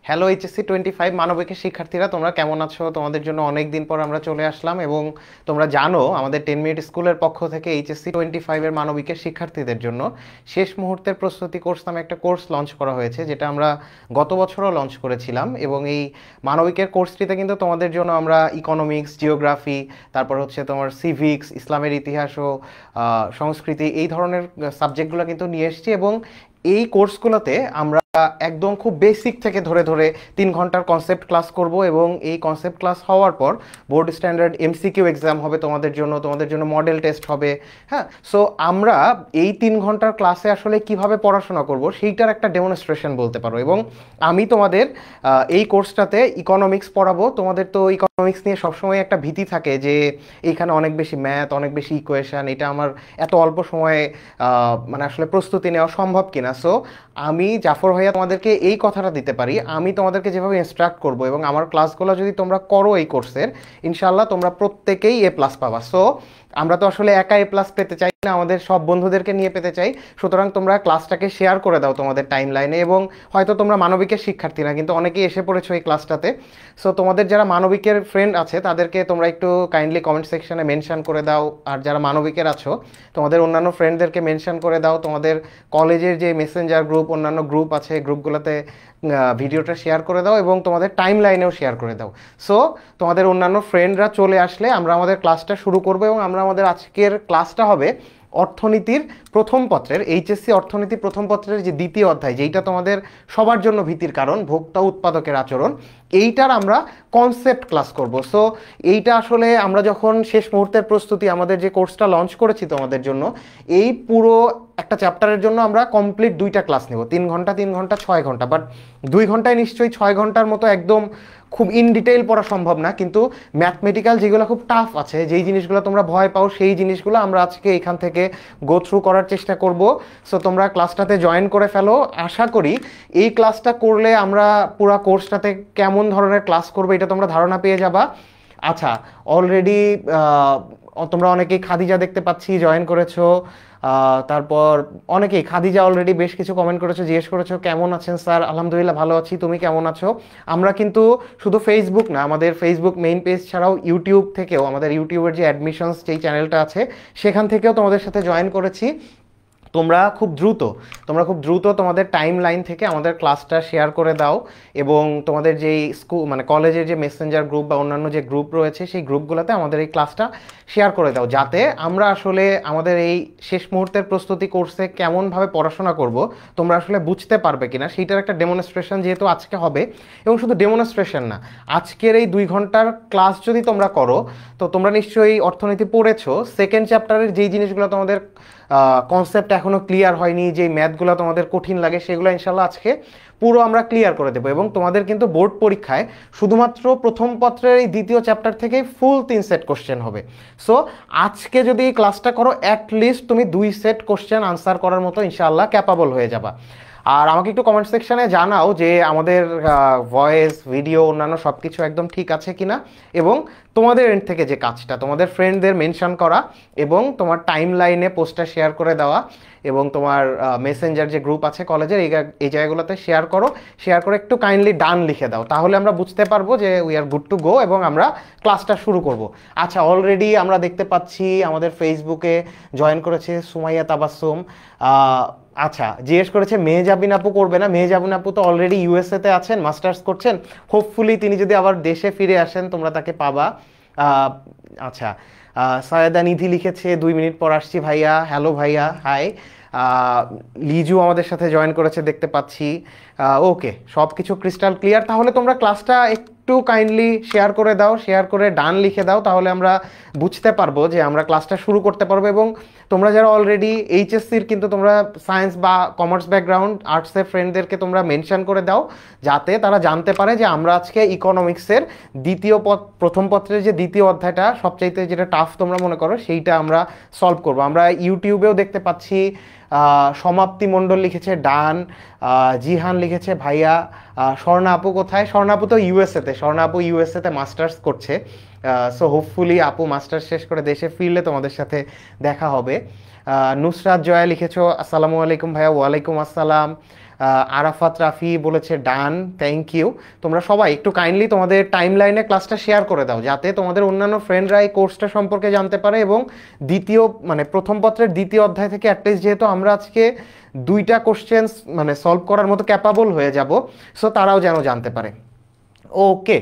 Hello HSC 25 মানবিকের শিক্ষার্থীরা, তোমরা কেমন আছো? তোমাদের জন্য অনেক দিন পর আমরা চলে আসলাম এবং তোমরা জানো আমাদের 10 মিনিট স্কুলের পক্ষ থেকে এইচএসসি 25 মানবিকের শিক্ষার্থীদের জন্য শেষ মুহূর্তের প্রস্তুতি কোর্স নামে একটা কোর্স লঞ্চ করা হয়েছে, যেটা আমরা গত বছরও লঞ্চ করেছিলাম। এবং এই মানবিকের কোর্সটিতে কিন্তু তোমাদের জন্য আমরা ইকোনমিক্স, জিওগ্রাফি, তারপর হচ্ছে তোমার সিভিক্স, ইসলামের ইতিহাস ও সংস্কৃতি, এই ধরনের সাবজেক্টগুলো কিন্তু নিয়ে এসেছি। এবং এই কোর্সগুলোতে আমরা একদম খুব বেসিক থেকে ধরে ধরে 3 ঘন্টার কনসেপ্ট ক্লাস করব এবং এই কনসেপ্ট ক্লাস হওয়ার পর বোর্ড স্ট্যান্ডার্ড এমসিকিউ এক্সাম হবে তোমাদের জন্য মডেল টেস্ট হবে। হ্যাঁ, সো আমরা এই 3 ঘন্টার ক্লাসে আসলে কিভাবে পড়াশোনা করব সেইটার একটা ডেমনস্ট্রেশন বলতে পারো। এবং আমি তোমাদের এই কোর্সটাতে ইকোনমিক্স পড়াবো। তোমাদের তো ইকোনমিক্স নিয়ে সবসময় একটা ভীতি থাকে যে এইখানে অনেক বেশি ম্যাথ, অনেক বেশি ইকুয়েশন, এটা আমার এত অল্প সময়ে মানে আসলে প্রস্তুতি নেওয়া সম্ভব কিনা। সো আমি জাফর ভাইয়া তোমাদেরকে এই কথাটা দিতে পারি, আমি তোমাদেরকে যেভাবে ইনস্ট্রাক্ট করব এবং আমার ক্লাসগুলো যদি তোমরা করো এই কোর্সের, ইনশাল্লাহ তোমরা প্রত্যেকেই A+ পাবা। সো আমরা তো আসলে একা A+ পেতে চাই না, আমাদের সব বন্ধুদেরকে নিয়ে পেতে চাই। সুতরাং তোমরা ক্লাসটাকে শেয়ার করে দাও তোমাদের টাইম লাইনে। এবং হয়তো তোমরা মানবিকের শিক্ষার্থী না, কিন্তু অনেকেই এসে পড়েছো এই ক্লাসটাতে। সো তোমাদের যারা মানবিকের ফ্রেন্ড আছে তাদেরকে তোমরা একটু কাইন্ডলি কমেন্ট সেকশনে মেনশন করে দাও। আর যারা মানবিকের আছো তোমাদের অন্যান্য ফ্রেন্ডদেরকে মেনশন করে দাও। তোমাদের কলেজের যে মেসেঞ্জার গ্রুপ, অন্যান্য গ্রুপ আছে, গ্রুপগুলোতে ভিডিওটা শেয়ার করে দাও এবং তোমাদের টাইম লাইনেও শেয়ার করে দাও। সো তোমাদের অন্যান্য ফ্রেন্ডরা চলে আসলে আমরা আমাদের ক্লাসটা শুরু করবো। এবং আমরা আমাদের আজকের ক্লাসটা হবে অর্থনীতির প্রথম পত্রের, এইচএসসি অর্থনীতি প্রথম পত্রের যে দ্বিতীয় অধ্যায়, যেইটা তোমাদের সবার জন্য ভীতির কারণ, ভোক্তা উৎপাদকের আচরণ, এইটার আমরা কনসেপ্ট ক্লাস করব। সো এইটা আসলে আমরা যখন শেষ মুহূর্তের প্রস্তুতি আমাদের যে কোর্সটা লঞ্চ করেছি তোমাদের জন্য, এই পুরো একটা চ্যাপ্টারের জন্য আমরা কমপ্লিট 2টা ক্লাস নেব, 3 ঘন্টা 3 ঘন্টা 6 ঘন্টা। বাট 2 ঘন্টায় নিশ্চয়ই 6 ঘন্টার মতো একদম খুব ইন ডিটেইল পড়া সম্ভব না, কিন্তু ম্যাথমেটিক্যাল যেগুলো খুব টাফ আছে, যেই জিনিসগুলো তোমরা ভয় পাও, সেই জিনিসগুলো আমরা আজকে এখান থেকে গো থ্রু করার চেষ্টা করব। সো তোমরা ক্লাসটাতে জয়েন করে ফেলো। আশা করি এই ক্লাসটা করলে আমরা পুরো কোর্সটাতে কেমন ধরনের ক্লাস করবো এটা তোমরা ধারণা পেয়ে যাবা। আচ্ছা, অলরেডি তোমরা অনেকেই খাদিজা দেখতে পাচ্ছি জয়েন করেছো। তারপর অনেকেই খাদিজা অলরেডি বেশ কিছু কমেন্ট করেছো, জিজ্ঞেস করেছো কেমন আছেন স্যার। আলহামদুলিল্লাহ ভালো আছি, তুমি কেমন আছো? আমরা কিন্তু শুধু ফেসবুক না, আমাদের ফেসবুক মেইন পেজ ছাড়াও ইউটিউব থেকেও, আমাদের ইউটিউবের যে অ্যাডমিশনস যেই চ্যানেলটা আছে সেখান থেকেও তোমাদের সাথে জয়েন করেছি। তোমরা খুব দ্রুত তোমাদের টাইম লাইন থেকে আমাদের ক্লাসটা শেয়ার করে দাও। এবং তোমাদের যেই স্কুল মানে কলেজের যে মেসেঞ্জার গ্রুপ বা অন্যান্য যে গ্রুপ রয়েছে সেই গ্রুপগুলোতে আমাদের এই ক্লাসটা শেয়ার করে দাও, যাতে আমরা আসলে আমাদের এই শেষ মুহূর্তের প্রস্তুতি কোর্সে কেমনভাবে পড়াশোনা করব তোমরা আসলে বুঝতে পারবে কিনা সেইটার একটা ডেমনস্ট্রেশন যেহেতু আজকে হবে। এবং শুধু ডেমনস্ট্রেশন না, আজকের এই 2 ঘন্টার ক্লাস যদি তোমরা করো তো তোমরা নিশ্চয়ই অর্থনীতি পড়েছো, সেকেন্ড চ্যাপ্টারের যেই জিনিসগুলো তোমাদের কনসেপ্ট এখনও ক্লিয়ার হয়নি, যে ম্যাথগুলো তোমাদের কঠিন লাগে, সেগুলো ইনশাল্লাহ আজকে পুরো আমরা ক্লিয়ার করে দেবো। এবং তোমাদের কিন্তু বোর্ড পরীক্ষায় শুধুমাত্র প্রথম পত্রের এই দ্বিতীয় চ্যাপ্টার থেকে ফুল 3 সেট কোশ্চেন হবে। সো আজকে যদি এই ক্লাসটা করো, অ্যাটলিস্ট তুমি 2 সেট কোশ্চেন আনসার করার মতো ইনশাল্লাহ ক্যাপাবল হয়ে যাবা। আর আমাকে একটু কমেন্ট সেকশনে জানাও যে আমাদের ভয়েস, ভিডিও, অন্যান্য সব কিছু একদম ঠিক আছে কিনা। এবং তোমাদের এন্ড থেকে যে কাজটা, তোমাদের ফ্রেন্ডদের মেনশন করা এবং তোমার টাইম লাইনে পোস্টটা শেয়ার করে দেওয়া এবং তোমার মেসেঞ্জার যে গ্রুপ আছে কলেজের, এই জায়গাগুলোতে শেয়ার করো। শেয়ার করে একটু কাইন্ডলি ডান লিখে দাও, তাহলে আমরা বুঝতে পারবো যে we are good to go এবং আমরা ক্লাসটা শুরু করব। আচ্ছা, অলরেডি আমরা দেখতে পাচ্ছি আমাদের ফেসবুকে জয়েন করেছে সুমাইয়া তাবাসসুম। আচ্ছা, জিজ্ঞেস করেছে মেহজাবিন আপু করবে না। মেহজাবিন আপু তো অলরেডি ইউএসএতে আছেন, মাস্টার্স করছেন। হোপফুলি তিনি যদি আবার দেশে ফিরে আসেন তোমরা তাকে পাবা। আচ্ছা, সৈয়দা নিধি লিখেছে 2 মিনিট পর আসছি ভাইয়া। হ্যালো ভাইয়া, হাই। লিজু আমাদের সাথে জয়েন করেছে দেখতে পাচ্ছি। ওকে, সব কিছু ক্রিস্টাল ক্লিয়ার। তাহলে তোমরা ক্লাসটা একটু কাইন্ডলি শেয়ার করে দাও, শেয়ার করে ডান লিখে দাও, তাহলে আমরা বুঝতে পারবো যে আমরা ক্লাসটা শুরু করতে পারবো। এবং তোমরা যারা অলরেডি এইচএসসির, কিন্তু তোমরা সায়েন্স বা কমার্স ব্যাকগ্রাউন্ড, আর্টসের ফ্রেন্ডদেরকে তোমরা মেনশন করে দাও, যাতে তারা জানতে পারে যে আমরা আজকে ইকোনমিক্সের প্রথম পত্রের যে দ্বিতীয় অধ্যায়টা, সবচাইতে যেটা টাফ তোমরা মনে করো, সেইটা আমরা সলভ করবো। আমরা ইউটিউবেও দেখতে পাচ্ছি সমাপ্তি মণ্ডল লিখেছে ডান, জিহান লিখেছে ভাইয়া। স্বর্ণা আপু কোথায়? স্বর্ণা আপু তো ইউএসএতে, স্বর্ণা আপু ইউএসএতে মাস্টার্স করছে। সো হোপফুলি আপু মাস্টার্স শেষ করে দেশে ফিরলে তোমাদের সাথে দেখা হবে। নুসরাত জয়া লিখেছো আসসালামু আলাইকুম ভাইয়া। ওয়ালাইকুম আসসালাম। আরাফাত রাফি বলেছে ডান, থ্যাংক ইউ। তোমরা সবাই একটু কাইন্ডলি তোমাদের টাইম লাইনে ক্লাসটা শেয়ার করে দাও, যাতে তোমাদের অন্যান্য ফ্রেন্ডরা এই কোর্সটা সম্পর্কে জানতে পারে, এবং দ্বিতীয় মানে প্রথম পত্রের দ্বিতীয় অধ্যায় থেকে অ্যাটলিস্ট যেহেতু আমরা আজকে 2টা কোশ্চেন্স মানে সলভ করার মতো ক্যাপাবল হয়ে যাব, সো তারাও যেন জানতে পারে। ওকে,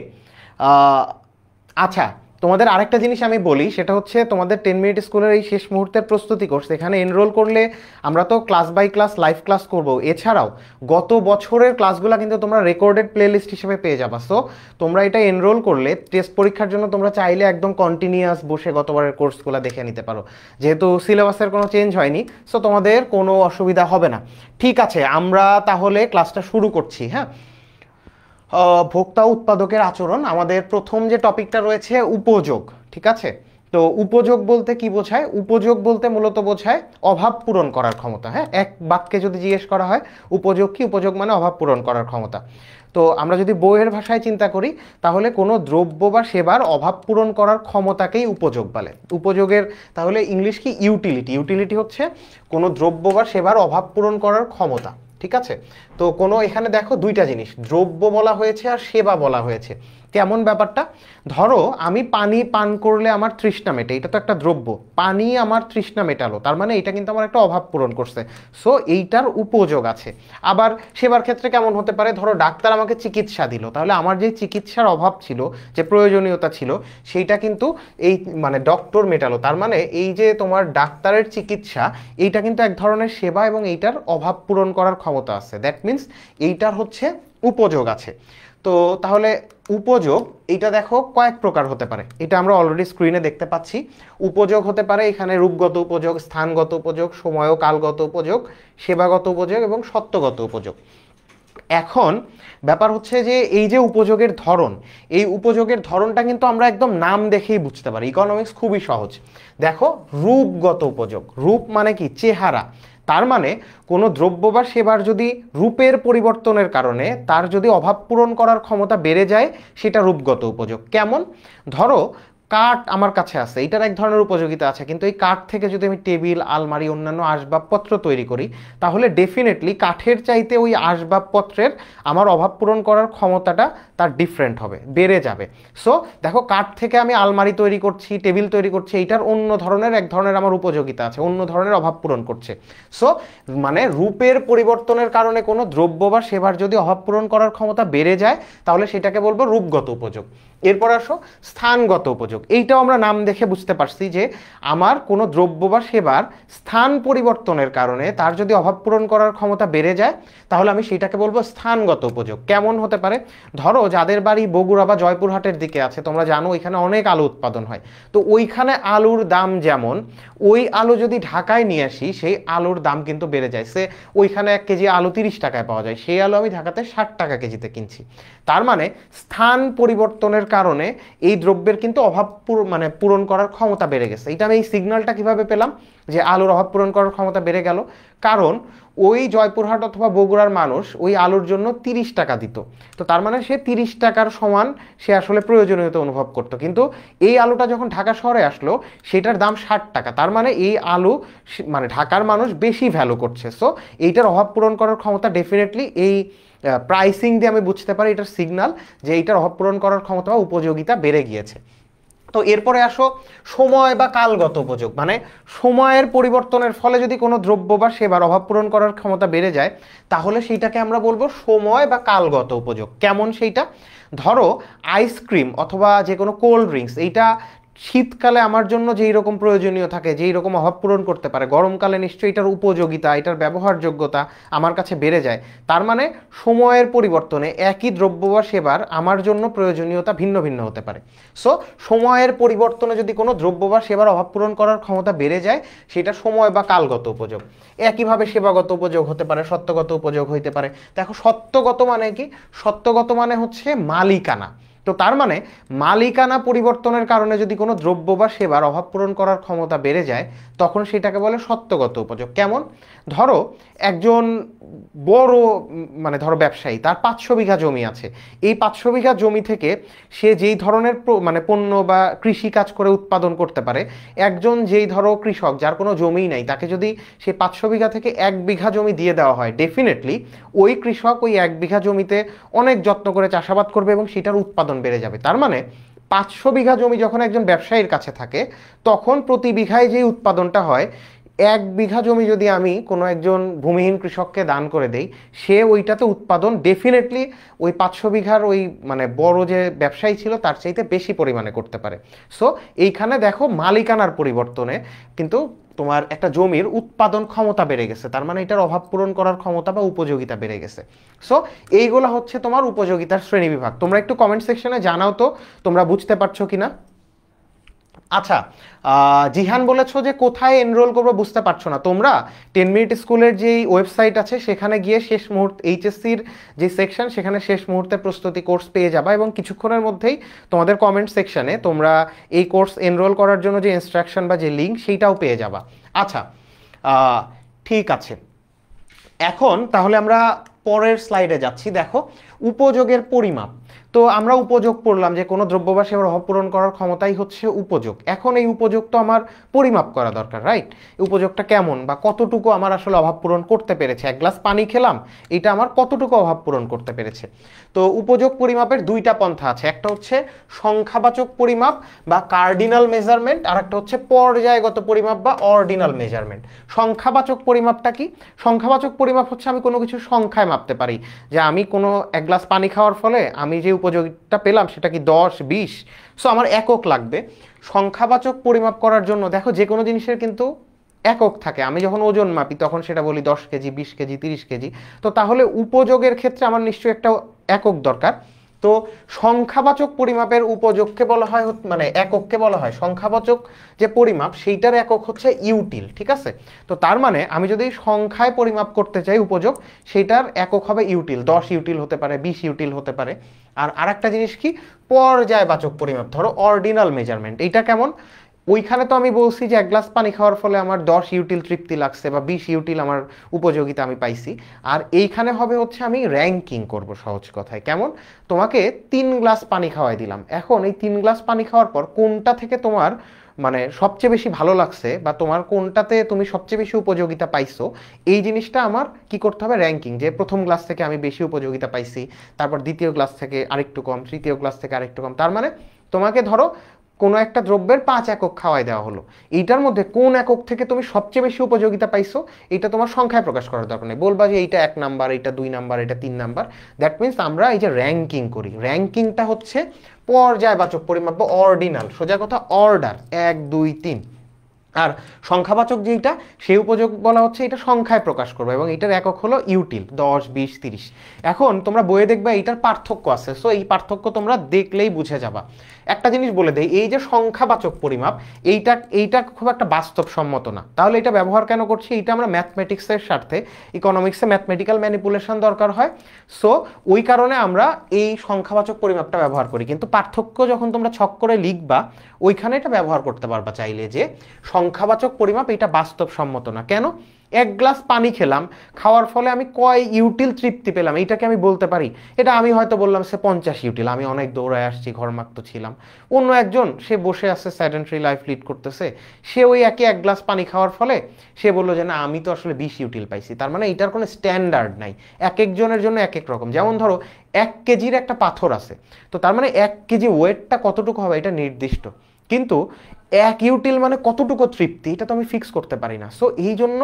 আচ্ছা, তোমাদের আরেকটা জিনিস আমি বলি, সেটা হচ্ছে তোমাদের 10 মিনিট স্কুলের এই শেষ মুহূর্তের প্রস্তুতি কোর্স, এখানে এনরোল করলে আমরা তো class by class live class করব, এছাড়াও গত বছরের ক্লাসগুলো কিন্তু তোমরা রেকর্ডেড প্লেলিস্ট হিসেবে পেয়ে যাবা। সো তোমরা এটা এনরোল করলে টেস্ট পরীক্ষার জন্য তোমরা চাইলে একদম কন্টিনিউয়াস বসে গতবারের কোর্সগুলো দেখে নিতে পারো, যেহেতু সিলেবাসের কোনো চেঞ্জ হয়নি, সো তোমাদের কোনো অসুবিধা হবে না। ঠিক আছে, আমরা তাহলে ক্লাসটা শুরু করছি। হ্যাঁ, ভোক্তা উৎপাদকের আচরণ, আমাদের প্রথম যে টপিকটা রয়েছে উপযোগ। ঠিক আছে, তো উপযোগ বলতে কি বোঝায়? উপযোগ বলতে মূলত বোঝায় অভাব পূরণ করার ক্ষমতা। হ্যাঁ, এক বাক্যে যদি জিজ্ঞেস করা হয় উপযোগ কি, উপযোগ মানে অভাব পূরণ করার ক্ষমতা। তো আমরা যদি বইয়ের ভাষায় চিন্তা করি, তাহলে কোনো দ্রব্য বা সেবার অভাব পূরণ করার ক্ষমতাকেই উপযোগ বলে। উপযোগের তাহলে ইংলিশ কি? ইউটিলিটি। ইউটিলিটি হচ্ছে কোনো দ্রব্য বা সেবার অভাব পূরণ করার ক্ষমতা। ঠিক আছে, তো কোনো এখানে দেখো 2টা জিনিস, দ্রব্য বলা হয়েছে আর সেবা বলা হয়েছে। কেমন ব্যাপারটা? ধরো আমি পানি পান করলে আমার তৃষ্ণা মেটে, এটা তো একটা দ্রব্য, পানি আমার তৃষ্ণা মেটালো, তার মানে এটা কিন্তু আমার একটা অভাব পূরণ করছে, সো এইটার উপযোগ আছে। আবার সেবার ক্ষেত্রে কেমন হতে পারে? ধরো ডাক্তার আমাকে চিকিৎসা দিল, তাহলে আমার যে চিকিৎসার অভাব ছিল, যে প্রয়োজনীয়তা ছিল, সেইটা কিন্তু এই মানে ডক্টর মেটালো, তার মানে এই যে তোমার ডাক্তারের চিকিৎসা, এইটা কিন্তু এক ধরনের সেবা এবং এইটার অভাব পূরণ করার ক্ষমতা আছে। দ্যাট মিনস এইটার হচ্ছে উপযোগ আছে। তো তাহলে উপযোগ এটা দেখো কয়েক প্রকার হতে পারে, এটা আমরা অলরেডি স্ক্রিনে দেখতে পাচ্ছি। উপযোগ হতে পারে এখানে রূপগত উপযোগ, স্থানগত উপযোগ, সময় ও কালগত উপযোগ, সেবাগত উপযোগ এবং সত্যগত উপযোগ। এখন ব্যাপার হচ্ছে যে এই যে উপযোগের ধরন, এই উপযোগের ধরনটা কিন্তু আমরা একদম নাম দেখেই বুঝতে পারি। ইকোনমিক্স খুবই সহজ। দেখো, রূপগত উপযোগ, রূপ মানে কি? চেহারা। তার মানে কোনো দ্রব্য বা সেবার যদি রূপের পরিবর্তনের কারণে তার যদি অভাব পূরণ করার ক্ষমতা বেড়ে যায়, সেটা রূপগত উপযোগ। কেমন? ধরো কাঠ আমার কাছে আছে, এটার এক ধরনের উপযোগিতা আছে, কিন্তু এই কাঠ থেকে যদি আমি টেবিল, আলমারি, অন্যান্য আসবাবপত্র তৈরি করি, তাহলে ডেফিনেটলি কাঠের চাইতে ওই আসবাবপত্রের আমার অভাব পূরণ করার ক্ষমতাটা তার ডিফারেন্ট হবে, বেড়ে যাবে। সো দেখো, কাঠ থেকে আমি আলমারি তৈরি করছি, টেবিল তৈরি করছি, এইটার অন্য ধরনের এক ধরনের আমার উপযোগিতা আছে, অন্য ধরনের অভাব পূরণ করছে। সো মানে রূপের পরিবর্তনের কারণে কোনো দ্রব্য বা সেবার যদি অভাব পূরণ করার ক্ষমতা বেড়ে যায়, তাহলে সেটাকে বলবো রূপগত উপযোগ। এরপর আসো স্থানগত উপযোগ। এইটাও আমরা নাম দেখে বুঝতে পারছি যে আমার কোনো দ্রব্য বা সেবার স্থান পরিবর্তনের কারণে তার যদি অভাব পূরণ করার ক্ষমতা বেড়ে যায়, তাহলে আমি সেটাকে বলবো স্থানগত উপযোগ। কেমন হতে পারে? ধরো যাদের বাড়ি বগুড়া বা জয়পুরহাটের দিকে আছে, তোমরা জানো ওইখানে অনেক আলু উৎপাদন হয়, তো ওইখানে আলুর দাম যেমন, ওই আলু যদি ঢাকায় নিয়ে আসি, সেই আলুর দাম কিন্তু বেড়ে যায়। সে ওইখানে 1 কেজি আলু 30 টাকায় পাওয়া যায়, সেই আলু আমি ঢাকাতে 60 টাকা কেজিতে কিনছি। তার মানে স্থান পরিবর্তনের কারণে এই দ্রব্যের কিন্তু অভাব মানে পূরণ করার ক্ষমতা বেড়ে গেছে। এটা আমি এই সিগন্যালটা কিভাবে পেলাম যে আলুর অভাব পূরণ করার ক্ষমতা বেড়ে গেল? কারণ ওই জয়পুরহাট অথবা বগুড়ার মানুষ ওই আলুর জন্য 30 টাকা দিত, তো তার মানে সে 30 টাকার সমান সে আসলে প্রয়োজনীয়তা অনুভব করতো। কিন্তু এই আলুটা যখন ঢাকা শহরে আসলো, সেটার দাম 60 টাকা, তার মানে এই আলু মানে ঢাকার মানুষ বেশি ভ্যালু করছে। সো এইটার অভাব পূরণ করার ক্ষমতা ডেফিনেটলি এই প্রাইসিং দিয়ে আমি বুঝতে পারি, এটার সিগন্যাল যে এইটার অভাব পূরণ করার ক্ষমতা বা উপযোগিতা বেড়ে গিয়েছে। তো এরপরে আসো সময় বা কালগত উপযোগ, মানে সময়ের পরিবর্তনের ফলে যদি কোনো দ্রব্য বা সেবার অভাব পূরণ করার ক্ষমতা বেড়ে যায়, তাহলে সেইটাকে আমরা বলবো সময় বা কালগত উপযোগ। কেমন সেইটা? ধরো আইসক্রিম অথবা যে কোনো কোল্ড ড্রিঙ্কস, এইটা শীতকালে আমার জন্য যেই রকম প্রয়োজনীয় থাকে, যেই রকম অভাব পূরণ করতে পারে, গরমকালে নিশ্চয়ই এটার উপযোগিতা, এটার ব্যবহারযোগ্যতা আমার কাছে বেড়ে যায়। তার মানে সময়ের পরিবর্তনে একই দ্রব্য বা সেবার আমার জন্য প্রয়োজনীয়তা ভিন্ন ভিন্ন হতে পারে। সো সময়ের পরিবর্তনে যদি কোনো দ্রব্য বা সেবার অভাব পূরণ করার ক্ষমতা বেড়ে যায়, সেটা সময় বা কালগত উপযোগ। একইভাবে সেবাগত উপযোগ হতে পারে, সত্যগত উপযোগ হইতে পারে। দেখো সত্যগত মানে কি? সত্যগত মানে হচ্ছে মালিকানা। তো তার মানে মালিকানা পরিবর্তনের কারণে যদি কোনো দ্রব্য বা সেবার অভাব পূরণ করার ক্ষমতা বেড়ে যায় তখন সেটাকে বলে সত্যগত উপযোগ। কেমন? ধরো একজন বড় মানে ধরো ব্যবসায়ী, তার 500 বিঘা জমি আছে। এই 500 বিঘা জমি থেকে সে যেই ধরনের মানে পণ্য বা কৃষি কাজ করে উৎপাদন করতে পারে, একজন যেই ধরো কৃষক যার কোনো জমিই নাই, তাকে যদি সেই 500 বিঘা থেকে 1 বিঘা জমি দিয়ে দেওয়া হয়, ডেফিনেটলি ওই কৃষক ওই 1 বিঘা জমিতে অনেক যত্ন করে চাষাবাদ করবে এবং সেটার উৎপাদন বেড়ে যাবে। তার মানে 500 বিঘা জমি যখন একজন ব্যবসায়ীর কাছে থাকে, তখন প্রতি বিঘায় যে উৎপাদনটা হয়, 1 বিঘা জমি যদি আমি কোনো একজন ভূমিহীন কৃষককে দান করে দেই, সে ওইটাতে উৎপাদন ডেফিনেটলি ওই 500 বিঘার ওই মানে বড় যে ব্যবসায়ী ছিল তার চাইতে বেশি পরিমাণে করতে পারে। সো এইখানে দেখো মালিকানার পরিবর্তনে কিন্তু তোমার একটা জমির উৎপাদন ক্ষমতা বেড়ে গেছে, তার মানে এটার অভাব পূরণ করার ক্ষমতা বা উপযোগিতা বেড়ে গেছে। সো এইগুলো হচ্ছে তোমার উপযোগিতার শ্রেণীবিভাগ। তোমরা একটু কমেন্ট সেকশনে জানাও তো তোমরা বুঝতে পারছো কিনা। আচ্ছা, জিহান বলেছো যে কোথায় এনরোল করবো বুঝতে পারছো না। তোমরা 10 মিনিট স্কুলের যেই ওয়েবসাইট আছে সেখানে গিয়ে শেষ মুহূর্তে এইচএসসির যে সেকশন, সেখানে শেষ মুহূর্তে প্রস্তুতি কোর্স পেয়ে যাবা এবং কিছুক্ষণের মধ্যেই তোমাদের কমেন্ট সেকশনে তোমরা এই কোর্স এনরোল করার জন্য যে ইনস্ট্রাকশন বা যে লিঙ্ক সেইটাও পেয়ে যাবা। আচ্ছা, ঠিক আছে, এখন তাহলে আমরা পরের স্লাইডে যাচ্ছি। দেখো উপযোগের পরিমাপ। তো আমরা উপযোগ পড়লাম যে কোনো দ্রব্য বা সেবার অভাব পূরণ করার ক্ষমতাই হচ্ছে উপযোগ। এখন এই উপযোগ তো আমার পরিমাপ করা দরকার, রাইট? উপযোগটা কেমন বা কতটুকু আমার আসলে অভাব পূরণ করতে পেরেছে। 1 গ্লাস পানি খেলাম, এটা আমার কতটুকু অভাব পূরণ করতে পেরেছে। তো উপযোগ পরিমাপের দুইটা পন্থা আছে, একটা হচ্ছে সংখ্যাবাচক পরিমাপ বা কার্ডিনাল মেজারমেন্ট, আর একটা হচ্ছে পর্যায়গত পরিমাপ বা অর্ডিনাল মেজারমেন্ট। সংখ্যাবাচক পরিমাপটা কি? সংখ্যাবাচক পরিমাপ হচ্ছে আমি কোনো কিছু সংখ্যায় মাপতে পারি, যে আমি কোনো 1 গ্লাস পানি খাওয়ার ফলে আমি যে উপযোগিতা পেলাম সেটা কি 10, 20। সো আমার একক লাগবে। সংখ্যাবাচক পরিমাপ করার জন্য দেখো যে কোনো জিনিসের কিন্তু একক থাকে। আমি যখন ওজন মাপি তখন সেটা বলি 10 কেজি, 20 কেজি, 30 কেজি। তো তাহলে উপযোগের ক্ষেত্রে আমার নিশ্চয়ই একটা একক দরকার। তো সংখ্যাবাচক পরিমাপের উপযোগকে বলা হয় মানে একককে বলা হয় সংখ্যাবাচক যে পরিমাপ, সেইটার একক হচ্ছে ইউটিল। ঠিক আছে? তো তার মানে আমি যদি সংখ্যায় পরিমাপ করতে চাই উপযোগ, সেইটার একক হবে ইউটিল। 10 ইউটিল হতে পারে, 20 ইউটিল হতে পারে। আর আরেকটা জিনিস কি, পর্যায়বাচক পরিমাপ, ধরো অর্ডিনাল মেজারমেন্ট। এইটা কেমন? ওইখানে তো আমি বলছি যে 1 গ্লাস পানি খাওয়ার ফলে আমার 10 ইউটিল তৃপ্তি লাগছে বা 20 ইউটিল আমার উপযোগিতা আমি পাইছি। আর এইখানে হবে হচ্ছে আমি র্যাঙ্কিং করব সহজ কথায়। কেমন? তোমাকে 3 গ্লাস পানি খাওয়াই দিলাম, এখন এই 3 গ্লাস পানি খাওয়ার পর কোনটা থেকে তোমার মানে সবচেয়ে বেশি ভালো লাগছে বা তোমার কোনটাতে তুমি সবচেয়ে বেশি উপযোগিতা পাইছো, এই জিনিসটা আমার কি করতে হবে, র্যাঙ্কিং। যে প্রথম গ্লাস থেকে আমি বেশি উপযোগিতা পাইছি, তারপর দ্বিতীয় গ্লাস থেকে আরেকটু কম, তৃতীয় গ্লাস থেকে আরেকটু কম। তার মানে তোমাকে ধরো কোনো একটা দ্রব্যের 5 একক খাওয়াই দেওয়া হলো, এইটার মধ্যে কোন একক থেকে তুমি সবচেয়ে বেশি উপযোগিতা পাইছো এটা তোমার সংখ্যায় প্রকাশ করার দরকার নেই। বলবা যে এইটা 1 নাম্বার, এটা 2 নাম্বার, এটা 3 নাম্বার। দ্যাট মিনস আমরা এই যে র্যাঙ্কিং করি, র্যাঙ্কিংটা হচ্ছে পর্যায়বাচক পরিমাপ বা অর্ডিনাল, সোজা কথা অর্ডার 1, 2, 3। আর সংখ্যাবাচক যেটা, সেই উপযোগ বলা হচ্ছে এটা সংখ্যায় প্রকাশ করবে এবং এটার একক হলো ইউটিল, 10, 20, 30। এখন তোমরা বইয়ে দেখবে এইটার পার্থক্য আছে। সো এই পার্থক্য তোমরা দেখলেই বুঝে যাবা। একটা জিনিস বলে দেই, এই যে সংখ্যাবাচক পরিমাপ, এইটা খুব একটা বাস্তবসম্মত না। তাহলে এটা ব্যবহার কেন করছি? এটা আমরা ম্যাথমেটিক্সের স্বার্থে, ইকোনমিক্সে ম্যাথমেটিক্যাল ম্যানিপুলেশন দরকার হয়। সো ওই কারণে আমরা এই সংখ্যাবাচক পরিমাপটা ব্যবহার করি। কিন্তু পার্থক্য যখন তোমরা ছক করে লিখবা, ওইখানে এটা ব্যবহার করতে পারবা চাইলে, যে সংখ্যাবাচক পরিমাপ এটা বাস্তবসম্মত না। কেন? 1 গ্লাস পানি খেলাম, খাওয়ার ফলে আমি কয় ইউটিল তৃপ্তি পেলাম, এইটাকে আমি বলতে পারি? এটা আমি হয়তো বললাম সে 50 ইউটিল, আমি অনেক দৌড়ায় আসছি, ঘরমাক্ত ছিলাম। অন্য একজন সে বসে আছে, স্যাডেন্টারি লাইফ লিড করতেছে, সে ওই 1 গ্লাস পানি খাওয়ার ফলে সে বললো যে না আমি তো আসলে 20 ইউটিল পাইছি। তার মানে এটার কোনো স্ট্যান্ডার্ড নাই, এক একজনের জন্য এক এক রকম। যেমন ধরো 1 কেজির একটা পাথর আছে, তো তার মানে 1 কেজি ওয়েটটা কতটুকু হবে এটা নির্দিষ্ট, কিন্তু 1 ইউটিল মানে কতটুকু তৃপ্তি এটা তো আমি ফিক্স করতে পারি না। সো এই জন্য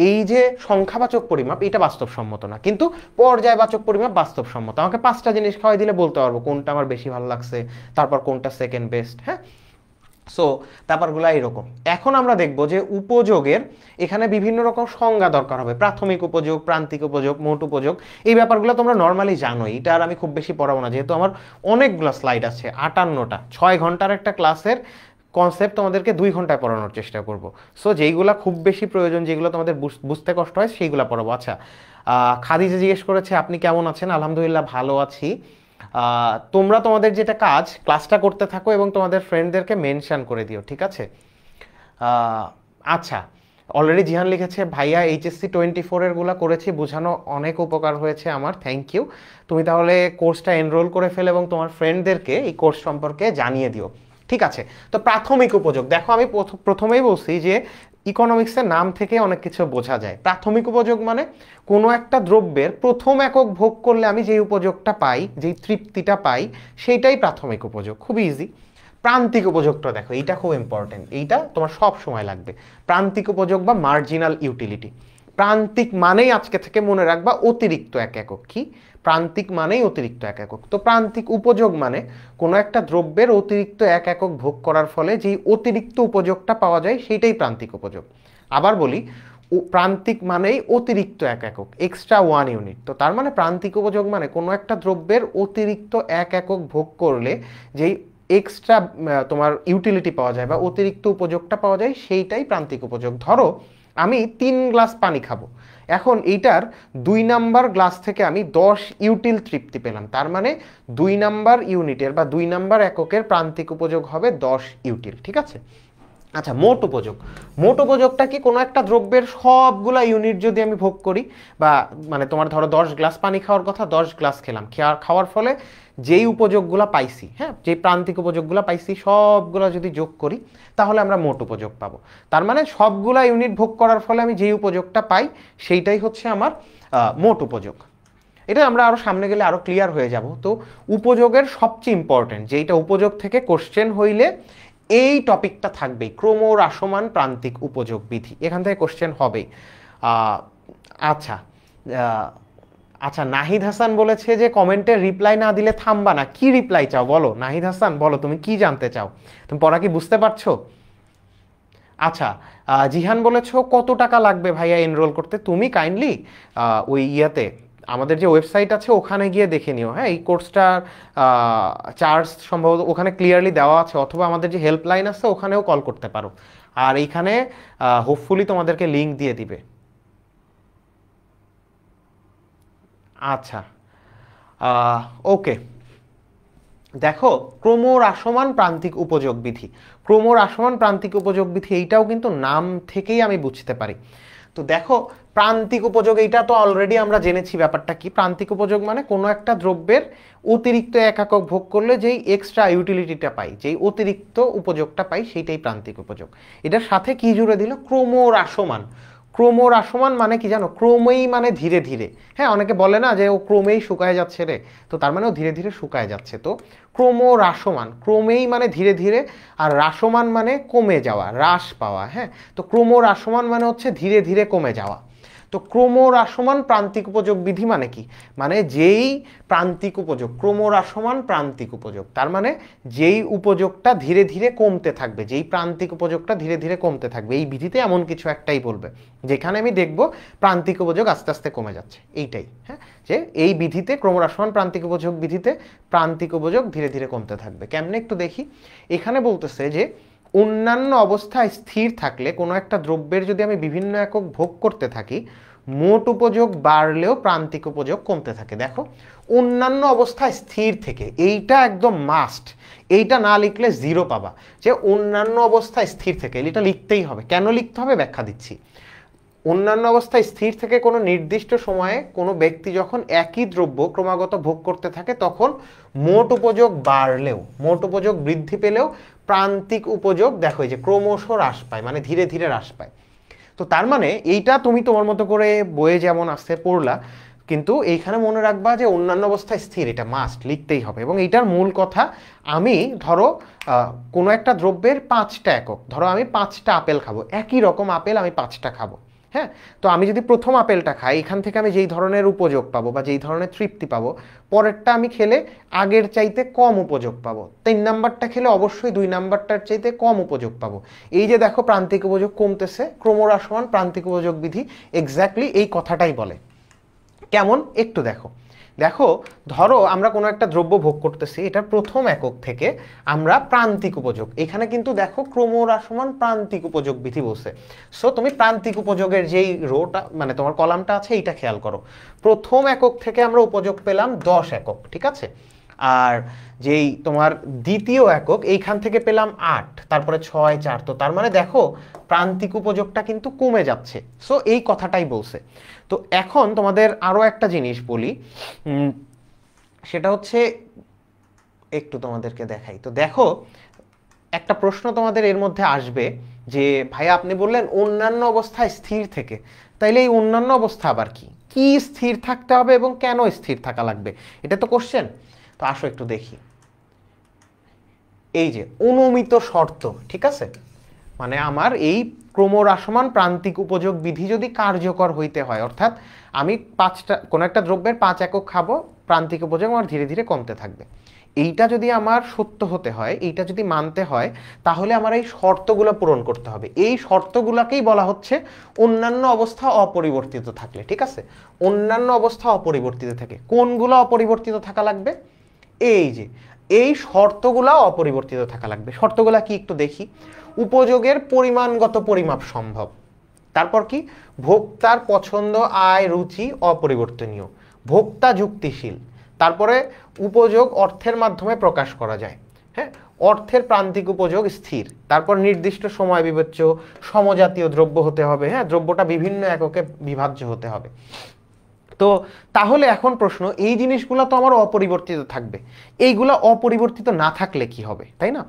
এই যে সংখ্যাবাচক পরিমাপ এটা বাস্তবসম্মত না, কিন্তু পর্যায়বাচক পরিমাপ বাস্তবসম্মত। আমাকে 5টা জিনিস খাওয়াই দিলে বলতে পারবো কোনটা আমার বেশি ভালো লাগছে, তারপর কোনটা সেকেন্ড বেস্ট। হ্যাঁ, সো ব্যাপারগুলো এইরকম। এখন আমরা দেখব যে উপযোগের এখানে বিভিন্ন রকম সংজ্ঞা দরকার হবে, প্রাথমিক উপযোগ, প্রান্তিক উপযোগ, মোট উপযোগ। এই ব্যাপারগুলো তোমরা নর্মালি জানোই, এটা আর আমি খুব বেশি পড়াবো না, যেহেতু আমার অনেকগুলো স্লাইড আছে, 58টা, 6 ঘন্টার একটা ক্লাসের কনসেপ্ট তোমাদেরকে 2 ঘন্টায় পড়ানোর চেষ্টা করব। সো যেইগুলো খুব বেশি প্রয়োজন, যেগুলো তোমাদের বুঝতে কষ্ট হয়, সেইগুলো পড়াবো। আচ্ছা, খাদিজা জিজ্ঞেস করেছে আপনি কেমন আছেন? আলহামদুলিল্লাহ ভালো আছি। তোমরা তোমাদের যেটা কাজ ক্লাসটা করতে থাকো এবং তোমাদের ফ্রেন্ডদেরকে মেনশন করে দিও, ঠিক আছে? আচ্ছা, অলরেডি জিহান লিখেছে ভাইয়া এইচএসসি 24 গুলা করেছি, বোঝানো অনেক উপকার হয়েছে আমার, থ্যাংক ইউ। তুমি তাহলে কোর্সটা এনরোল করে ফেলে এবং তোমার ফ্রেন্ডদেরকে এই কোর্স সম্পর্কে জানিয়ে দিও, ঠিক আছে? তো প্রাথমিক উপযোগ দেখো, আমি প্রথমেই বলছি যে ইকোনমিক্সের নাম থেকে অনেক কিছু বোঝা যায়। প্রাথমিক উপযোগ মানে কোনো একটা দ্রব্যের প্রথম একক ভোগ করলে আমি যেই উপযোগটা পাই, যেই তৃপ্তিটা পাই, সেইটাই প্রাথমিক উপযোগ। খুব ইজি। প্রান্তিক উপযোগটা দেখো, এইটা খুব ইম্পর্টেন্ট, এইটা তোমার সব সময় লাগবে। প্রান্তিক উপযোগ বা মার্জিনাল ইউটিলিটি। প্রান্তিক মানেই আজকে থেকে মনে রাখবা অতিরিক্ত এক একক। কি? প্রান্তিক মানেই অতিরিক্ত এক একক। তো প্রান্তিক উপযোগ মানে কোনো একটা দ্রব্যের অতিরিক্ত এক একক ভোগ করার ফলে যেই অতিরিক্ত উপযোগটা পাওয়া যায় সেইটাই প্রান্তিক উপযোগ। আবার বলি, প্রান্তিক মানেই অতিরিক্ত এক একক, এক্সট্রা 1 ইউনিট। তো তার মানে প্রান্তিক উপযোগ মানে কোনো একটা দ্রব্যের অতিরিক্ত এক একক ভোগ করলে যেই এক্সট্রা তোমার ইউটিলিটি পাওয়া যায় বা অতিরিক্ত উপযোগটা পাওয়া যায়, সেইটাই প্রান্তিক উপযোগ। ধরো আমি 3 গ্লাস পানি খাবো, এখন এইটার 2 নাম্বার গ্লাস থেকে আমি 10 ইউটিল তৃপ্তি পেলাম, তার মানে 2 নাম্বার ইউনিটের বা 2 নাম্বার এককের প্রান্তিক উপযোগ হবে 10 ইউটিল, ঠিক আছে? আচ্ছা, মোট উপযোগ। মোট উপযোগটা কি? কোনো একটা দ্রব্যের সবগুলা ইউনিট যদি আমি ভোগ করি, বা মানে তোমার ধরো 10 গ্লাস পানি খাওয়ার কথা, 10 গ্লাস খেলাম, খাওয়ার ফলে যেই উপযোগগুলো পাইছি, হ্যাঁ, যে প্রান্তিক উপযোগগুলো পাইছি সবগুলো যদি যোগ করি তাহলে আমরা মোট উপযোগ পাবো। তার মানে সবগুলা ইউনিট ভোগ করার ফলে আমি যেই উপযোগটা পাই সেইটাই হচ্ছে আমার মোট উপযোগ। এটা আমরা আরো সামনে গেলে আরো ক্লিয়ার হয়ে যাব। তো উপযোগের সবচেয়ে ইম্পর্টেন্ট যেইটা উপযোগ থেকে কোশ্চেন হইলে এই টপিকটা থাকবেই, ক্রমহ্রাসমান প্রান্তিক উপযোগ বিধি, এখান থেকে কোশ্চেন হবেই। আচ্ছা আচ্ছা, নাহিদ হাসান বলেছে যে কমেন্টে রিপ্লাই না দিলে থামবা না। কি রিপ্লাই চাও বলো নাহিদ হাসান, বলো তুমি কি জানতে চাও, তুমি পড়া কি বুঝতে পারছো? আচ্ছা, জিহান বলেছো কত টাকা লাগবে ভাইয়া এনরোল করতে? তুমি কাইন্ডলি ওই ইয়াতে আমাদের যে ওয়েবসাইট আছে ওখানে গিয়ে দেখে নিও, হ্যাঁ, এই কোর্সটার চার্জ সম্ভবত ওখানে ক্লিয়ারলি দেওয়া আছে, অথবা আমাদের যে হেল্পলাইন আছে ওখানেও কল করতে পারো, আর এইখানে হোপফুলি তোমাদেরকে লিঙ্ক দিয়ে দিবে। আচ্ছা, ওকে, দেখো ক্রমহ্রাসমান প্রান্তিক উপযোগ বিধি। ক্রমহ্রাসমান প্রান্তিক উপযোগ বিধি এইটাও কিন্তু নাম থেকেই আমি বুঝতে পারি। তো দেখো প্রান্তিক উপযোগ, এইটা তো অলরেডি আমরা জেনেছি ব্যাপারটা কি। প্রান্তিক উপযোগ মানে কোনো একটা দ্রব্যের অতিরিক্ত এক একক ভোগ করলে যেই এক্সট্রা ইউটিলিটিটা পাই, যেই অতিরিক্ত উপযোগটা পাই, সেইটাই প্রান্তিক উপযোগ। এটার সাথে কি জুড়ে দিল? ক্রমহ্রাসমান। ক্রমহ্রাসমান মানে কি জানো? ক্রমেই মানে ধীরে ধীরে। হ্যাঁ, অনেকে বলে না যে ও ক্রমেই শুকায় যাচ্ছে রে, তো তার মানে ও ধীরে ধীরে শুকায় যাচ্ছে। তো ক্রমহ্রাসমান, ক্রমেই মানে ধীরে ধীরে, আর হ্রাসমান মানে কমে যাওয়া, হ্রাস পাওয়া। হ্যাঁ, তো ক্রমহ্রাসমান মানে হচ্ছে ধীরে ধীরে কমে যাওয়া। তো ক্রমহ্রাসমান প্রান্তিক উপযোগ বিধি মানে কি? মানে যেই প্রান্তিক উপযোগ, ক্রমহ্রাসমান প্রান্তিক উপযোগ, তার মানে যেই উপযোগটা ধীরে ধীরে কমতে থাকবে, যেই প্রান্তিক উপযোগটা ধীরে ধীরে কমতে থাকবে, এই বিধিতে এমন কিছু একটাই বলবে যেখানে আমি দেখব প্রান্তিক উপযোগ আস্তে আস্তে কমে যাচ্ছে, এইটাই। হ্যাঁ, যে এই বিধিতে, ক্রমহ্রাসমান প্রান্তিক উপযোগ বিধিতে প্রান্তিক উপযোগ ধীরে ধীরে কমতে থাকবে। কেমনে একটু দেখি। এখানে বলতেছে যে অন্যান্য অবস্থায় স্থির থাকলে কোনো একটা দ্রব্যের যদি আমি বিভিন্ন একক ভোগ করতে থাকি, মোট উপযোগ বাড়লেও প্রান্তিক উপযোগ কমতে থাকে। দেখো, অন্যান্য অবস্থায় স্থির থেকে, এইটা একদম মাস্ট, এইটা না লিখলে জিরো পাবা। যে অন্যান্য অবস্থায় স্থির থেকে, এটা লিখতেই হবে। কেন লিখতে হবে ব্যাখ্যা দিচ্ছি। অন্যান্য অবস্থায় স্থির থেকে কোনো নির্দিষ্ট সময়ে কোনো ব্যক্তি যখন একই দ্রব্য ক্রমাগত ভোগ করতে থাকে, তখন মোট উপযোগ বাড়লেও, মোট উপযোগ বৃদ্ধি পেলেও প্রান্তিক উপযোগ দেখো এই যে ক্রমশ হ্রাস পায়, মানে ধীরে ধীরে হ্রাস পায়। তো তার মানে এইটা তুমি তোমার মতো করে বইয়ে যেমন আসছে পড়লা, কিন্তু এইখানে মনে রাখবা যে অন্যান্য অবস্থায় স্থির, এটা মাস্ট লিখতেই হবে। এবং এইটার মূল কথা, আমি ধরো কোনো একটা দ্রব্যের 5টা একক, ধরো আমি 5টা আপেল খাবো, একই রকম আপেল আমি 5টা খাবো। হ্যাঁ, তো আমি যদি প্রথম আপেলটা খাই, এখান থেকে আমি যেই ধরনের উপযোগ পাবো বা যেই ধরনের তৃপ্তি পাবো, পরেরটা আমি খেলে আগের চাইতে কম উপযোগ পাবো। 3 নাম্বারটা খেলে অবশ্যই 2 নাম্বারটার চাইতে কম উপযোগ পাবো। এই যে দেখো প্রান্তিক উপযোগ কমতেছে, ক্রমহ্রাসমান প্রান্তিক উপযোগ বিধি এক্স্যাক্টলি এই কথাটাই বলে। কেমন একটু দেখো। দেখো, ধরো আমরা কোনো একটা দ্রব্য ভোগ করতেছি, এটার প্রথম একক থেকে আমরা প্রান্তিক উপযোগ, এখানে কিন্তু দেখো ক্রমহ্রাসমান প্রান্তিক উপযোগ বিধি বলছে। সো তুমি প্রান্তিক উপযোগের যেই রোটা মানে তোমার কলামটা আছে এইটা খেয়াল করো। প্রথম একক থেকে আমরা উপযোগ পেলাম 10 একক, ঠিক আছে? আর যেই তোমার দ্বিতীয় একক এইখান থেকে পেলাম 8, তারপরে 6, 4, তো তার মানে দেখো প্রান্তিক উপযোগটা কিন্তু কমে যাচ্ছে। সো এই কথাটাই বলছে। তো এখন তোমাদের আরো একটা জিনিস বলি, সেটা হচ্ছে একটু তোমাদেরকে দেখাই। তো দেখো একটা প্রশ্ন তোমাদের এর মধ্যে আসবে যে ভাইয়া আপনি বললেন অন্যান্য অবস্থায় স্থির থেকে, তাইলে এই অন্যান্য অবস্থা আবার কি কি স্থির থাকতে হবে এবং কেন স্থির থাকা লাগবে, এটা তো কোশ্চেন। তো আসো একটু দেখি। এই যে অনুমিত শর্ত, ঠিক আছে, মানে আমার এই ক্রমহ্রাসমান প্রান্তিক উপযোগ বিধি যদি কার্যকর হইতে হয়, অর্থাৎ আমি কোনো একটা দ্রব্যের 5 একক খাবো, প্রান্তিক উপযোগ আমার ধীরে ধীরে কমতে থাকবে, এইটা যদি আমার সত্য হতে হয়, এইটা যদি মানতে হয়, তাহলে আমার এই শর্তগুলো পূরণ করতে হবে। এই শর্তগুলোকেই বলা হচ্ছে অন্যান্য অবস্থা অপরিবর্তিত থাকলে, ঠিক আছে, অন্যান্য অবস্থা অপরিবর্তিত থাকে। কোনগুলো অপরিবর্তিত থাকা লাগবে? এই যে এই শর্তগুলো অপরিবর্তিত থাকা লাগবে। শর্তগুলো কি একটু দেখি। উপযোগের পরিমাণগত পরিমাপ সম্ভব, তারপর কি ভোক্তার পছন্দ আয় রুচি অপরিবর্তনীয়, ভোক্তা যুক্তিশীল, তারপরে উপযোগ অর্থের মাধ্যমে প্রকাশ করা যায়, হ্যাঁ, অর্থের প্রান্তিক উপযোগ স্থির, তারপর নির্দিষ্ট সময় বিবেচ্য, সমজাতীয় দ্রব্য হতে হবে, হ্যাঁ, দ্রব্যটা বিভিন্ন এককে বিভাজ্য হতে হবে। তো তাহলে এখন প্রশ্ন, এই জিনিসগুলো তো আমার অপরিবর্তিত থাকবে, এইগুলা অপরিবর্তিত না থাকলে কি হবে, তাই না?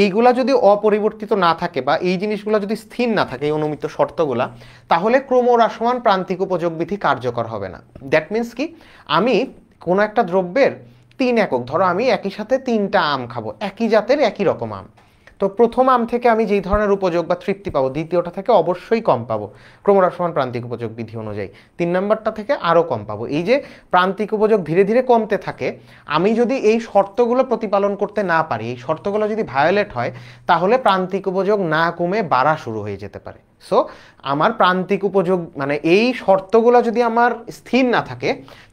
এইগুলা যদি অপরিবর্তিত না থাকে বা এই জিনিসগুলো যদি স্থির না থাকে, এই অনুমিত শর্তগুলা, তাহলে ক্রমহ্রাসমান প্রান্তিক উপযোগ বিধি কার্যকর হবে না। দ্যাট মিন্স কি, আমি কোনো একটা দ্রব্যের 3 একক, ধরো আমি একই সাথে 3টা আম খাবো, একই জাতের একই রকম আম, তো প্রথম আম থেকে আমি যেই ধরনের উপযোগ বা তৃপ্তি পাবো, দ্বিতীয়টা থেকে অবশ্যই কম পাবো ক্রমহ্রাসমান প্রান্তিক উপযোগ বিধি অনুযায়ী, 3 নম্বরটা থেকে আরও কম পাবো। এই যে প্রান্তিক উপযোগ ধীরে ধীরে কমতে থাকে, আমি যদি এই শর্তগুলো প্রতিপালন করতে না পারি, এই শর্তগুলো যদি ভায়োলেট হয়, তাহলে প্রান্তিক উপযোগ না কমে বাড়া শুরু হয়ে যেতে পারে। সো আমার প্রান্তিক উপযোগ মানে এই শর্তগুলো যদি আমার স্থির না থাকে,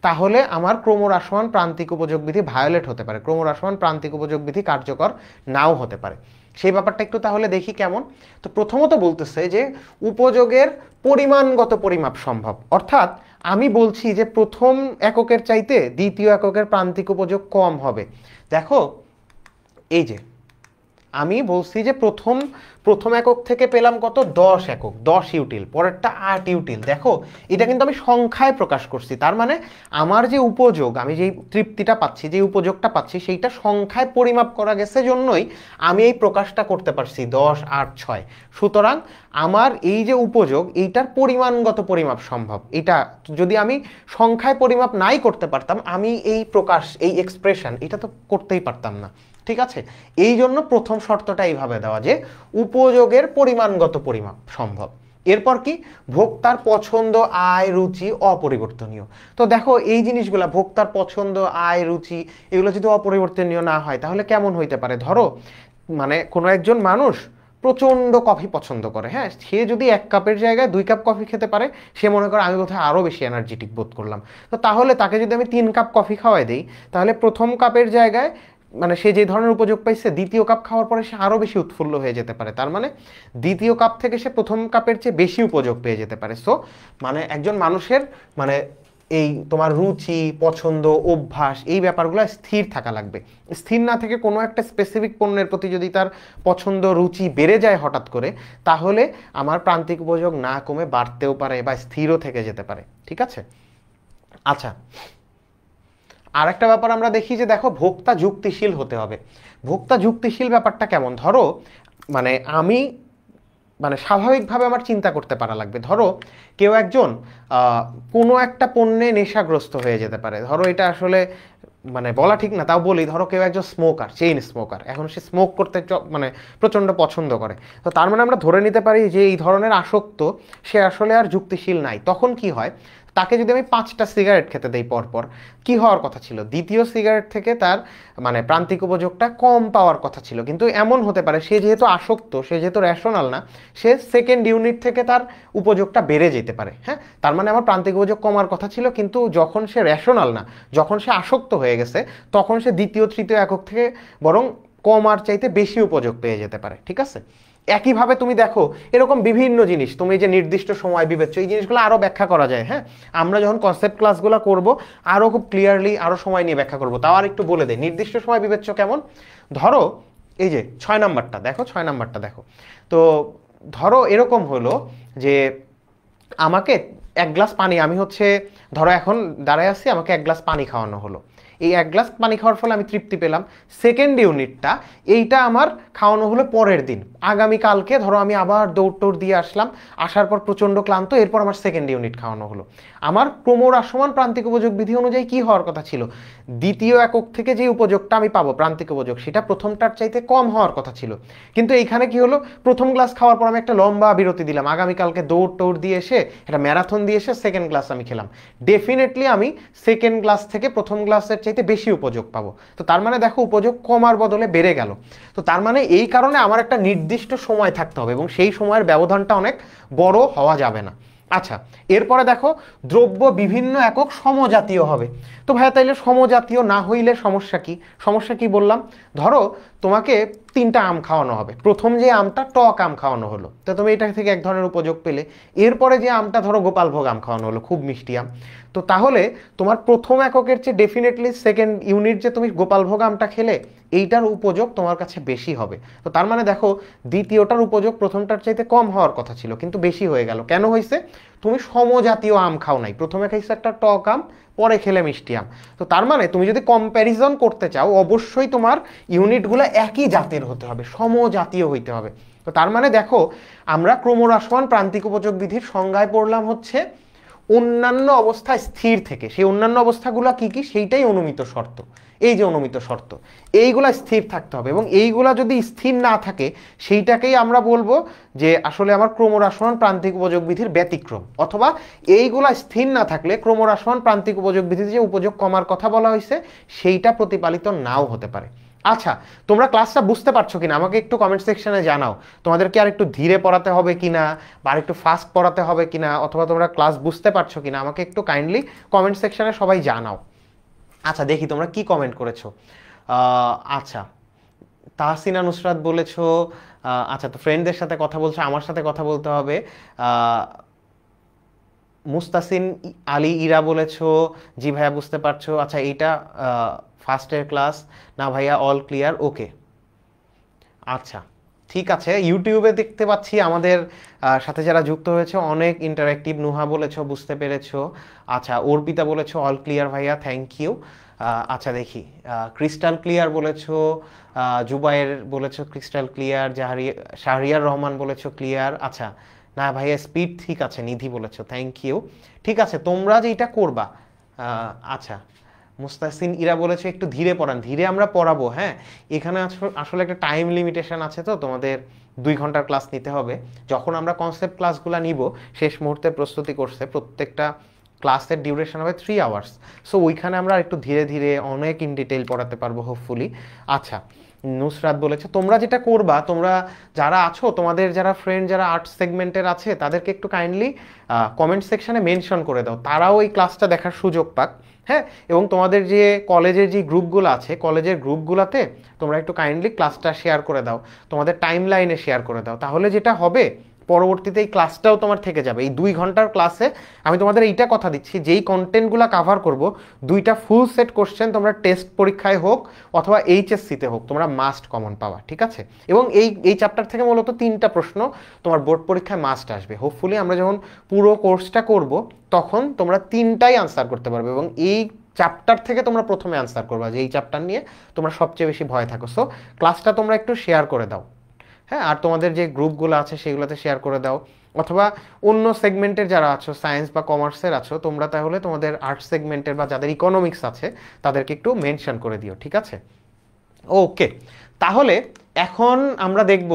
তাহলে আমার ক্রমহ্রাসমান প্রান্তিক উপযোগ বিধি ভায়োলেট হতে পারে, ক্রমহ্রাসমান প্রান্তিক উপযোগ বিধি কার্যকর নাও হতে পারে। সেই ব্যাপারটা একটু তাহলে দেখি কেমন। তো প্রথমত বলতেছে যে উপযোগের পরিমাণগত পরিমাপ সম্ভব, অর্থাৎ আমি বলছি যে প্রথম এককের চাইতে দ্বিতীয় এককের প্রান্তিক উপযোগ কম হবে। দেখো এই যে আমি বলছি যে প্রথম একক থেকে পেলাম কত, 10 একক, 10 ইউটিল, পরেরটা 8 ইউটিল। দেখো এটা কিন্তু আমি সংখ্যায় প্রকাশ করছি, তার মানে আমার যে উপযোগ, আমি যেই তৃপ্তিটা পাচ্ছি, যে উপযোগটা পাচ্ছি, সেইটা সংখ্যায় পরিমাপ করা গেছে জন্যই আমি এই প্রকাশটা করতে পারছি 10, 8, 6। সুতরাং আমার এই যে উপযোগ, এইটার পরিমাণগত পরিমাপ সম্ভব। এটা যদি আমি সংখ্যায় পরিমাপ নাই করতে পারতাম, আমি এই প্রকাশ, এই এক্সপ্রেশন, এটা তো করতেই পারতাম না, ঠিক আছে। এই জন্য প্রথম শর্তটা এইভাবে দেওয়া যে উপযোগের পরিমাণগত পরিমাপ সম্ভব। এরপর কি, ভোক্তার পছন্দ আয় রুচি অপরিবর্তনীয়। তো দেখো এই জিনিসগুলা, ভোক্তার পছন্দ আয় রুচি, এগুলো যদি অপরিবর্তনীয় না হয়, তাহলে কেমন হইতে পারে? ধরো মানে কোনো একজন মানুষ প্রচণ্ড কফি পছন্দ করে, হ্যাঁ, সে যদি 1 কাপের জায়গায় 2 কাপ কফি খেতে পারে, সে মনে করে আমি বোধহয় আরও বেশি এনার্জেটিক বোধ করলাম। তো তাহলে তাকে যদি আমি 3 কাপ কফি খাওয়াই দিই, তাহলে প্রথম কাপের জায়গায় মানে সে যে ধরনের উপযোগ পাইছে, দ্বিতীয় কাপ খাওয়ার পরে সে আরও বেশি উৎফুল্ল হয়ে যেতে পারে, তার মানে দ্বিতীয় কাপ থেকে সে প্রথম কাপের চেয়ে বেশি উপযোগ পেয়ে যেতে পারে। সো মানে একজন মানুষের মানে এই তোমার রুচি, পছন্দ, অভ্যাস, এই ব্যাপারগুলো স্থির থাকা লাগবে। স্থির না থেকে কোনো একটা স্পেসিফিক পণ্যের প্রতি যদি তার পছন্দ রুচি বেড়ে যায় হঠাৎ করে, তাহলে আমার প্রান্তিক উপযোগ না কমে বাড়তেও পারে বা স্থিরও থেকে যেতে পারে, ঠিক আছে। আচ্ছা, আর একটা ব্যাপার আমরা দেখি যে দেখো ভোক্তা যুক্তিশীল হতে হবে। ভোক্তা যুক্তিশীল ব্যাপারটা কেমন? ধরো মানে আমি মানে স্বাভাবিকভাবে আমার চিন্তা করতে পারা লাগবে। ধরো কেউ একজন কোনো একটা পণ্যে নেশাগ্রস্ত হয়ে যেতে পারে, ধরো এটা আসলে মানে বলা ঠিক না, তাও বলি, ধরো কেউ একজন স্মোকার, চেইন স্মোকার, এখন সে স্মোক করতে মানে প্রচণ্ড পছন্দ করে, তো তার মানে আমরা ধরে নিতে পারি যে এই ধরনের আসক্ত সে আসলে আর যুক্তিশীল নাই। তখন কি হয়, তাকে যদি আমি 5টা সিগারেট খেতে দেই পরপর, কি হওয়ার কথা ছিল, দ্বিতীয় সিগারেট থেকে তার মানে প্রান্তিক উপযোগটা কম পাওয়ার কথা ছিল, কিন্তু এমন হতে পারে সে যেহেতু আসক্ত, সে যেহেতু রেশনাল না, সে সেকেন্ড ইউনিট থেকে তার উপযোগটা বেড়ে যেতে পারে, হ্যাঁ। তার মানে আমার প্রান্তিক উপযোগ কমার কথা ছিল, কিন্তু যখন সে রেশনাল না, যখন সে আসক্ত হয়ে গেছে, তখন সে দ্বিতীয় তৃতীয় একক থেকে বরং কমার চাইতে বেশি উপযোগ পেয়ে যেতে পারে, ঠিক আছে। একইভাবে তুমি দেখো এরকম বিভিন্ন জিনিস, তুমি যে নির্দিষ্ট সময় বিবেচ্য, এই জিনিসগুলো আরো ব্যাখ্যা করা যায়। হ্যাঁ, আমরা যখন কনসেপ্ট ক্লাসগুলো করব আরো খুব ক্লিয়ারলি আরো সময় নিয়ে ব্যাখ্যা করব। তাও আর একটু বলে দেয় নির্দিষ্ট সময় বিবেচ্য কেমন। ধরো এই যে 6 নাম্বারটা দেখো, 6 নাম্বারটা দেখো। তো ধরো এরকম হলো যে আমাকে 1 গ্লাস পানি, আমি হচ্ছে ধরো এখন দাঁড়ায় আছি, আমাকে 1 গ্লাস পানি খাওয়ানো হলো। এই 1 গ্লাস পানি খাওয়ার ফলে আমি তৃপ্তি পেলাম। সেকেন্ড ইউনিটটা এইটা আমার খাওয়ানো হলো পরের দিন, আগামীকালকে ধরো আমি আবার দৌড় টোড় দিয়ে আসলাম, আসার পর প্রচণ্ড ক্লান্ত, এরপর আমার সেকেন্ড ইউনিট খাওয়ানো হলো। আমার ক্রমহ্রাসমান প্রান্তিক উপযোগ বিধি অনুযায়ী কি হওয়ার কথা ছিল, দ্বিতীয় একক থেকে যে উপযোগটা আমি পাবো প্রান্তিক উপযোগ, সেটা প্রথমটার চাইতে কম হওয়ার কথা ছিল। কিন্তু এইখানে কি হলো, প্রথম গ্লাস খাওয়ার পর আমি একটা লম্বা বিরতি দিলাম, আগামীকালকে দৌড় টোড় দিয়ে এসে একটা ম্যারাথন দিয়ে এসে সেকেন্ড গ্লাস আমি খেলাম, ডেফিনেটলি আমি সেকেন্ড গ্লাস থেকে প্রথম গ্লাসের চাইতে বেশি উপযোগ পাবো। তো তার মানে দেখো উপযোগ কমার বদলে বেড়ে গেল। তো তার মানে এই কারণে আমার একটা নির্দিষ্ট সময় থাকতে হবে এবং সেই সময়ের ব্যবধানটা অনেক বড় হওয়া যাবে না। আচ্ছা, এরপরে দেখো দ্রব্য বিভিন্ন একক সমজাতীয় হবে। তো ভাইয়া তাইলে সমজাতীয় না হইলে সমস্যা কি? সমস্যা কি বললাম, ধরো তোমাকে 3টা আম খাওয়ানো হবে, প্রথম যে আমটা টক আম খাওয়ানো হলো, তো তুমি এটা থেকে এক ধরনের উপযোগ পেলে। এরপরে যে আমটা ধরো গোপালভোগ আম খাওয়ানো হলো, খুব মিষ্টি আম। তো তাহলে তোমার প্রথম এককের চেয়ে ডেফিনেটলি সেকেন্ড ইউনিট যে তুমি গোপালভোগ আমটা খেলে এইটার উপযোগ তোমার কাছে বেশি হবে। তো তার মানে দেখো দ্বিতীয়টার উপযোগ প্রথমটার চাইতে কম হওয়ার কথা ছিল কিন্তু বেশি হয়ে গেল। কেন হয়েছে, তুমি সমজাতীয় আম খাও নাই, প্রথমে খাইছো একটা টক আম, পরে খেলে মিষ্টি আম। তো তার মানে তুমি যদি কম্প্যারিজন করতে চাও অবশ্যই তোমার ইউনিটগুলো একই জাতের হতে হবে, সমজাতীয় হইতে হবে। তো তার মানে দেখো আমরা ক্রমহ্রাসমান প্রান্তিক উপযোগ বিধির সংজ্ঞায় পড়লাম হচ্ছে অন্যান্য অবস্থা স্থির থেকে। সেই অন্যান্য অবস্থাগুলো কি কি, সেইটাই অনুমিত শর্ত। এই যে অনুমিত শর্ত, এইগুলা স্থির থাকতে হবে এবং এইগুলা যদি স্থির না থাকে সেইটাকেই আমরা বলবো যে আসলে আমার ক্রমহ্রাসমান প্রান্তিক উপযোগ বিধির ব্যতিক্রম। অথবা এইগুলা স্থির না থাকলে ক্রমহ্রাসমান প্রান্তিক উপযোগ বিধিতে যে উপযোগ কমার কথা বলা হয়েছে সেইটা প্রতিপালিত নাও হতে পারে। আচ্ছা, তোমরা ক্লাসটা বুঝতে পারছো কিনা আমাকে একটু কমেন্ট সেকশনে জানাও। তোমাদেরকে আর একটু ধীরে পড়াতে হবে কিনা বা আর একটু ফাস্ট পড়াতে হবে কিনা, অথবা তোমরা ক্লাস বুঝতে পারছো কিনা আমাকে একটু কাইন্ডলি কমেন্ট সেকশনে সবাই জানাও। আচ্ছা দেখি তোমরা কি কমেন্ট করেছো। আচ্ছা, তাহসিনা নুসরাত বলেছো আচ্ছা তো ফ্রেন্ডদের সাথে কথা বলছো, আমার সাথে কথা বলতে হবে। মুস্তাসিন আলী ইরা বলেছো জি ভাইয়া বুঝতে পারছো। আচ্ছা এইটা ফার্স্টের ক্লাস না ভাইয়া, অল ক্লিয়ার, ওকে। আচ্ছা ঠিক আছে, ইউটিউবে দেখতে পাচ্ছি আমাদের সাথে যারা যুক্ত হয়েছে অনেক ইন্টারেক্টিভ। নুহা বলেছো বুঝতে পেরেছো। আচ্ছা অর্পিতা বলেছো অল ক্লিয়ার ভাইয়া, থ্যাংক ইউ। আচ্ছা দেখি, ক্রিস্টাল ক্লিয়ার বলেছো, জুবাইর বলেছো ক্রিস্টাল ক্লিয়ার, শাহরিয়ার রহমান বলেছো ক্লিয়ার। আচ্ছা না ভাইয়া স্পিড ঠিক আছে, নিধি বলেছো, থ্যাংক ইউ। ঠিক আছে তোমরা যেটা করবা, আচ্ছা মুস্তাসিন ইরা বলেছে একটু ধীরে পড়ান, ধীরে আমরা পড়াবো। হ্যাঁ, এখানে আসলে একটা টাইম লিমিটেশন আছে, তো তোমাদের 2 ঘন্টার ক্লাস নিতে হবে। যখন আমরা কনসেপ্ট ক্লাসগুলো নিব শেষ মুহূর্তে প্রস্তুতি করছে, প্রত্যেকটা ক্লাসের ডিউরেশন হবে 3 আওয়ার্স। সো ওইখানে আমরা একটু ধীরে ধীরে অনেক ইন ডিটেইল পড়াতে পারবো হোপফুলি। আচ্ছা নুসরাত বলেছে তোমরা যেটা করবা, তোমরা যারা আছো তোমাদের যারা ফ্রেন্ড যারা আর্টস সেগমেন্টের আছে তাদেরকে একটু কাইন্ডলি কমেন্ট সেকশনে মেনশন করে দাও, তারাও এই ক্লাসটা দেখার সুযোগ পাক। হ্যাঁ, এবং তোমাদের যে কলেজের যে গ্রুপগুলো আছে কলেজের গ্রুপগুলোতে তোমরা একটু কাইন্ডলি ক্লাসটা শেয়ার করে দাও, তোমাদের টাইম লাইনে শেয়ার করে দাও। তাহলে যেটা হবে পরবর্তীতে এই ক্লাসটাও তোমার থেকে যাবে। এই 2 ঘন্টার ক্লাসে আমি তোমাদের এইটা কথা দিচ্ছি, যেই কন্টেন্টগুলো কাভার করব 2টা ফুল সেট কোশ্চেন তোমরা টেস্ট পরীক্ষায় হোক অথবা এইচএসসিতে হোক তোমরা মাস্ট কমন পাওয়া, ঠিক আছে? এবং এই চ্যাপ্টার থেকে মূলত 3টা প্রশ্ন তোমার বোর্ড পরীক্ষায় মাস্ট আসবে। হোপফুলি আমরা যখন পুরো কোর্সটা করব তখন তোমরা 3টাই আনসার করতে পারবে এবং এই চ্যাপ্টার থেকে তোমরা প্রথমে আনসার করবা, যে এই চ্যাপ্টার নিয়ে তোমরা সবচেয়ে বেশি ভয় থাকো। সো ক্লাসটা তোমরা একটু শেয়ার করে দাও। হ্যাঁ, আর তোমাদের যে গ্রুপগুলো আছে সেগুলোতে শেয়ার করে দাও, অথবা অন্য সেগমেন্টের যারা আছো সায়েন্স বা কমার্সের আছো তোমরা তাহলে তোমাদের আর্টস সেগমেন্টের বা যাদের ইকোনমিক্স আছে তাদেরকে একটু মেনশন করে দিও, ঠিক আছে? ওকে, তাহলে এখন আমরা দেখব,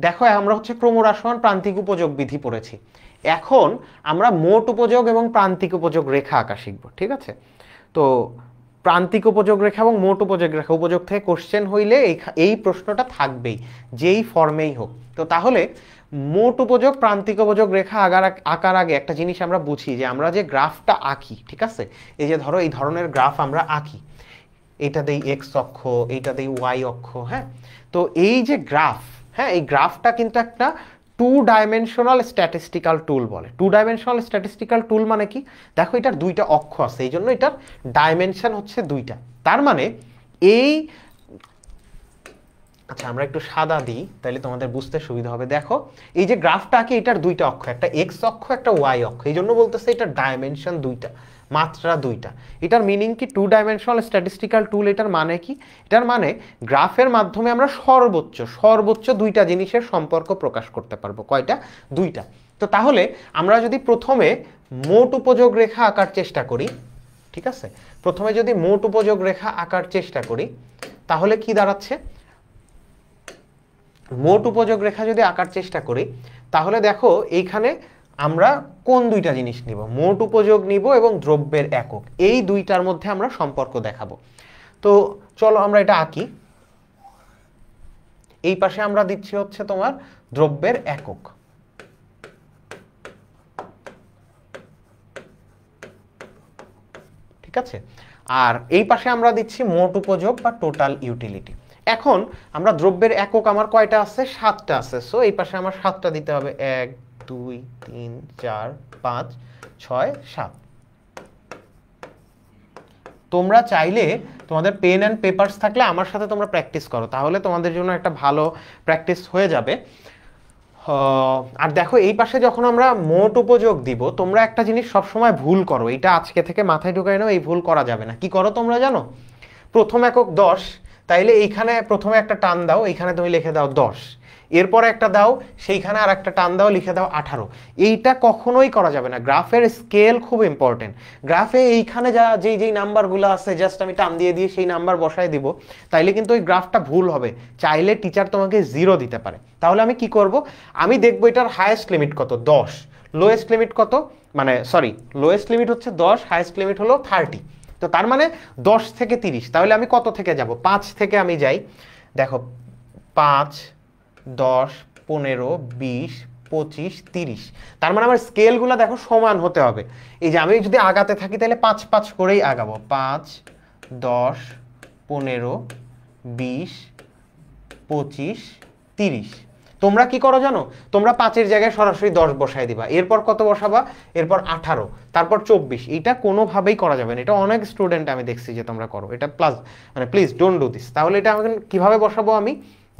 দেখো আমরা হচ্ছে ক্রমহ্রাসমান প্রান্তিক উপযোগ বিধি পড়েছি, এখন আমরা মোট উপযোগ এবং প্রান্তিক উপযোগ রেখা আঁকা শিখব, ঠিক আছে? তো প্রান্তিক উপযোগ রেখা এবং মোট উপযোগ রেখা, উপযোগ থেকে কোশ্চেন হইলে এই প্রশ্নটা থাকবেই যেই ফর্মেই হোক। তো তাহলে মোট উপযোগ প্রান্তিক উপযোগ রেখা আঁকার আগে একটা জিনিস আমরা বুঝি, যে আমরা যে গ্রাফটা আঁকি, ঠিক আছে, এই যে ধরো এই ধরনের গ্রাফ আমরা আঁকি, এইটা দেই এক্স অক্ষ, এইটা দেই ওয়াই অক্ষ। হ্যাঁ, তো এই যে গ্রাফ, হ্যাঁ, এই গ্রাফটা কিন্তু একটা 2 ডাইমেনশনাল স্ট্যাটিস্টিক্যাল টুল বলে। 2 ডাইমেনশনাল স্ট্যাটিস্টিক্যাল টুল মানে কি? দেখো এটার দুইটা অক্ষ আছে, এই জন্য এটার ডাইমেনশন হচ্ছে দুইটা। তার মানে এই, আচ্ছা আমরা একটু সাদা দিই তাহলে তোমাদের বুঝতে সুবিধা হবে। দেখো এই যে গ্রাফটা কি, এটার দুইটা অক্ষ, একটা এক্স অক্ষ একটা ওয়াই অক্ষ, এই জন্য বলতেছে এটার ডাইমেনশন দুইটা, মাত্রা দুইটা। এটার মিনিং কি? 2 ডাইমেনশনাল স্ট্যাটিস্টিক্যাল টুল এটার মানে কি? এটার মানে গ্রাফের মাধ্যমে আমরা সর্বোচ্চ দুইটা জিনিসের সম্পর্ক প্রকাশ করতে পারবো। কয়টা? দুইটা। তো তাহলে আমরা যদি প্রথমে মোট উপযোগ রেখা আঁকার চেষ্টা করি, ঠিক আছে, প্রথমে যদি মোট উপযোগ রেখা আঁকার চেষ্টা করি তাহলে কি দাঁড়াচ্ছে? মোট উপযোগ রেখা যদি আঁকার চেষ্টা করি তাহলে দেখো এইখানে আমরা কোন দুইটা জিনিস নিব? মোট উপযোগ নিব এবং দ্রব্যের একক, এই দুইটার মধ্যে আমরা সম্পর্ক দেখাবো। তো চলো আমরা এটা আঁকি। এই পাশে আমরা দিচ্ছি হচ্ছে তোমার দ্রব্যের একক, ঠিক আছে, আর এই পাশে আমরা দিচ্ছি মোট উপযোগ বা টোটাল ইউটিলিটি। এখন আমরা দ্রব্যের একক আমার কয়টা আছে? 7টা আছে। সো এই পাশে আমার 7টা দিতে হবে, 1 2 3 4 5 6 7। তোমরা চাইলে তোমাদের পেন অ্যান্ড পেপারস থাকলে আমার সাথে তোমরা প্র্যাকটিস করো, তাহলে তোমাদের জন্য একটা ভালো প্র্যাকটিস হয়ে যাবে। আর দেখো এই পাশে যখন আমরা মোট উপযোগ দিব, তোমরা একটা জিনিস সবসময় ভুল করো, এটা আজকে থেকে মাথায় ঢুকাই নাও, এই ভুল করা যাবে না। কি করো তোমরা জানো? প্রথম একক 10, তাইলে এইখানে প্রথমে একটা টান দাও, এইখানে তুমি লিখে দাও 10, এরপরে একটা দাও, সেইখানে আর একটা টান দাও, লিখে দাও 18। এইটা কখনোই করা যাবে না। গ্রাফের স্কেল খুব ইম্পর্টেন্ট। গ্রাফে এইখানে যা যেই নাম্বারগুলো আছে জাস্ট আমি টান দিয়ে দিয়ে সেই নাম্বার বসায় দিব, তাইলে কিন্তু ওই গ্রাফটা ভুল হবে। চাইলে টিচার তোমাকে 0 দিতে পারে। তাহলে আমি কি করব? আমি দেখবো এটার হায়েস্ট লিমিট কত, 10, লোয়েস্ট লিমিট কত, মানে সরি লোয়েস্ট লিমিট হচ্ছে 10, হায়েস্ট লিমিট হলো 30। তো তার মানে 10 থেকে 30, তাহলে আমি কত থেকে যাব? 5 থেকে আমি যাই। দেখো 5 10 15 20 25 30, তার মানে আমার স্কেলগুলো দেখো সমান হতে হবে। এই যে আমি যদি আগাতে থাকি তাহলে 5 5 করেই আগাবো, 5 10 15 20 25 30। তোমরা কি করো জানো? তোমরা 5-এর জায়গায় সরাসরি 10 বসাই দিবা, এরপর কত বসাবা? এরপর 18, তারপর 24। এটা কোনোভাবেই করা যাবে না। এটা অনেক স্টুডেন্ট আমি দেখছি যে তোমরা করো এটা, প্লাস মানে প্লিজ ডোন্ট ডু দিস। তাহলে এটা আমি কিভাবে বসাবো? আমি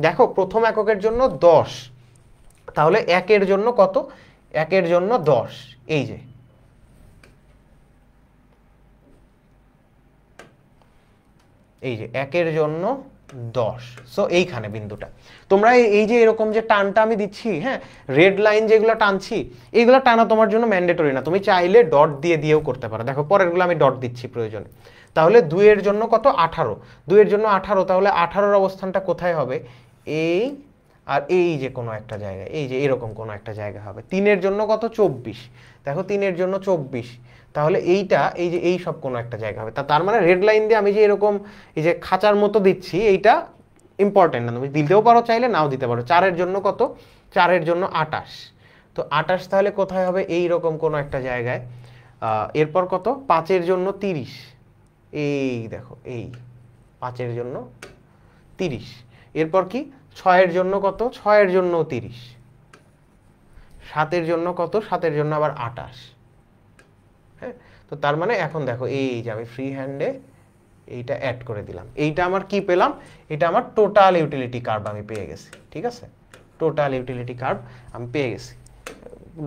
দেখো প্রথম এককের জন্য 10, তাহলে 1-এর জন্য কত? 1-এর জন্য 10, এই যে এই যে 1-এর জন্য 10। সো এইখানে বিন্দুটা তোমরা এই যে এরকম যে টানটা আমি দিচ্ছি, হ্যাঁ, রেড লাইন যেগুলো টানছি, এইগুলো টানা তোমার জন্য ম্যান্ডেটরি না, তুমি চাইলে ডট দিয়ে দিয়েও করতে পারো। দেখো পরেরগুলো আমি ডট দিচ্ছি প্রয়োজনে। তাহলে 2-এর জন্য কত? 18, 2-এর জন্য 18, তাহলে 18-র অবস্থানটা কোথায় হবে? এই আর এই যে কোনো একটা জায়গায়, এই যে এরকম কোনো একটা জায়গা হবে। 3-এর জন্য কত? 24, দেখো 3-এর জন্য 24, তাহলে এইটা এই যে এই সব কোনো একটা জায়গা হবে। তার মানে রেড লাইন দিয়ে আমি যে এরকম এই যে খাঁচার মতো দিচ্ছি, এইটা ইম্পর্টেন্ট না, তুমি দিতেও পারো চাইলে, নাও দিতে পারো। 4-এর জন্য কত? 4-এর জন্য 28, তো 28 তাহলে কোথায় হবে? এই রকম কোনো একটা জায়গায়। এরপর কত? 5-এর জন্য 30, এই দেখো এই 5-এর জন্য 30। এরপর কি? 6-এর জন্য কত? 6-এর জন্য 30। 7-এর জন্য কত? 7-এর জন্য আবার 28। হ্যাঁ, তো তার মানে এখন দেখো এই যে আমি ফ্রি হ্যান্ডে এইটা অ্যাড করে দিলাম, এইটা আমার কি পেলাম? এটা আমার টোটাল ইউটিলিটি কার্ভ আমি পেয়ে গেছি, ঠিক আছে, টোটাল ইউটিলিটি কার্ভ আমি পেয়ে গেছি।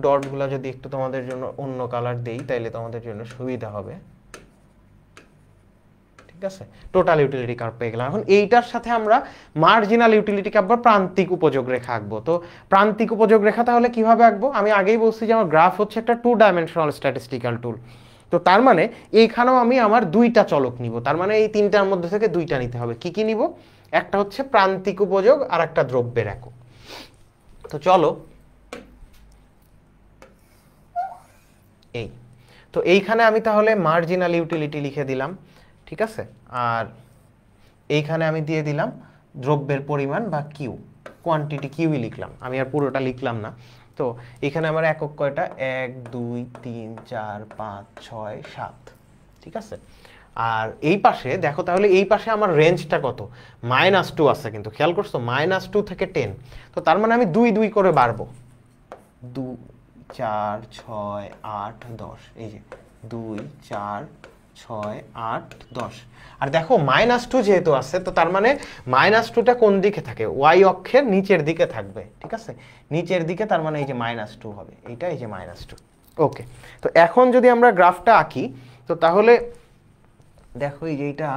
ডটগুলো যদি একটু তোমাদের জন্য অন্য কালার দেই তাইলে তোমাদের জন্য সুবিধা হবে, ঠিক আছে। টোটাল ইউটিলিটি কার্ভ পেয়ে গেলাম। এখন এইটার সাথে আমরা মার্জিনাল ইউটিলিটি কার্ভ বা প্রান্তিক উপযোগ রেখা আঁকবো। তো প্রান্তিক উপযোগ রেখা তাহলে কিভাবে আঁকবো? আমি আগেই বলছি যে আমার গ্রাফ হচ্ছে একটা 2 ডাইমেনশনাল স্ট্যাটিস্টিক্যাল টুল। তো তার মানে এইখানেও আমি আমার 2টা চলক নিব, তার মানে এই 3টার মধ্যে থেকে 2টা নিতে হবে। কি কি নিব? একটা হচ্ছে প্রান্তিক উপযোগ আর একটা দ্রব্যের একক। তো চলো এই, তো এইখানে আমি তাহলে মার্জিনাল ইউটিলিটি লিখে দিলাম, ঠিক আছে, আর এইখানে আমি দিয়ে দিলাম দ্রব্যের পরিমাণ বা কিউ, কোয়ান্টিটি কিউই লিখলাম, আমি আর পুরোটা লিখলাম না। তো এখানে আমার একক কয়টা? 1 2 3 4 5 6 7, ঠিক আছে। আর এই পাশে দেখো, তাহলে এই পাশে আমার রেঞ্জটা কত, -2 আছে, কিন্তু খেয়াল করছো -2 থেকে 10, তো তার মানে আমি 2 2 করে বাড়বো, 2 4 6 8 10, এই যে 2 4 6 8 10। আর দেখো -2 যেহেতু আছে, তো তার মানে -2টা কোন দিকে থাকে, ওয়াই অক্ষের নিচের দিকে থাকবে, ঠিক আছে, নিচের দিকে, তার মানে এই যে -2 হবে, এইটা এই যে -2। ওকে, তো এখন যদি আমরা গ্রাফটা আঁকি, তো তাহলে দেখো এই যে এইটা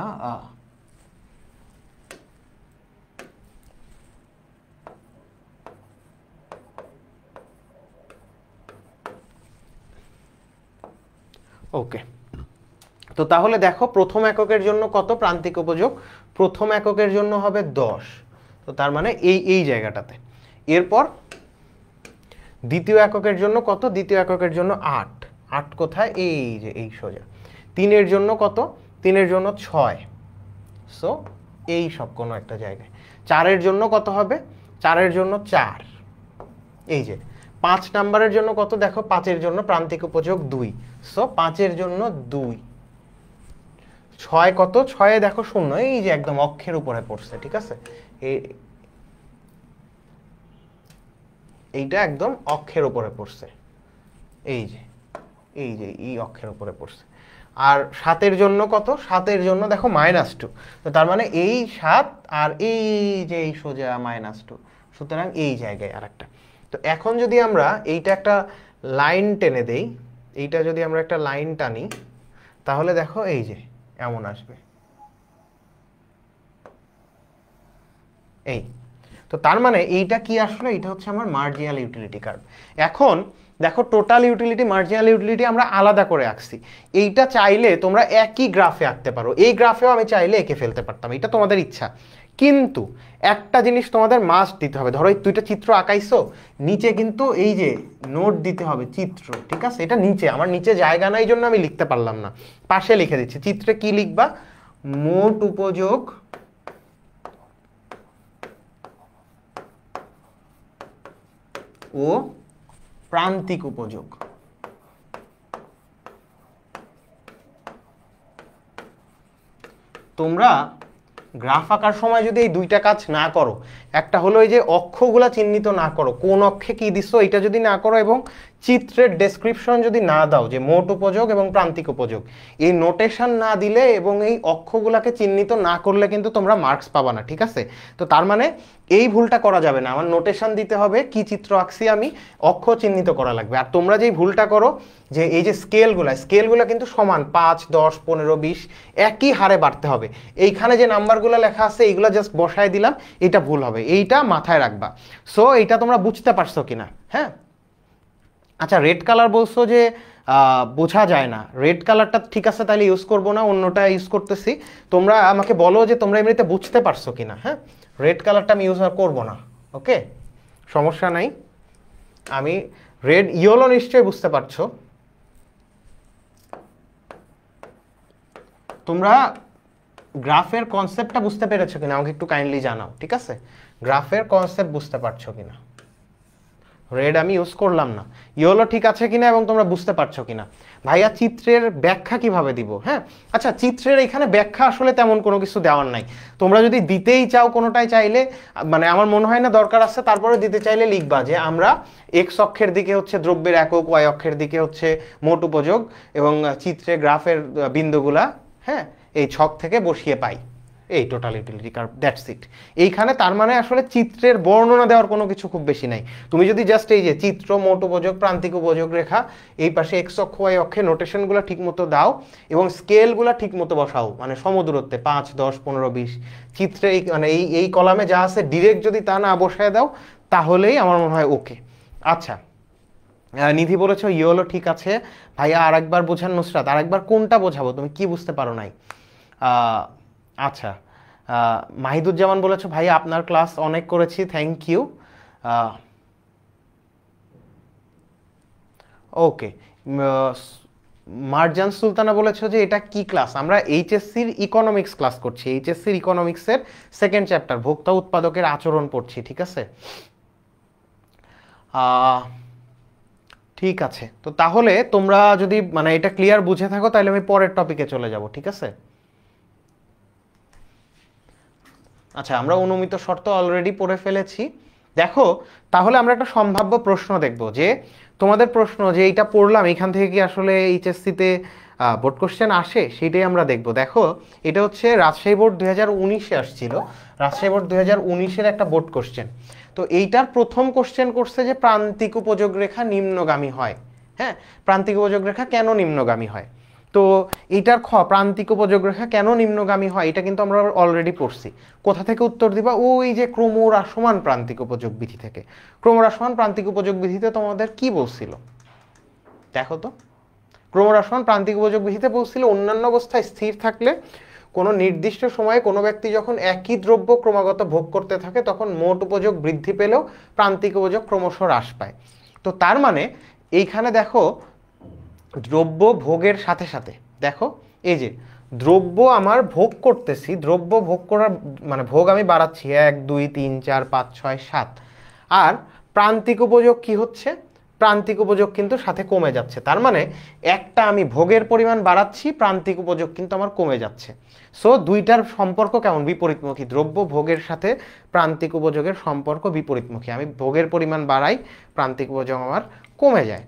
ওকে, তো তাহলে দেখো প্রথম এককের জন্য কত প্রান্তিক উপযোগ, প্রথম এককের জন্য হবে 10, তো তার মানে এই এই জায়গাটাতে। এরপর দ্বিতীয় এককের জন্য কত, দ্বিতীয় এককের জন্য 8, 8 কোথায়, এই যে এই সোজা। তিনের জন্য কত, তিনের জন্য 6, সো এই সব কোনো একটা জায়গায়। চারের জন্য কত হবে, চারের জন্য 4, এই যে। 5 নাম্বারের জন্য কত, দেখো 5-এর জন্য প্রান্তিক উপযোগ 2, সো 5-এর জন্য 2। 6 কত, 6-এ দেখো 0, এই যে একদম অক্ষের উপরে পড়ছে, ঠিক আছে, এইটা একদম অক্ষের উপরে পড়ছে, এই যে এই যে এই অক্ষের উপরে পড়ছে। আর 7-এর জন্য কত, 7-এর জন্য দেখো -2, তো তার মানে এই 7 আর এই যে এই সোজা -2, সুতরাং এই জায়গায় আরেকটা। তো এখন যদি আমরা এইটা একটা লাইন টেনে দেই, এইটা যদি আমরা একটা লাইন টানি, তাহলে দেখো এই যে এমন আসবে, এই। তো তার মানে এইটা কি আসলে, এটা হচ্ছে আমার মার্জিনাল ইউটিলিটি কার্ভ। এখন দেখো টোটাল ইউটিলিটি, মার্জিনাল ইউটিলিটি আমরা আলাদা করে আঁকছি, এইটা চাইলে তোমরা একই গ্রাফে আঁকতে পারো, এই গ্রাফেও আমি চাইলে এঁকে ফেলতে পারতাম, এটা তোমাদের ইচ্ছা। কিন্তু একটা জিনিস তোমাদের মাস্ট দিতে হবে, ধরো এই দুইটা চিত্র আঁকাইছো, নিচে কিন্তু এই যে নোট দিতে হবে চিত্র, ঠিক আছে, এটা নিচে, আমার নিচে জায়গা নাই জন্য আমি লিখতে পারলাম না, পাশে লিখে দিচ্ছি। চিত্রে কি লিখবা, মোট উপযোগ ও প্রান্তিক উপযোগ। তোমরা গ্রাফ আঁকার সময় যদি এই দুইটা কাজ না করো, একটা হলো এই যে অক্ষগুলা চিহ্নিত না করো, কোন অক্ষে কি দিছো এটা যদি না করো, এবং চিত্রের ডেসক্রিপশন যদি না দাও যে মোট উপযোগ এবং প্রান্তিক উপযোগ, এই নোটেশন না দিলে এবং এই অক্ষগুলাকে চিহ্নিত না করলে কিন্তু তোমরা মার্কস পাবা না, ঠিক আছে। তো তার মানে এই ভুলটা করা যাবে না, আমার নোটেশন দিতে হবে কি চিত্র আঁকছি আমি, অক্ষ চিহ্নিত করা লাগবে। আর তোমরা যেই ভুলটা করো যে এই যে স্কেলগুলা কিন্তু সমান 5 10 15 20 একই হারে বাড়তে হবে, এইখানে যে নাম্বারগুলো লেখা আছে এইগুলো জাস্ট বসায় দিলাম, এটা ভুল হবে, এইটা মাথায় রাখবা। সো এইটা তোমরা বুঝতে পারছো কিনা, হ্যাঁ। আচ্ছা, রেড কালার বলছো যে বোঝা যায় না, রেড কালারটা ঠিক আছে, তাহলে ইউজ করবো না, অন্যটা ইউজ করতেছি। তোমরা আমাকে বলো যে তোমরা এমনিতে বুঝতে পারছো কিনা, হ্যাঁ। রেড কালারটা আমি ইউজ আর করবো না, ওকে, সমস্যা নাই। আমি ইয়েলো নিশ্চয়ই বুঝতে পারছো। তোমরা গ্রাফের কনসেপ্টটা বুঝতে পেরেছো কিনা আমাকে একটু কাইন্ডলি জানাও, ঠিক আছে, গ্রাফের কনসেপ্ট বুঝতে পারছো কিনা। রেড আমি ইউজ করলাম না, ইয়েলো ঠিক আছে কিনা এবং তোমরা বুঝতে পারছো কিনা। ভাইয়া চিত্রের ব্যাখ্যা কিভাবে দিব, হ্যাঁ। আচ্ছা, চিত্রের এখানে ব্যাখ্যা আসলে তেমন কোনো কিছু দেওয়ার নাই, তোমরা যদি দিতেই চাও কোনোটাই চাইলে, মানে আমার মনে হয় না দরকার আছে, তারপরে দিতে চাইলে লিখবা যে আমরা এক্স অক্ষের দিকে হচ্ছে দ্রব্যের একক, ওয়াই অক্ষের দিকে হচ্ছে মোট উপযোগ, এবং চিত্রে গ্রাফের বিন্দুগুলা, হ্যাঁ, এই ছক থেকে বসিয়ে পাই, এই total utility curve, that's it. এইখানে তার মানে আসলে চিত্রের বর্ণনা দেওয়ার কোনো কিছু খুব বেশি নাই, তুমি যদি জাস্ট এই যে চিত্র, মোট উপযোগ, প্রান্তিক উপযোগ রেখা, এই পাশে এক্স অক্ষ ওয়াই অক্ষে নোটেশনগুলো ঠিক মতো দাও এবং স্কেলগুলো ঠিক মতো বসাও, মানে সমদূরত্বে 5 10 15 20, চিত্রে মানে এই কলামে যা আছে ডিরেক্ট যদি তা না বসায় দাও, তাহলেই আমার মনে হয় ওকে। আচ্ছা, নিধি বলেছো ইয়েলো ঠিক আছে, ভাইয়া আরেকবার বোঝান। নুসরাত, আরেকবার কোনটা বোঝাবো, তুমি কি বুঝতে পারো নাই? আচ্ছা, মাহিদুজ্জামান বলেছো ভাইয়া আপনার ক্লাস অনেক করেছি, থ্যাংক ইউ। ওকে, মার্জান সুলতানা বলেছো যে এটা কি ক্লাস, আমরা এইচএসসির ইকোনমিক্স ক্লাস করছি, এইচএসসির ইকোনমিক্সের সেকেন্ড চ্যাপ্টার ভোক্তা উৎপাদকের আচরণ পড়ছি, ঠিক আছে। ঠিক আছে, তো তাহলে তোমরা যদি মানে এটা ক্লিয়ার বুঝে থাকো, তাহলে আমি পরের টপিকে চলে যাব, ঠিক আছে। আচ্ছা, আমরা অনুমিত শর্ত অলরেডি পড়ে ফেলেছি। দেখো তাহলে আমরা একটা সম্ভাব্য প্রশ্ন দেখব, যে তোমাদের প্রশ্ন যে এইটা পড়লাম এখান থেকে কি আসলে এইচএসসিতে বোর্ড কোশ্চেন আসে, সেটাই আমরা দেখব। দেখো এটা হচ্ছে রাজশাহী বোর্ড 2019-এ আসছিল, রাজশাহী বোর্ড 2019-এর একটা বোর্ড কোশ্চেন। তো এইটার প্রথম কোশ্চেন করছে যে প্রান্তিক উপযোগ রেখা নিম্নগামী হয়। হ্যাঁ, প্রান্তিক উপযোগ রেখা কেন নিম্নগামী হয়? তো এইটার প্রান্তিক উপযোগ রেখা কেন নিম্নগামী হয়, এটা কিন্তু আমরা অলরেডি পড়ছি। কোথা থেকে উত্তর দিবা? ওই যে ক্রমহ্রাসমান প্রান্তিক উপযোগ বিধি থেকে। ক্রমহ্রাসমান প্রান্তিক উপযোগ বিধিতে তোমাদের কি বলছিল দেখো তো। ক্রমহ্রাসমান প্রান্তিক উপযোগ বিধিতে বলছিল অন্যান্য অবস্থায় স্থির থাকলে কোনো নির্দিষ্ট সময়ে কোনো ব্যক্তি যখন একই দ্রব্য ক্রমাগত ভোগ করতে থাকে তখন মোট উপযোগ বৃদ্ধি পেলেও প্রান্তিক উপযোগ ক্রমশ হ্রাস পায়। তো তার মানে এইখানে দেখো দ্রব্য ভোগের সাথে সাথে দেখো এই যে দ্রব্য আমার ভোগ করতেছি, দ্রব্য ভোগ করার মানে ভোগ আমি বাড়াচ্ছি 1 2 3 4 5 6 7, আর প্রান্তিক উপযোগ কি হচ্ছে? প্রান্তিক উপযোগ কিন্তু সাথে কমে যাচ্ছে। তার মানে একটা আমি ভোগের পরিমাণ বাড়াচ্ছি, প্রান্তিক উপযোগ কিন্তু আমার কমে যাচ্ছে। সো দুইটার সম্পর্ক কেমন? বিপরীতমুখী। দ্রব্য ভোগের সাথে প্রান্তিক উপযোগের সম্পর্ক বিপরীতমুখী। আমি ভোগের পরিমাণ বাড়াই, প্রান্তিক উপযোগ আমার কমে যায়।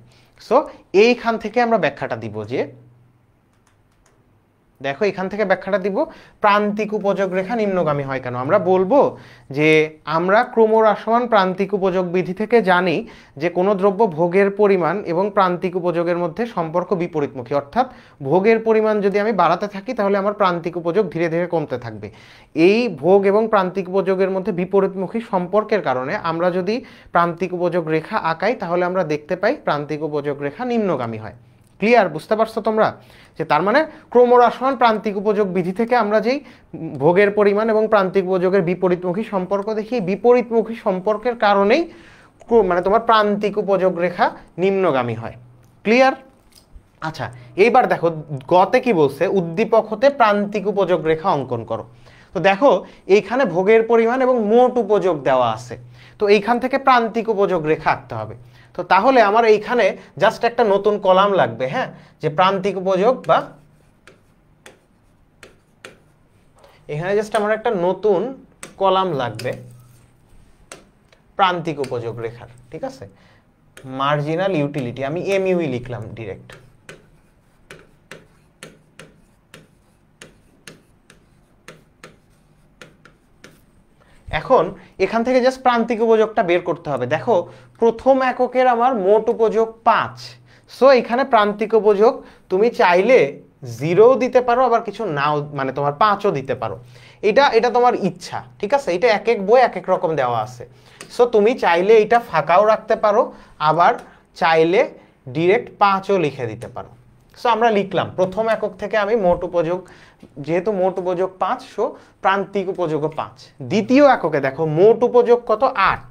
সো এইখান থেকে আমরা ব্যাখ্যাটা দিব যে দেখো এখান থেকে ব্যাখ্যাটা দিব প্রান্তিক উপযোগ রেখা নিম্নগামী হয় কেন। আমরা বলবো যে আমরা ক্রমহ্রাসমান প্রান্তিক উপযোগ বিধি থেকে জানি যে কোনো দ্রব্য ভোগের পরিমাণ এবং প্রান্তিক উপযোগের মধ্যে সম্পর্ক বিপরীতমুখী, অর্থাৎ ভোগের পরিমাণ যদি আমি বাড়াতে থাকি তাহলে আমার প্রান্তিক উপযোগ ধীরে ধীরে কমতে থাকবে। এই ভোগ এবং প্রান্তিক উপযোগের মধ্যে বিপরীতমুখী সম্পর্কের কারণে আমরা যদি প্রান্তিক উপযোগ রেখা আঁকাই তাহলে আমরা দেখতে পাই প্রান্তিক উপযোগ রেখা নিম্নগামী হয়। ক্লিয়ার? বুঝতে পারছো তোমরা? যে তার মানে ক্রমহ্রাসমান প্রান্তিক উপযোগ বিধি থেকে আমরা যেই ভোগের পরিমাণ এবং প্রান্তিক উপযোগের বিপরীতমুখী সম্পর্ক দেখি, বিপরীতমুখী সম্পর্কের কারণেই মানে তোমার প্রান্তিক উপযোগ রেখা নিম্নগামী হয়। ক্লিয়ার? আচ্ছা, এইবার দেখো গতে কি বলছে? উদ্দীপক হতে প্রান্তিক উপযোগ রেখা অঙ্কন করো। তো দেখো এইখানে ভোগের পরিমাণ এবং মোট উপযোগ দেওয়া আছে, তো এইখান থেকে প্রান্তিক উপযোগ রেখা আঁকতে হবে। তো তাহলে আমার এইখানে জাস্ট একটা নতুন কলাম লাগবে, হ্যাঁ, যে প্রান্তিক উপযোগ, বা এখানে জাস্ট আমার একটা নতুন কলাম লাগবে প্রান্তিক উপযোগ রেখার। ঠিক আছে, মার্জিনাল ইউটিলিটি আমি এমইউই লিখলাম ডিরেক্ট। এখন এখান থেকে জাস্ট প্রান্তিক উপযোগটা বের করতে হবে। দেখো প্রথম এককের আমার মোট উপযোগ 5, সো এখানে প্রান্তিক উপযোগ তুমি চাইলে 0 দিতে পারো, আবার কিছু নাও মানে তোমার 5ও দিতে পারো। এটা তোমার ইচ্ছা। ঠিক আছে, এটা এক এক বই এক এক রকম দেওয়া আছে। সো তুমি চাইলে এটা ফাঁকাও রাখতে পারো, আবার চাইলে ডিরেক্ট 5ও লিখে দিতে পারো। সো আমরা লিখলাম প্রথম একক থেকে আমি মোট উপযোগ, যেহেতু মোট উপযোগ 5, সো প্রান্তিক উপযোগও 5। দ্বিতীয় এককে দেখো মোট উপযোগ কত? 8।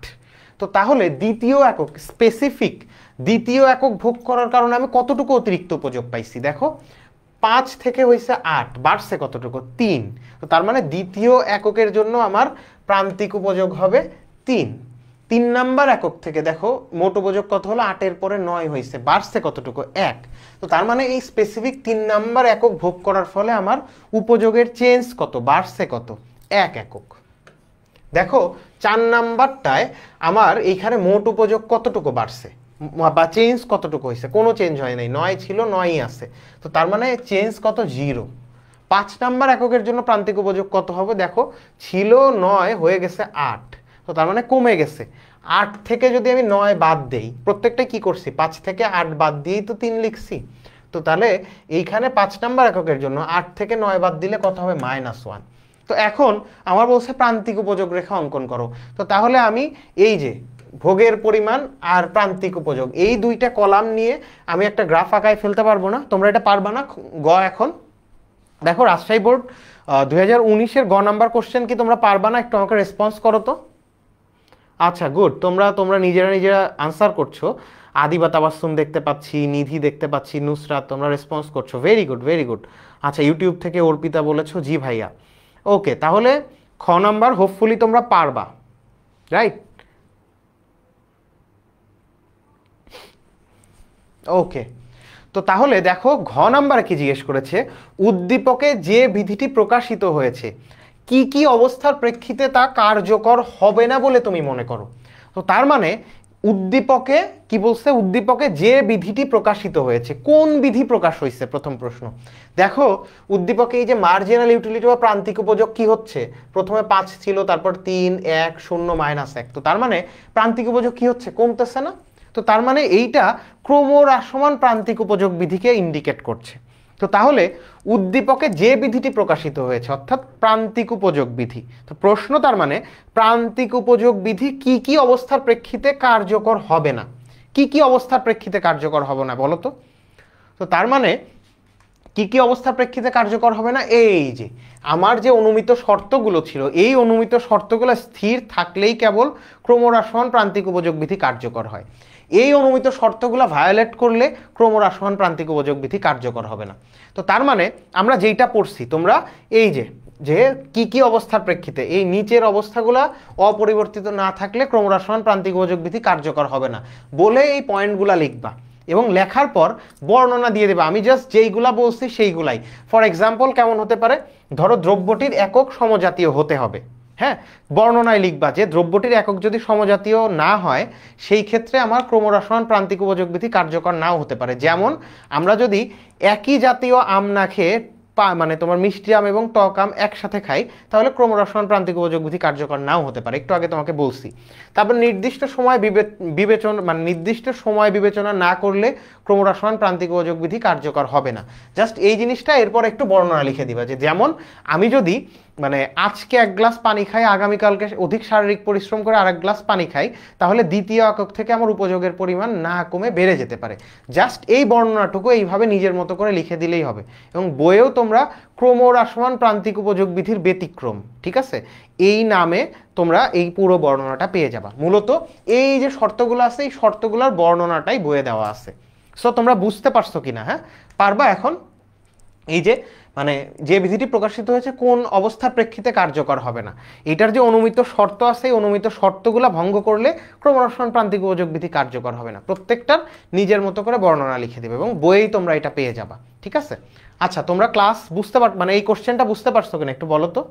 তো তাহলে দ্বিতীয় একক স্পেসিফিক দ্বিতীয় একক ভোগ করার কারণে আমি কতটুকু অতিরিক্ত উপযোগ পাইছি? দেখো 5 থেকে হয়েছে 8, বাড়ছে কতটুকু? 3। তো তার মানে দ্বিতীয় এককের জন্য আমার প্রান্তিক উপযোগ হবে 3। 3 নাম্বার একক থেকে দেখো মোট উপযোগ কত হলো? 8-এর পরে 9 হয়েছে, বাড়ছে কতটুকু? 1। তো তার মানে এই স্পেসিফিক 3 নাম্বার একক ভোগ করার ফলে আমার উপযোগের চেঞ্জ কত? বাড়ছে কত? 1 একক। দেখো 4 নাম্বারটায় আমার এইখানে মোট উপযোগ কতটুকু বাড়ছে বা চেঞ্জ কতটুকু হয়েছে? কোনো চেঞ্জ হয় নাই, 9 ছিল 9ই আছে। তো তার মানে চেঞ্জ কত? 0। 5 নাম্বার এককের জন্য প্রান্তিক উপযোগ কত হবে? দেখো ছিল 9 হয়ে গেছে 8, তো তার মানে কমে গেছে। 8 থেকে যদি আমি 9 বাদ দেই, প্রত্যেকটাই কি করছি? 5 থেকে 8 বাদ দিয়েই তো 3 লিখছি। তো তাহলে এইখানে 5 নাম্বার এককের জন্য 8 থেকে 9 বাদ দিলে কত হবে? -1। তো এখন আমার বলছে প্রান্তিক উপযোগ রেখা অঙ্কন করো। তো তাহলে আমি এই যে ভোগের পরিমাণ আর প্রান্তিক উপযোগ এই দুইটা কলাম নিয়ে আমি একটা গ্রাফ আঁকায় ফেলতে পারবো না? তোমরা এটা পারবা না? এখন দেখো রাজশাহী বোর্ড 2019-এর গ নাম্বার কোশ্চেন কি তোমরা পারবা না? একটু আমাকে রেসপন্স করো তো। আচ্ছা গুড, তোমরা নিজেরা আনসার করছো। আদিবা তাবাসসুম দেখতে পাচ্ছি, নিধি দেখতে পাচ্ছি, নুসরাত তোমরা রেসপন্স করছো। Very good, very good. আচ্ছা ইউটিউব থেকে অর্পিতা বলেছো জি ভাইয়া। ওকে, তাহলে খ নাম্বার হোপফুলি তোমরা পারবা, রাইট? ওকে, তো তাহলে দেখো ঘ নাম্বার কি জিজ্ঞেস করেছে? উদ্দীপকে যে বিধিটি প্রকাশিত হয়েছে কি কি অবস্থার প্রেক্ষিতে তা কার্যকর হবে না বলে তুমি মনে করো। তো তার মানে উদ্দীপকে কি বলছে, উদ্দীপকে যে বিধিটি প্রকাশিত হয়েছে, কোন বিধি প্রকাশ হয়েছে প্রথম প্রশ্ন। দেখো উদ্দীপকে এই যে মার্জিনাল ইউটিলিটি বা প্রান্তিক উপযোগ কি হচ্ছে, প্রথমে 5 ছিল, তারপর 3 1 0 -1, তো তার মানে প্রান্তিক উপযোগ কি হচ্ছে, কমতেছে না। তো তার মানে এইটা ক্রমহ্রাসমান প্রান্তিক উপযোগ বিধিকে ইন্ডিকেট করছে। তো তাহলে উদ্দীপকে যে বিধিটি প্রকাশিত হয়েছে অর্থাৎ প্রান্তিক উপযোগ বিধি, তো প্রশ্ন তার মানে প্রান্তিক উপযোগ বিধি কি কি অবস্থার প্রেক্ষিতে কার্যকর হবে না, কি কি অবস্থার প্রেক্ষিতে কার্যকর হবে না বলো তো। তো তার মানে কি কি অবস্থার প্রেক্ষিতে কার্যকর হবে না, এই যে আমার যে অনুমিত শর্তগুলো ছিল, এই অনুমিত শর্তগুলো স্থির থাকলেই কেবল ক্রমহ্রাসমান প্রান্তিক উপযোগ বিধি কার্যকর হয়। এই অনুমিত শর্তগুলো ভায়োলেট করলে ক্রমহ্রাসমান প্রান্তিক উপযোগ বিধি কার্যকর হবে না। তো তার মানে আমরা যেইটা পড়ছি, তোমরা এই যে যে কি কি অবস্থার প্রেক্ষিতে, এই নিচের অবস্থাগুলো অপরিবর্তিত না থাকলে ক্রমহ্রাসমান প্রান্তিক উপযোগ বিধি কার্যকর হবে না বলে এই পয়েন্টগুলো লিখবা এবং লেখার পর বর্ণনা দিয়ে দেবে। আমি জাস্ট যেইগুলা বলছি সেইগুলাই। ফর এক্সাম্পল কেমন হতে পারে, ধরো দ্রব্যটির একক সমজাতীয় হতে হবে, হ্যাঁ, বর্ণনায় লিখবা যে দ্রব্যটির একক যদি সমজাতীয় না হয় সেই ক্ষেত্রে আমার ক্রমহ্রাসমান প্রান্তিক উপযোগ বিধি কার্যকর নাও হতে পারে। যেমন আমরা যদি একই জাতীয় আম না খেয়ে মানে তোমার মিষ্টি আম এবং টক আম একসাথে খাই, তাহলে ক্রমহ্রাসমান প্রান্তিক উপযোগ বিধি কার্যকর নাও হতে পারে, একটু আগে তোমাকে বলছি। তারপর নির্দিষ্ট সময় বিবেচনা মানে নির্দিষ্ট সময় বিবেচনা না করলে ক্রমহ্রাসমান প্রান্তিক উপযোগ বিধি কার্যকর হবে না। জাস্ট এই জিনিসটা এরপর একটু বর্ণনা লিখে দিবা যে যেমন আমি যদি মানে আজকে 1 গ্লাস পানি খাই, আগামীকালকে অধিক শারীরিক পরিশ্রম করে আরেক গ্লাস পানি খাই, তাহলে দ্বিতীয় একক থেকে আমার উপযোগের পরিমাণ না কমে বেড়ে যেতে পারে। জাস্ট এই বর্ণনাটুকু এইভাবে নিজের মতো করে লিখে দিলেই হবে। এবং বইয়েও তোমরা ক্রমহ্রাসমান প্রান্তিক উপযোগ বিধির ব্যতিক্রম, ঠিক আছে, এই নামে তোমরা এই পুরো বর্ণনাটা পেয়ে যাবা। মূলত এই যে শর্তগুলো আছে, এই শর্তগুলোর বর্ণনাটাই বইয়ে দেওয়া আছে। সো তোমরা বুঝতে পারছো কিনা, হ্যাঁ পারবা এখন। এই যে মানে যে বিধিটি প্রকাশিত হয়েছে কোন অবস্থার প্রেক্ষিতে কার্যকর হবে না, এটার যে অনুমিত শর্ত আছে, এই অনুমিত শর্তগুলো ভঙ্গ করলে ক্রমহ্রাসমান প্রান্তিক উপযোগ বিধি কার্যকর হবে না। প্রত্যেকটার নিজের মতো করে বর্ণনা লিখে দেবে এবং বইয়েই তোমরা এটা পেয়ে যাবা, ঠিক আছে। আচ্ছা তোমরা ক্লাস বুঝতে মানে এই কোশ্চেনটা বুঝতে পারছো কিনা একটু বলো তো।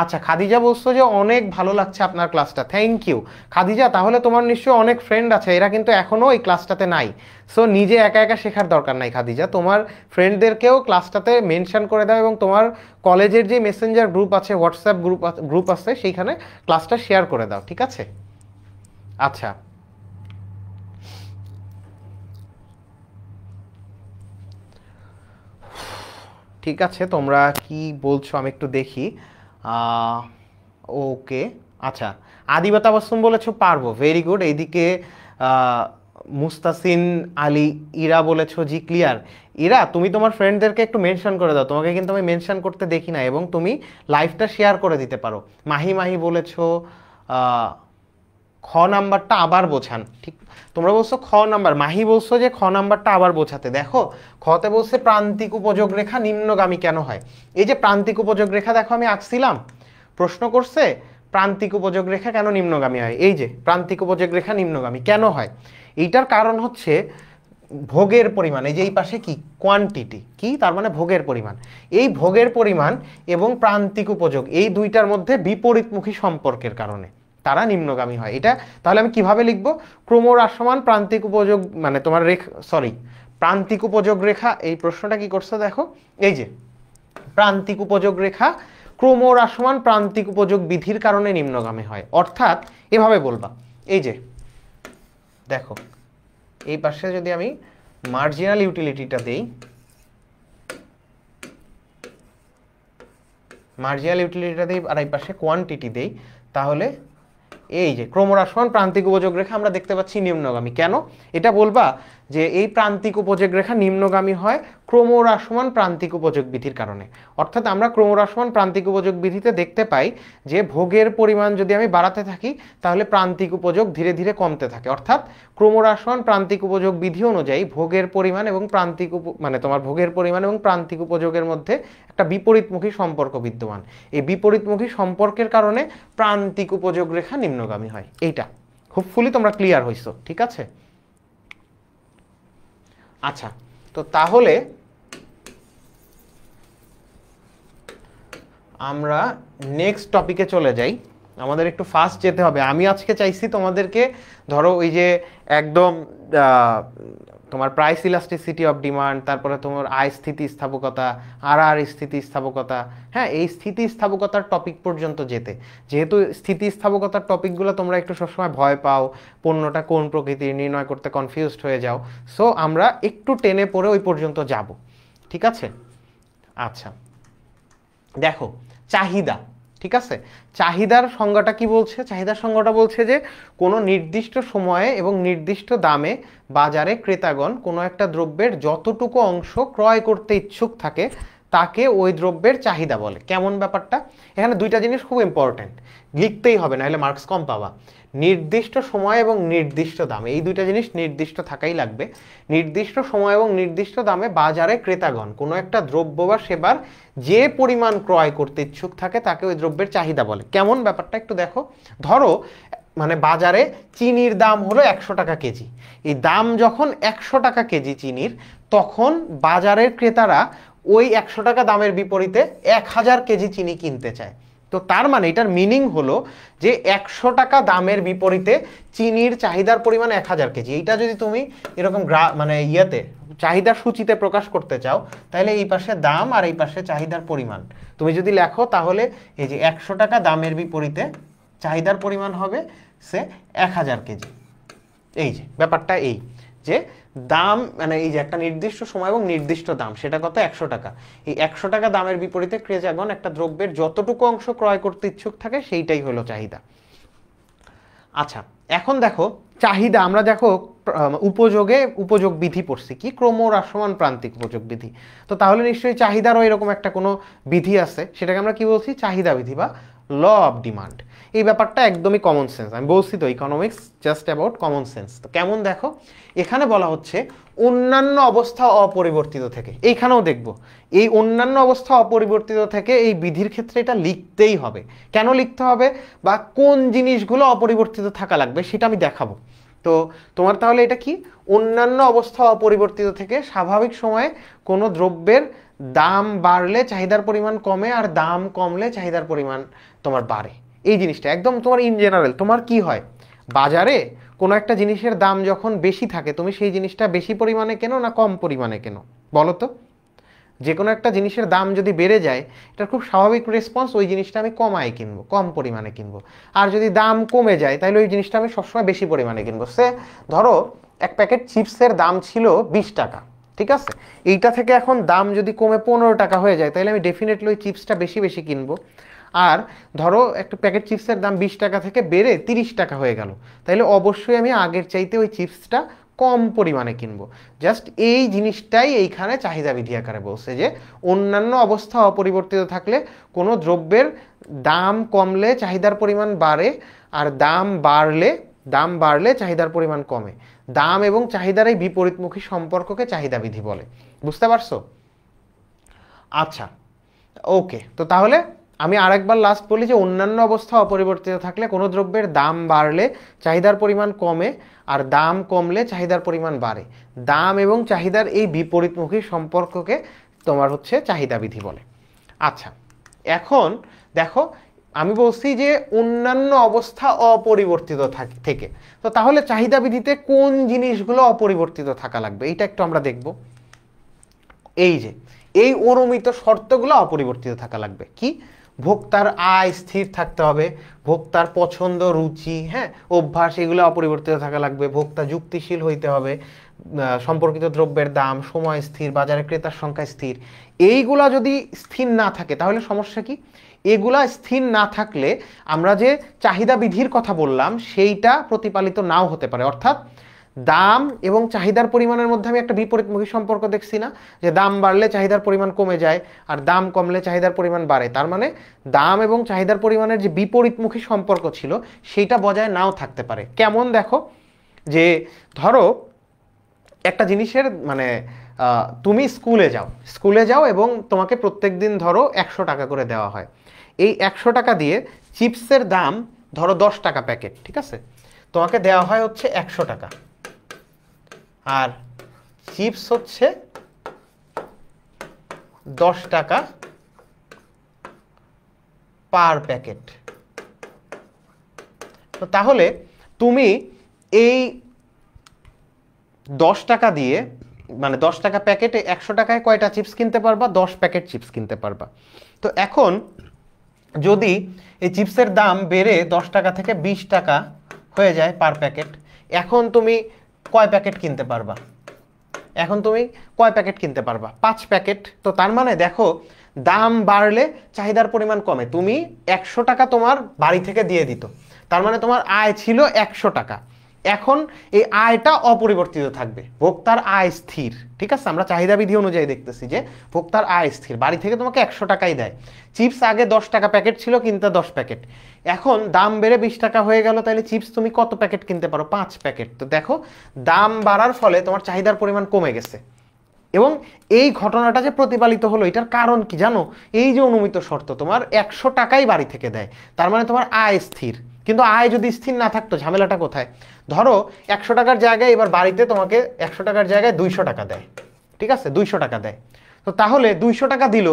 আচ্ছা খাদিজা বলছো যে অনেক ভালো লাগছে আপনার ক্লাসটা, থ্যাংক ইউ খাদিজা। তাহলে তোমার নিশ্চয়ই অনেক ফ্রেন্ড আছে, এরা কিন্তু এখনও এই ক্লাসটাতে নাই। সো নিজে একা একা শেখার দরকার নাই খাদিজা, তোমার ফ্রেন্ডদেরকেও ক্লাসটাতে মেনশন করে দাও এবং তোমার কলেজের যে মেসেঞ্জার গ্রুপ আছে, হোয়াটসঅ্যাপ গ্রুপ আছে, সেইখানে ক্লাসটা শেয়ার করে দাও, ঠিক আছে। আচ্ছা ঠিক আছে, তোমরা কি বলছো আমি একটু দেখি। ওকে আচ্ছা, আদিবা তাবাসসুম বলেছো পারবো, ভেরি গুড। এইদিকে মুস্তাসিন আলী ইরা বলেছো জি ক্লিয়ার। ইরা তুমি তোমার ফ্রেন্ডদেরকে একটু মেনশন করে দাও, তোমাকে কিন্তু আমি মেনশন করতে দেখি না, এবং তুমি লাইভটা শেয়ার করে দিতে পারো। মাহি মাহি বলেছো খ নাম্বারটা আবার বোঝান, ঠিক তোমরা বলছো খ নাম্বার, মাহি বলছো যে খ নাম্বারটা আবার বোঝাতে। দেখো খতে বলছে প্রান্তিক উপযোগ রেখা নিম্নগামী কেন হয়। এই যে প্রান্তিক উপযোগ রেখা দেখো আমি আঁকছিলাম, প্রশ্ন করছে প্রান্তিক উপযোগ রেখা কেন নিম্নগামী হয়। এই যে প্রান্তিক উপযোগ রেখা নিম্নগামী কেন হয়, এইটার কারণ হচ্ছে ভোগের পরিমাণ। এই যে এই পাশে কি কোয়ান্টিটি, কি তার মানে ভোগের পরিমাণ। এই ভোগের পরিমাণ এবং প্রান্তিক উপযোগ এই দুইটার মধ্যে বিপরীতমুখী সম্পর্কের কারণে তারা নিম্নগামী হয়। এটা তাহলে আমি কিভাবে লিখবো, ক্রমহ্রাসমান প্রান্তিক উপযোগ মানে তোমার প্রান্তিক উপযোগ রেখা। এই প্রশ্নটা কি করছে দেখো, এই যে প্রান্তিক উপযোগ রেখা ক্রমহ্রাসমান প্রান্তিক উপযোগ বিধির কারণে নিম্নগামী হয়। অর্থাৎ এভাবে বলবা, এই যে দেখো এই পাশে যদি আমি মার্জিনাল ইউটিলিটিটা দেই, মার্জিনাল ইউটিলিটিটা দেই আর এই পাশে কোয়ান্টিটি দেই, তাহলে এই যে ক্রমহ্রাসমান প্রান্তিক উপযোগ রেখা আমরা দেখতে পাচ্ছি নিম্নগামী। কেন এটা বলবা যে এই প্রান্তিক উপযোগ রেখা নিম্নগামী হয় ক্রমহ্রাসমান প্রান্তিক উপযোগ বিধির কারণে। অর্থাৎ আমরা ক্রমহ্রাসমান প্রান্তিক উপযোগ বিধিতে দেখতে পাই যে ভোগের পরিমাণ যদি আমি বাড়াতে থাকি তাহলে প্রান্তিক উপযোগ ধীরে ধীরে কমতে থাকে। অর্থাৎ ক্রমহ্রাসমান প্রান্তিক উপযোগ বিধি অনুযায়ী ভোগের পরিমাণ এবং প্রান্তিক মানে তোমার ভোগের পরিমাণ এবং প্রান্তিক উপযোগের মধ্যে একটা বিপরীতমুখী সম্পর্ক বিদ্যমান। এই বিপরীতমুখী সম্পর্কের কারণে প্রান্তিক উপযোগ রেখা নিম্নগামী হয়। এইটা হোপফুলি তোমরা ক্লিয়ার হইছো, ঠিক আছে। আচ্ছা তো তাহলে আমরা নেক্সট টপিকে চলে যাই। আমাদের একটু ফাস্ট যেতে হবে। আমি আজকে চাইছি তোমাদেরকে ধরো ওই যে একদম তোমার প্রাইস ইলাস্টিসিটি অফ ডিমান্ড, তারপরে তোমার আয় স্থিতিস্থাপকতা, আর স্থিতিস্থাপকতা, হ্যাঁ এই স্থিতিস্থাপকতার টপিক পর্যন্ত যেতে। যেহেতু স্থিতিস্থাপকতার টপিকগুলো তোমরা একটু সবসময় ভয় পাও, পণ্যটা কোন প্রকৃতির নির্ণয় করতে কনফিউজড হয়ে যাও, সো আমরা একটু টেনে পড়ে ওই পর্যন্ত যাব, ঠিক আছে? আচ্ছা দেখো, চাহিদা, ঠিক আছে, চাহিদার সংজ্ঞাটা কি বলছে? চাহিদার সংজ্ঞাটা বলছে যে কোনো নির্দিষ্ট সময়ে এবং নির্দিষ্ট দামে বাজারে ক্রেতাগণ কোনো একটা দ্রব্যের যতটুকু অংশ ক্রয় করতে ইচ্ছুক থাকে তাকে ওই দ্রব্যের চাহিদা বলে। কেমন ব্যাপারটা? এখানে দুইটা জিনিস খুব ইম্পর্টেন্ট, লিখতেই হবে নাহলে মার্কস কম পাবা। নির্দিষ্ট সময় এবং নির্দিষ্ট দামে, এই দুইটা জিনিস নির্দিষ্ট থাকাই লাগবে। নির্দিষ্ট সময় এবং নির্দিষ্ট দামে বাজারে ক্রেতাগণ কোনো একটা দ্রব্য বা সেবার যে পরিমাণ ক্রয় করতে ইচ্ছুক থাকে তাকে ওই দ্রব্যের চাহিদা বলে। কেমন ব্যাপারটা একটু দেখো। ধরো মানে বাজারে চিনির দাম হলো 100 টাকা কেজি। এই দাম যখন 100 টাকা কেজি চিনির, তখন বাজারের ক্রেতারা ওই 100 টাকা দামের বিপরীতে 1000 কেজি চিনি কিনতে চায়। তো তার মানে এটার মিনিং হলো যে 100 টাকা দামের বিপরীতে চিনির চাহিদার পরিমাণ 1000 কেজি। এইটা যদি তুমি এরকম মানে ইয়েতে চাহিদার সূচিতে প্রকাশ করতে চাও, তাহলে এই পাশে দাম আর এই পাশে চাহিদার পরিমাণ তুমি যদি লেখো, তাহলে এই যে 100 টাকা দামের বিপরীতে চাহিদার পরিমাণ হবে সে 1000 কেজি। এই যে ব্যাপারটা, এই যে দাম মানে এই যে একটা নির্দিষ্ট সময় এবং নির্দিষ্ট দাম, সেটা কত? 100 টাকা। এই 100 টাকা দামের বিপরীতে ক্রেতাগণ একটা দ্রব্যের যতটুকু অংশ ক্রয় করতে ইচ্ছুক থাকে সেইটাই হলো চাহিদা। আচ্ছা এখন দেখো চাহিদা, আমরা দেখো উপযোগে উপযোগ বিধি পড়ছি, কি ক্রমহ্রাসমান প্রান্তিক উপযোগ বিধি। তো তাহলে নিশ্চয়ই চাহিদারও এরকম একটা কোনো বিধি আছে, সেটাকে আমরা কি বলছি? চাহিদা বিধি বা ল অফ ডিমান্ড। এই ব্যাপারটা একদমই কমন সেন্স, আমি বলছি তো economics just about common sense. তো কেমন দেখো, এখানে বলা হচ্ছে অন্যান্য অবস্থা অপরিবর্তিত থেকে। এইখানেও দেখব এই অন্যান্য অবস্থা অপরিবর্তিত থেকে এই বিধির ক্ষেত্রে এটা লিখতেই হবে। কেন লিখতে হবে বা কোন জিনিসগুলো অপরিবর্তিত থাকা লাগবে সেটা আমি দেখাবো। তো তোমার তাহলে এটা কি? অন্যান্য অবস্থা অপরিবর্তিত থেকে স্বাভাবিক সময়ে কোনো দ্রব্যের দাম বাড়লে চাহিদার পরিমাণ কমে, আর দাম কমলে চাহিদার পরিমাণ তোমার বাড়ে। এই জিনিসটা একদম তোমার ইন জেনারেল। তোমার কি হয়, বাজারে কোনো একটা জিনিসের দাম যখন বেশি থাকে তুমি সেই জিনিসটা বেশি পরিমাণে কেনো না কম পরিমাণে কেনো বলো তো? যে কোনো একটা জিনিসের দাম যদি বেড়ে যায়, এটার খুব স্বাভাবিক রেসপন্স ওই জিনিসটা আমি কমায় কিনবো, কম পরিমাণে কিনবো। আর যদি দাম কমে যায় তাহলে ওই জিনিসটা আমি সবসময় বেশি পরিমাণে কিনবো। সে ধরো এক প্যাকেট চিপসের দাম ছিল 20 টাকা, ঠিক আছে, এইটা থেকে এখন দাম যদি কমে 15 টাকা হয়ে যায় তাহলে আমি ডেফিনেটলি ওই চিপসটা বেশি বেশি কিনবো। আর ধরো একটা প্যাকেট চিপসের দাম 20 টাকা থেকে বেড়ে 30 টাকা হয়ে গেল, তাহলে অবশ্যই আমি আগের চাইতে ওই চিপসটা কম পরিমাণে কিনবো। জাস্ট এই জিনিসটাই এইখানে চাহিদা বিধি আকারে বলছে যে অন্যান্য অবস্থা অপরিবর্তিত থাকলে কোনো দ্রব্যের দাম কমলে চাহিদার পরিমাণ বাড়ে, আর দাম বাড়লে চাহিদার পরিমাণ কমে। দাম এবং চাহিদার এই বিপরীতমুখী সম্পর্ককে চাহিদা বিধি বলে। বুঝতে পারছো? আচ্ছা ওকে, তো তাহলে আমি আরেকবার লাস্ট বলি যে অন্যান্য অবস্থা অপরিবর্তিত থাকলে কোনো দ্রব্যের দাম বাড়লে চাহিদার পরিমাণ কমে, আর দাম কমলে চাহিদার পরিমাণ বাড়ে। দাম এবং চাহিদার এই বিপরীতমুখী সম্পর্ককে তোমার হচ্ছে চাহিদা বিধি বলে। আচ্ছা এখন দেখো, আমি বলছি যে অন্যান্য অবস্থা অপরিবর্তিত থেকে, তো তাহলে চাহিদা বিধিতে কোন জিনিসগুলো অপরিবর্তিত থাকা লাগবে এইটা একটু আমরা দেখব। এই যে এই অরমিত শর্তগুলো অপরিবর্তিত থাকা লাগবে। কি? ভোক্তার আয় স্থির থাকতে হবে, ভোক্তার পছন্দ রুচি, হ্যাঁ অভ্যাস, এগুলো অপরিবর্তিত থাকা লাগবে। ভোক্তা যুক্তিশীল হইতে হবে, সম্পর্কিত দ্রব্যের দাম, সময় স্থির, বাজারে ক্রেতার সংখ্যা স্থির। এইগুলা যদি স্থির না থাকে তাহলে সমস্যা কি? এগুলা স্থির না থাকলে আমরা যে চাহিদা বিধির কথা বললাম সেইটা প্রতিপালিত নাও হতে পারে। অর্থাৎ দাম এবং চাহিদার পরিমাণের মধ্যে আমি একটা বিপরীতমুখী সম্পর্ক দেখছি না, যে দাম বাড়লে চাহিদার পরিমাণ কমে যায় আর দাম কমলে চাহিদার পরিমাণ বাড়ে। তার মানে দাম এবং চাহিদার পরিমাণের যে বিপরীতমুখী সম্পর্ক ছিল সেইটা বজায় নাও থাকতে পারে। কেমন দেখো, যে ধরো একটা জিনিসের মানে তুমি স্কুলে যাও এবং তোমাকে প্রত্যেক দিন ধরো 100 টাকা করে দেওয়া হয়। এই 100 টাকা দিয়ে চিপসের দাম ধরো 10 টাকা প্যাকেট, ঠিক আছে, তোমাকে দেওয়া হয় হচ্ছে 100 টাকা, আর চিপস হচ্ছে 10 টাকা পার প্যাকেট। তো তাহলে তুমি এই 10 টাকা দিয়ে মানে 10 টাকা প্যাকেটে 100 টাকায় কয়টা চিপস কিনতে পারবা? 10 প্যাকেট চিপস কিনতে পারবা। তো এখন যদি এই চিপসের দাম বেড়ে 10 টাকা থেকে 20 টাকা হয়ে যায় পার প্যাকেট, এখন তুমি কয় প্যাকেট কিনতে পারবা? এখন তুমি কয় প্যাকেট কিনতে পারবা? 5 প্যাকেট। তো তার মানে দেখো, দাম বাড়লে চাহিদার পরিমাণ কমে। তুমি 100 টাকা তোমার বাড়ি থেকে দিয়ে দিত, তার মানে তোমার আয় ছিল 100 টাকা। এখন এই আয়টা অপরিবর্তিত থাকবে, ভোক্তার আয় স্থির। ঠিক আছে, আমরা চাহিদা বিধি অনুযায়ী দেখতেছি যে ভোক্তার আয় স্থির, বাড়ি থেকে তোমাকে 100 টাকাই দেয়। চিপস আগে 10 টাকা প্যাকেট ছিল, কিনতে 10 প্যাকেট, এখন দাম বেড়ে 20 টাকা হয়ে গেল, তাহলে চিপস তুমি কত প্যাকেট কিনতে পারো? 5 প্যাকেট। তো দেখো, দাম বাড়ার ফলে তোমার চাহিদার পরিমাণ কমে গেছে। এবং এই ঘটনাটা যে প্রতিপালিত হলো, এটার কারণ কি জানো? এই যে অনুমিত শর্ত, তোমার 100 টাকাই বাড়ি থেকে দেয়, তার মানে তোমার আয় স্থির। কিন্তু আয় যদি স্থির না থাকতো, ঝামেলাটা কোথায়? ধরো 100 টাকার জায়গায় এবার বাড়িতে তোমাকে 100 টাকার জায়গায় 200 টাকা দেয়। ঠিক আছে, 200 টাকা দেয়। তো তাহলে 200 টাকা দিল,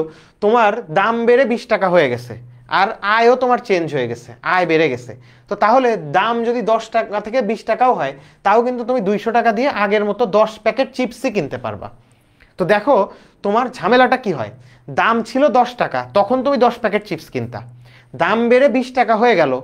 তোমার দাম বেড়ে 20 টাকা হয়ে গেছে, আর আয়ও তোমার চেঞ্জ হয়ে গেছে, আয় বেড়ে গেছে। তো তাহলে দাম যদি 10 টাকা থেকে 20 টাকাও হয়, তাও কিন্তু তুমি 200 টাকা দিয়ে আগের মতো 10 প্যাকেট চিপসই কিনতে পারবা। তো দেখো তোমার ঝামেলাটা কি হয়? দাম ছিল 10 টাকা, তখন তুমি 10 প্যাকেট চিপস কিনতা, দাম বেড়ে 20 টাকা হয়ে গেল,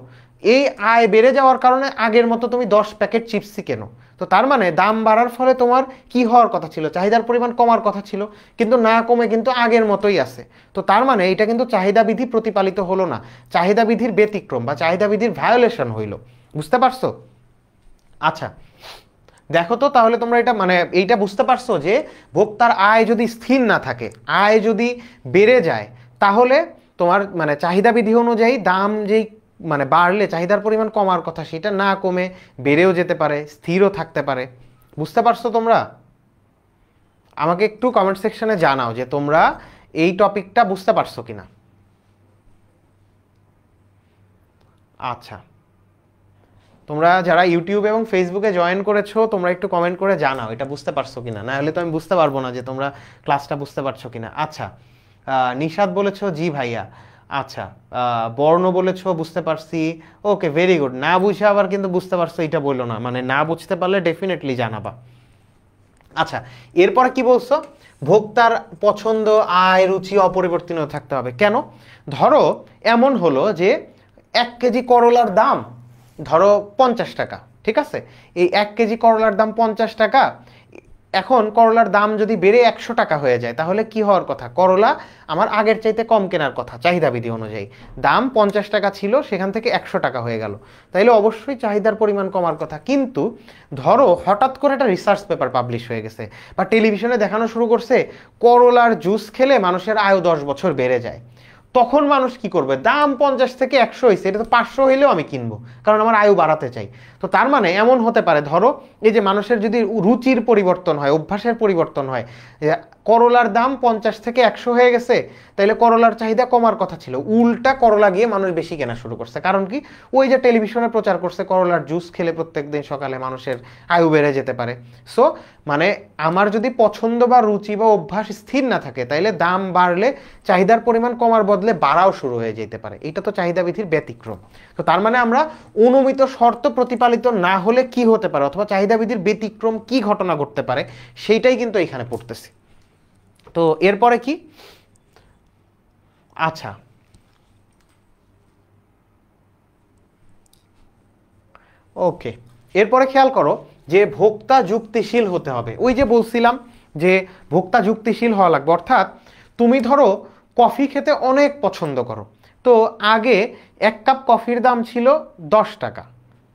এই আয় বেড়ে যাওয়ার কারণে আগের মতো তুমি 10 প্যাকেট চিপসই কেনো। তো তার মানে দাম বাড়ার ফলে তোমার কি হওয়ার কথা ছিল? চাহিদার পরিমাণ কমার কথা ছিল, কিন্তু না কমে কিন্তু আগের মতোই আছে। তো তার মানে এটা কিন্তু চাহিদা বিধি প্রতিপালিত হলো না, চাহিদা বিধির ব্যতিক্রম বা চাহিদা বিধির ভায়োলেশন হইল। বুঝতে পারছো? আচ্ছা, দেখো তো তাহলে তোমরা এটা মানে এইটা বুঝতে পারছো যে ভোক্তার আয় যদি স্থির না থাকে, আয় যদি বেড়ে যায়, তাহলে তোমার মানে চাহিদা বিধি অনুযায়ী দাম যেই মানে বাড়লে চাহিদার পরিমাণ কমার কথা, সেটা না কমে বেড়েও যেতে পারে, স্থিরও থাকতে পারে। বুঝতে পারছো তোমরা? আমাকে একটু কমেন্ট সেকশনে জানাও যে তোমরা এই টপিকটা বুঝতে পারছো কিনা। আচ্ছা, তোমরা যারা ইউটিউব এবং ফেসবুকে জয়েন করেছো, তোমরা একটু কমেন্ট করে জানাও এটা বুঝতে পারছো কিনা, না হলে তো আমি বুঝতে পারবো না যে তোমরা ক্লাসটা বুঝতে পারছো কিনা। আচ্ছা, নিশাদ বলেছো জি ভাইয়া। আচ্ছা, বর্ণ বলেছো বুঝতে পারছি। ওকে, ভেরি গুড। না বুঝে আবার কিন্তু বুঝতে পারছো এটা বললো না, মানে না বুঝতে পারলে ডেফিনেটলি জানাবা। আচ্ছা, এরপরে কি বলছো? ভোক্তার পছন্দ, আয়, রুচি অপরিবর্তিত থাকতে হবে। কেন? ধরো এমন হলো যে 1 কেজি করলার দাম ধরো 50 টাকা। ঠিক আছে, এই 1 কেজি করলার দাম 50 টাকা। এখন করলার দাম যদি বেড়ে 100 টাকা হয়ে যায়, তাহলে কি হওয়ার কথা? করলা আমার আগের চাইতে কম কেনার কথা চাহিদা বিধি অনুযায়ী। দাম 50 টাকা ছিল, সেখান থেকে 100 টাকা হয়ে গেল, তাইলে অবশ্যই চাহিদার পরিমাণ কমার কথা। কিন্তু ধরো হঠাৎ করে একটা রিসার্চ পেপার পাবলিশ হয়ে গেছে বা টেলিভিশনে দেখানো শুরু করছে করলার জুস খেলে মানুষের আয়ু 10 বছর বেড়ে যায়, তখন মানুষ কি করবে? দাম 50 থেকে 100 হয়েছে, এটা তো 500 হইলেও আমি কিনবো, কারণ আমার আয়ু বাড়াতে চাই। তো তার মানে এমন হতে পারে, ধরো এই যে মানুষের যদি রুচির পরিবর্তন হয়, অভ্যাসের পরিবর্তন হয়, করলার দাম 50 থেকে 100 হয়ে গেছে, তাইলে করলার চাহিদা কমার কথা ছিল, উল্টা করলা গিয়ে মানুষ বেশি কেনা শুরু করছে। কারণ কি? ওই যে টেলিভিশনে প্রচার করছে করলার জুস খেলে প্রত্যেকদিন সকালে মানুষের আয়ু বেড়ে যেতে পারে। সো মানে আমার যদি পছন্দ বা রুচি বা অভ্যাস স্থির না থাকে, তাইলে দাম বাড়লে চাহিদার পরিমাণ কমার বদলে বাড়াও শুরু হয়ে যেতে পারে। এটা তো চাহিদা বিধির ব্যতিক্রম। তো তার মানে আমরা অনুমিত শর্ত প্রতিপালিত না হলে কি হতে পারে, অথবা চাহিদা বিধির ব্যতিক্রম কি ঘটনা ঘটতে পারে, সেইটাই কিন্তু এখানে পড়তেছি। তো এরপরে কি? আচ্ছা, ওকে, এরপরে খেয়াল করো যে ভোক্তা যুক্তিশীল হতে হবে। ওই যে বলছিলাম যে ভোক্তা যুক্তিশীল হওয়া লাগবে, অর্থাৎ তুমি ধরো কফি খেতে অনেক পছন্দ করো, তো আগে 1 কাপ কফির দাম ছিল 10 টাকা,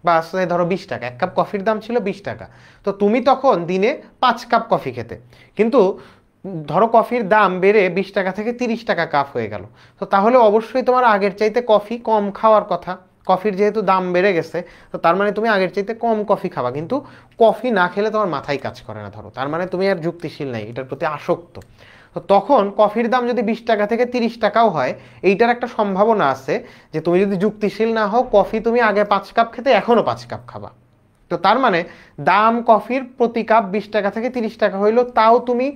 বা ধরো 20 টাকা, 1 কাপ কফির দাম ছিল 20 টাকা, তো তুমি তখন দিনে 5 কাপ কফি খেতে। কিন্তু ধরো কফির দাম বেড়ে 20 টাকা থেকে 30 টাকা কাপ হয়ে গেল, তো তাহলে অবশ্যই তোমার আগের চাইতে কফি কম খাওয়ার কথা। কফির যেহেতু দাম বেড়ে গেছে, তো তার মানে তুমি আগের চাইতে কম কফি খাবা, কিন্তু কফি না খেলে তোমার মাথায় কাজ করে না, ধরো তার মানে তুমি আর যুক্তিশীল নাই, এটার প্রতি আসক্ত। তো তখন কফির দাম যদি 20 টাকা থেকে 30 টাকাও হয়, এইটার একটা সম্ভাবনা আছে যে তুমি যদি যুক্তিশীল না হও, কফি তুমি আগে 5 কাপ খেতে এখনো 5 কাপ খাবা। তো তার মানে দাম কফির প্রতি কাপ 20 টাকা থেকে 30 টাকা হইলো, তাও তুমি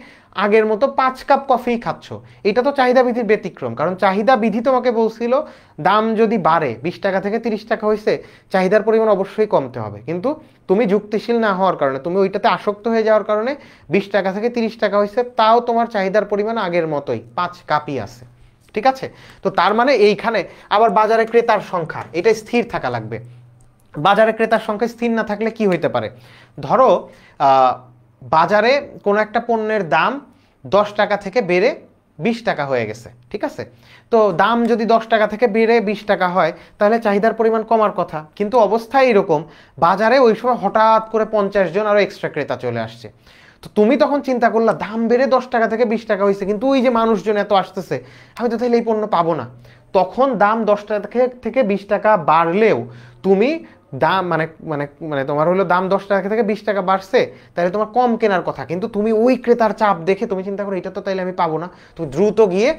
আগের মতো 5 কাপ কফি খাচ্ছ। এটা তো চাহিদা বিধির ব্যতিক্রম, কারণ চাহিদা বিধি তোমাকে বলছিল দাম যদি বাড়ে 20 টাকা থেকে 30 টাকা হয়েছে, চাহিদার পরিমাণ অবশ্যই কমতে হবে। কিন্তু তুমি যুক্তিশীল না হওয়ার কারণে, তুমি ওইটাতে আসক্ত হয়ে যাওয়ার কারণে 20 টাকা থেকে 30 টাকা হয়েছে, তাও তোমার চাহিদার পরিমাণ আগের মতোই 5 কাপই আছে। ঠিক আছে? তো তার মানে এইখানে আবার বাজারে ক্রেতার সংখ্যা এটা স্থির থাকা লাগবে। বাজারে ক্রেতার সংখ্যা স্থির না থাকলে কি হইতে পারে? ধরো বাজারে কোনো একটা পণ্যের দাম 10 টাকা থেকে বেড়ে 20 টাকা হয়ে গেছে, ঠিক আছে? তো দাম যদি 10 টাকা থেকে বেড়ে 20 টাকা হয়, তাহলে চাহিদার পরিমাণ কমার কথা, কিন্তু অবস্থা এরকম বাজারে ওই সময় হঠাৎ করে 50 জন আরো এক্সট্রা ক্রেতা চলে আসছে। তো তুমি তখন চিন্তা করলা দাম বেড়ে 10 টাকা থেকে 20 টাকা হয়েছে, কিন্তু ওই যে মানুষজন এত আসতেছে, আমি তো তাহলে এই পণ্য পাবো না। তখন দাম 10 টাকা থেকে 20 টাকা বাড়লেও তুমি দাম মানে মানে মানে তোমার হলো দাম 10 টাকা থেকে 20 টাকা বাড়ছে, তাহলে তোমার কম কেনার কথা, কিন্তু তুমি ওই ক্রেতার চাপ দেখে তুমি চিন্তা করো এটা তো তাইলে আমি পাবো না, তুমি দ্রুত গিয়ে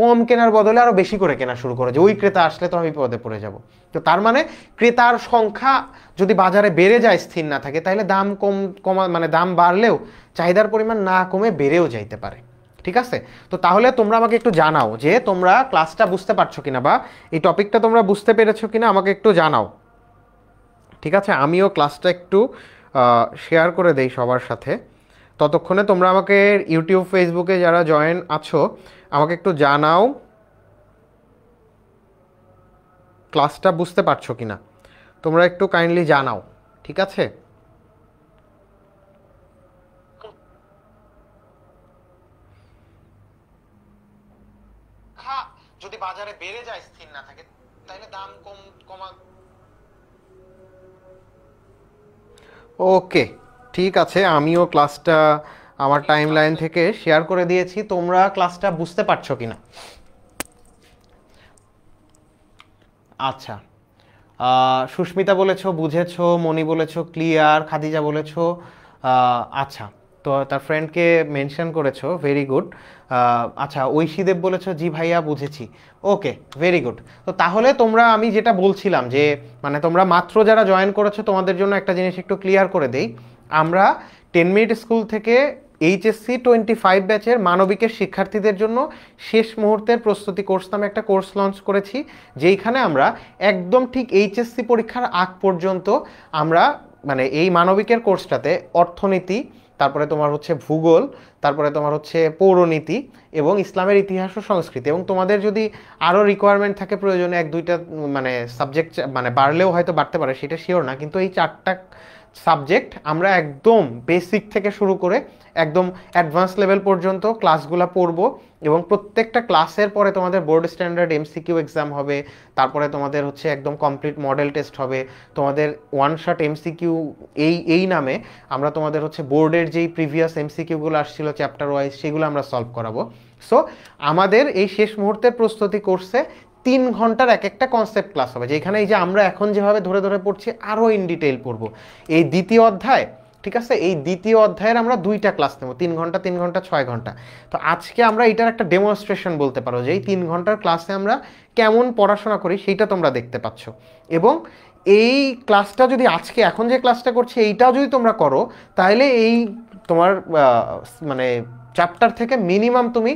কম কেনার বদলে আরো বেশি করে কেনা শুরু করো, যে ওই ক্রেতা আসলে তো আমি বিপদে পড়ে যাব। তো তার মানে ক্রেতার সংখ্যা যদি বাজারে বেড়ে যায়, স্থির না থাকে, তাহলে দাম কমা মানে দাম বাড়লেও চাহিদার পরিমাণ না কমে বেড়েও যাইতে পারে। ঠিক আছে? তো তাহলে তোমরা আমাকে একটু জানাও যে তোমরা ক্লাসটা বুঝতে পারছো কিনা, বা এই টপিকটা তোমরা বুঝতে পেরেছো কিনা, আমাকে একটু জানাও। ঠিক আছে? আমিও ক্লাসটা একটু শেয়ার করে দেই সবার সাথে। ততক্ষণে তোমরা আমাকে ইউটিউব ফেসবুকে যারা জয়েন আছো আমাকে একটু জানাও ক্লাসটা বুঝতে পারছো কিনা, তোমরা একটু কাইন্ডলি জানাও। ঠিক আছে? যদি বাজারে বেড়ে যায় স্থির না থাকে, তাহলে দাম কমা। ওকে, ঠিক আছে, আমিও ক্লাসটা আমার টাইম লাইন থেকে শেয়ার করে দিয়েছি, তোমরা ক্লাসটা বুঝতে পারছো কিনা। আচ্ছা, সুস্মিতা বলেছো বুঝেছো, মনি বলেছো ক্লিয়ার, খাদিজা বলেছো আচ্ছা, তো তার ফ্রেন্ডকে মেনশন করেছো, ভেরি গুড। আচ্ছা, ঐশীদেব বলেছো জি ভাইয়া বুঝেছি। ওকে, ভেরি গুড। তো তাহলে তোমরা, আমি যেটা বলছিলাম যে মানে তোমরা মাত্র যারা জয়েন করেছো তোমাদের জন্য একটা জিনিস একটু ক্লিয়ার করে দেই। আমরা 10 মিনিট স্কুল থেকে এইচএসসি 25 ব্যাচের মানবিকের শিক্ষার্থীদের জন্য শেষ মুহূর্তের প্রস্তুতি কোর্স নামে একটা কোর্স লঞ্চ করেছি, যেইখানে আমরা একদম ঠিক এইচএসসি পরীক্ষার আগ পর্যন্ত আমরা মানে এই মানবিকের কোর্সটাতে অর্থনীতি, তারপরে তোমার হচ্ছে ভূগোল, তারপরে তোমার হচ্ছে পৌরনীতি এবং ইসলামের ইতিহাস ও সংস্কৃতি, এবং তোমাদের যদি আরও রিকোয়ারমেন্ট থাকে প্রয়োজনে 1-2টা মানে সাবজেক্ট মানে বাড়লেও হয়তো বাড়তে পারে, সেটা শিওর না, কিন্তু এই 4টা সাবজেক্ট আমরা একদম বেসিক থেকে শুরু করে একদম অ্যাডভান্স লেভেল পর্যন্ত ক্লাসগুলো পড়ব, এবং প্রত্যেকটা ক্লাসের পরে তোমাদের বোর্ড স্ট্যান্ডার্ড এমসিকিউ এক্সাম হবে, তারপরে তোমাদের হচ্ছে একদম কমপ্লিট মডেল টেস্ট হবে, তোমাদের ওয়ান শট এমসিকিউ এই নামে আমরা তোমাদের হচ্ছে বোর্ডের যেই প্রিভিয়াস এমসিকিউগুলো আসছিল চ্যাপ্টার ওয়াইজ সেগুলো আমরা সলভ করাবো। সো আমাদের এই শেষ মুহূর্তের প্রস্তুতি কোর্সে 3 ঘন্টার এক একটা কনসেপ্ট ক্লাস হবে, যেখানে এই যে আমরা এখন যেভাবে ধরে ধরে পড়ছি আরও ইন ডিটেইল পড়বো। এই দ্বিতীয় অধ্যায়, ঠিক আছে, এই দ্বিতীয় অধ্যায়ের আমরা 2টা ক্লাস নেব, 3 ঘন্টা 3 ঘন্টা 6 ঘন্টা। তো আজকে আমরা এটার একটা ডেমনস্ট্রেশন বলতে পারো, যে এই 3 ঘন্টার ক্লাসে আমরা কেমন পড়াশোনা করি সেইটা তোমরা দেখতে পাচ্ছ। এবং এই ক্লাসটা যদি আজকে এখন যে ক্লাসটা করছি এইটাও যদি তোমরা করো, তাহলে এই তোমার মানে চ্যাপ্টার থেকে মিনিমাম তুমি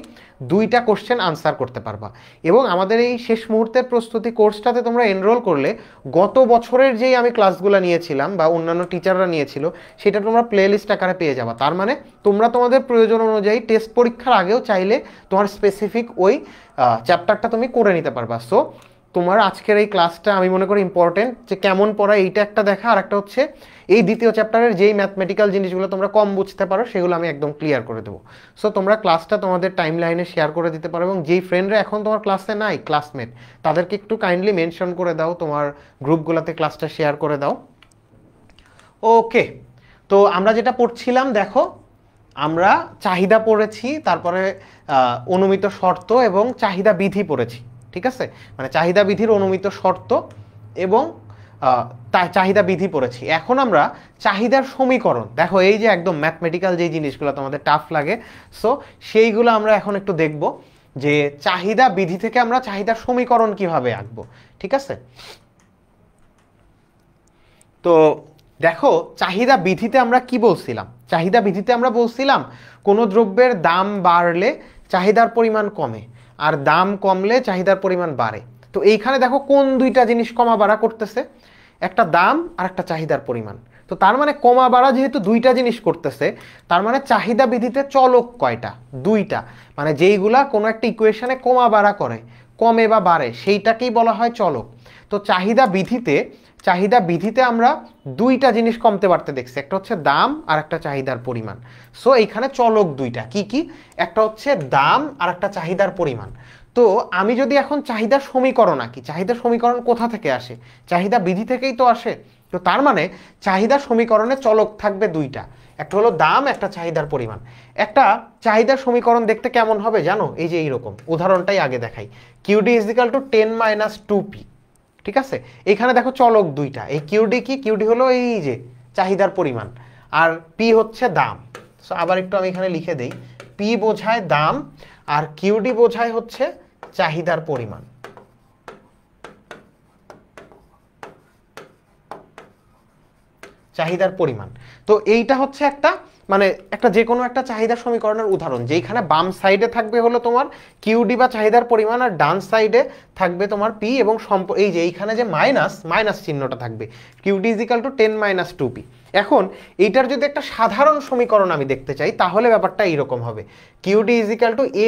2টা কোশ্চেন আনসার করতে পারবা। এবং আমাদের এই শেষ মুহূর্তের প্রস্তুতি কোর্সটাতে তোমরা এনরোল করলে গত বছরের যেই আমি ক্লাসগুলো নিয়েছিলাম বা অন্যান্য টিচাররা নিয়েছিল সেটা তোমরা প্লে লিস্ট আকারে পেয়ে যাবা। তার মানে তোমরা তোমাদের প্রয়োজন অনুযায়ী টেস্ট পরীক্ষার আগেও চাইলে তোমার স্পেসিফিক ওই চ্যাপ্টারটা তুমি করে নিতে পারবা। সো তোমার আজকের এই ক্লাসটা আমি মনে করি ইম্পর্টেন্ট, যে কেমন পড়া এইটা একটা দেখা, আর একটা হচ্ছে এই দ্বিতীয় চ্যাপ্টারের যেই ম্যাথমেটিক্যাল জিনিসগুলো তোমরা কম বুঝতে পারো সেগুলো আমি একদম ক্লিয়ার করে দেবো। সো তোমরা ক্লাসটা তোমাদের টাইম লাইনে শেয়ার করে দিতে পারো, এবং যেই ফ্রেন্ডরা এখন তোমার ক্লাসে নাই, ক্লাসমেট, তাদেরকে একটু কাইন্ডলি মেনশন করে দাও, তোমার গ্রুপগুলোতে ক্লাসটা শেয়ার করে দাও। ওকে, তো আমরা যেটা পড়ছিলাম দেখো, আমরা চাহিদা পড়েছি, তারপরে অনুমিত শর্ত এবং চাহিদা বিধি পড়েছি। ঠিক আছে, মানে চাহিদা বিধির অনুমিত শর্ত এবং চাহিদা বিধি পড়েছি। এখন আমরা চাহিদার সমীকরণ, দেখো এই যে একদম ম্যাথমেটিক্যাল যে জিনিসগুলো তোমাদের টাফ লাগে, সো সেইগুলো আমরা এখন একটু দেখব, যে চাহিদা বিধি থেকে আমরা চাহিদার সমীকরণ কিভাবে আঁকবো। ঠিক আছে, তো দেখো চাহিদা বিধিতে আমরা কি বলছিলাম, চাহিদা বিধিতে আমরা বলছিলাম কোনো দ্রব্যের দাম বাড়লে চাহিদার পরিমাণ কমে, আর দাম কমলে চাহিদার পরিমাণ বাড়ে। তো এইখানে দেখো কোন দুইটা জিনিস কমা বাড়া করতেছে, একটা দাম আর একটা চাহিদার পরিমাণ। তো তার মানে কমা বাড়া যেহেতু দুইটা জিনিস করতেছে, তার মানে চাহিদা বিধিতে চলক কয়টা, দুইটা। মানে যেইগুলা কোনো একটা ইকুয়েশনে কমা বাড়া করে, কমে বা বাড়ে, সেইটাকেই বলা হয় চলক। তো চাহিদা বিধিতে আমরা দুইটা জিনিস কমতে বাড়তে দেখছি, একটা হচ্ছে দাম আর একটা চাহিদার পরিমাণ। সো এইখানে চলক দুইটা, কি কি, একটা হচ্ছে দাম আর একটা চাহিদার পরিমাণ। তো আমি যদি এখন চাহিদার সমীকরণ আঁকি, চাহিদার সমীকরণ কোথা থেকে আসে, চাহিদা বিধি থেকেই তো আসে। তো তার মানে চাহিদার সমীকরণে চলক থাকবে দুইটা, একটা হলো দাম, একটা চাহিদার পরিমাণ। একটা চাহিদার সমীকরণ দেখতে কেমন হবে জানো, এই যে এইরকম, উদাহরণটাই আগে দেখাই। QD is equal to 10 - 2p, ঠিক আছে। এখানে দেখো চলক দুইটা, এই কিউডি কি, কিউডি হলো এই যে চাহিদার পরিমাণ, আর পি হচ্ছে দাম। সো আবার একটু আমি এখানে লিখে দেই, পি বোঝায় দাম আর কিউডি বোঝায় হচ্ছে চাহিদার পরিমাণ। চাহিদার পরিমাণ। তো এইটা হচ্ছে একটা মানে একটা যে কোনো একটা চাহিদা সমীকরণের উদাহরণ, যেখানে বাম সাইডে থাকবে হলো তোমার কিউডি বা চাহিদার পরিমাণ, আর ডান সাইডে থাকবে তোমার পি, এবং এই যে এইখানে যে মাইনাস চিহ্নটা থাকবে, QD is equal to 10 - 2p। এখন এইটার যদি একটা সাধারণ সমীকরণ আমি দেখতে চাই, তাহলে ব্যাপারটা এইরকম হবে, QD is equal two a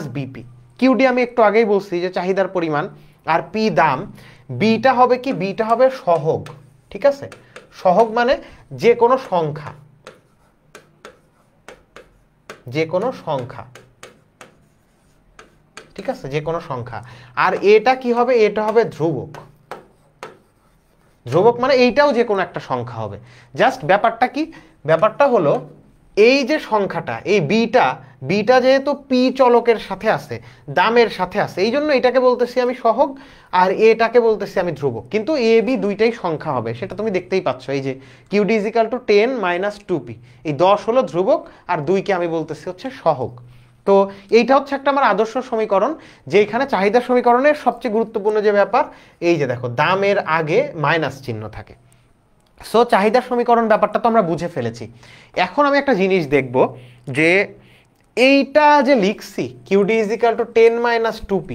- bp। QD আমি একটু আগেই বলছি যে চাহিদার পরিমাণ, আর পি দাম। বিটা হবে কি, বিটা হবে সহগ, ঠিক আছে। সহগ মানে যে কোনো সংখ্যা, যে কোনো সংখ্যা, ঠিক আছে, যে কোনো সংখ্যা। আর এটা কি হবে, এটা হবে ধ্রুবক। ধ্রুবক মানে এইটাও যে কোনো একটা সংখ্যা হবে। জাস্ট ব্যাপারটা কি, ব্যাপারটা হলো এই যে সংখ্যাটা, এই বিটা যেহেতু পি চলকের সাথে আছে, দামের সাথে আছে, এই জন্য এটাকে বলতেছি আমি সহগ, আর এটাকে বলতেছি আমি ধ্রুবক। কিন্তু এ বি দুইটাই সংখ্যা হবে, সেটা তুমি দেখতেই পাচ্ছ, এই যে QD is equal to 10 - 2p। এই 10 হলো ধ্রুবক, আর 2কে আমি বলতেছি হচ্ছে সহগ। তো এইটা হচ্ছে একটা আমার আদর্শ সমীকরণ, যেখানে চাহিদা সমীকরণের সবচেয়ে গুরুত্বপূর্ণ যে ব্যাপার, এই যে দেখো দামের আগে মাইনাস চিহ্ন থাকে। সো চাহিদা সমীকরণ ব্যাপারটা তো আমরা বুঝে ফেলেছি। এখন আমি একটা জিনিস দেখব, যে এইটা যে লিখছি QD is equal to 10 - 2p,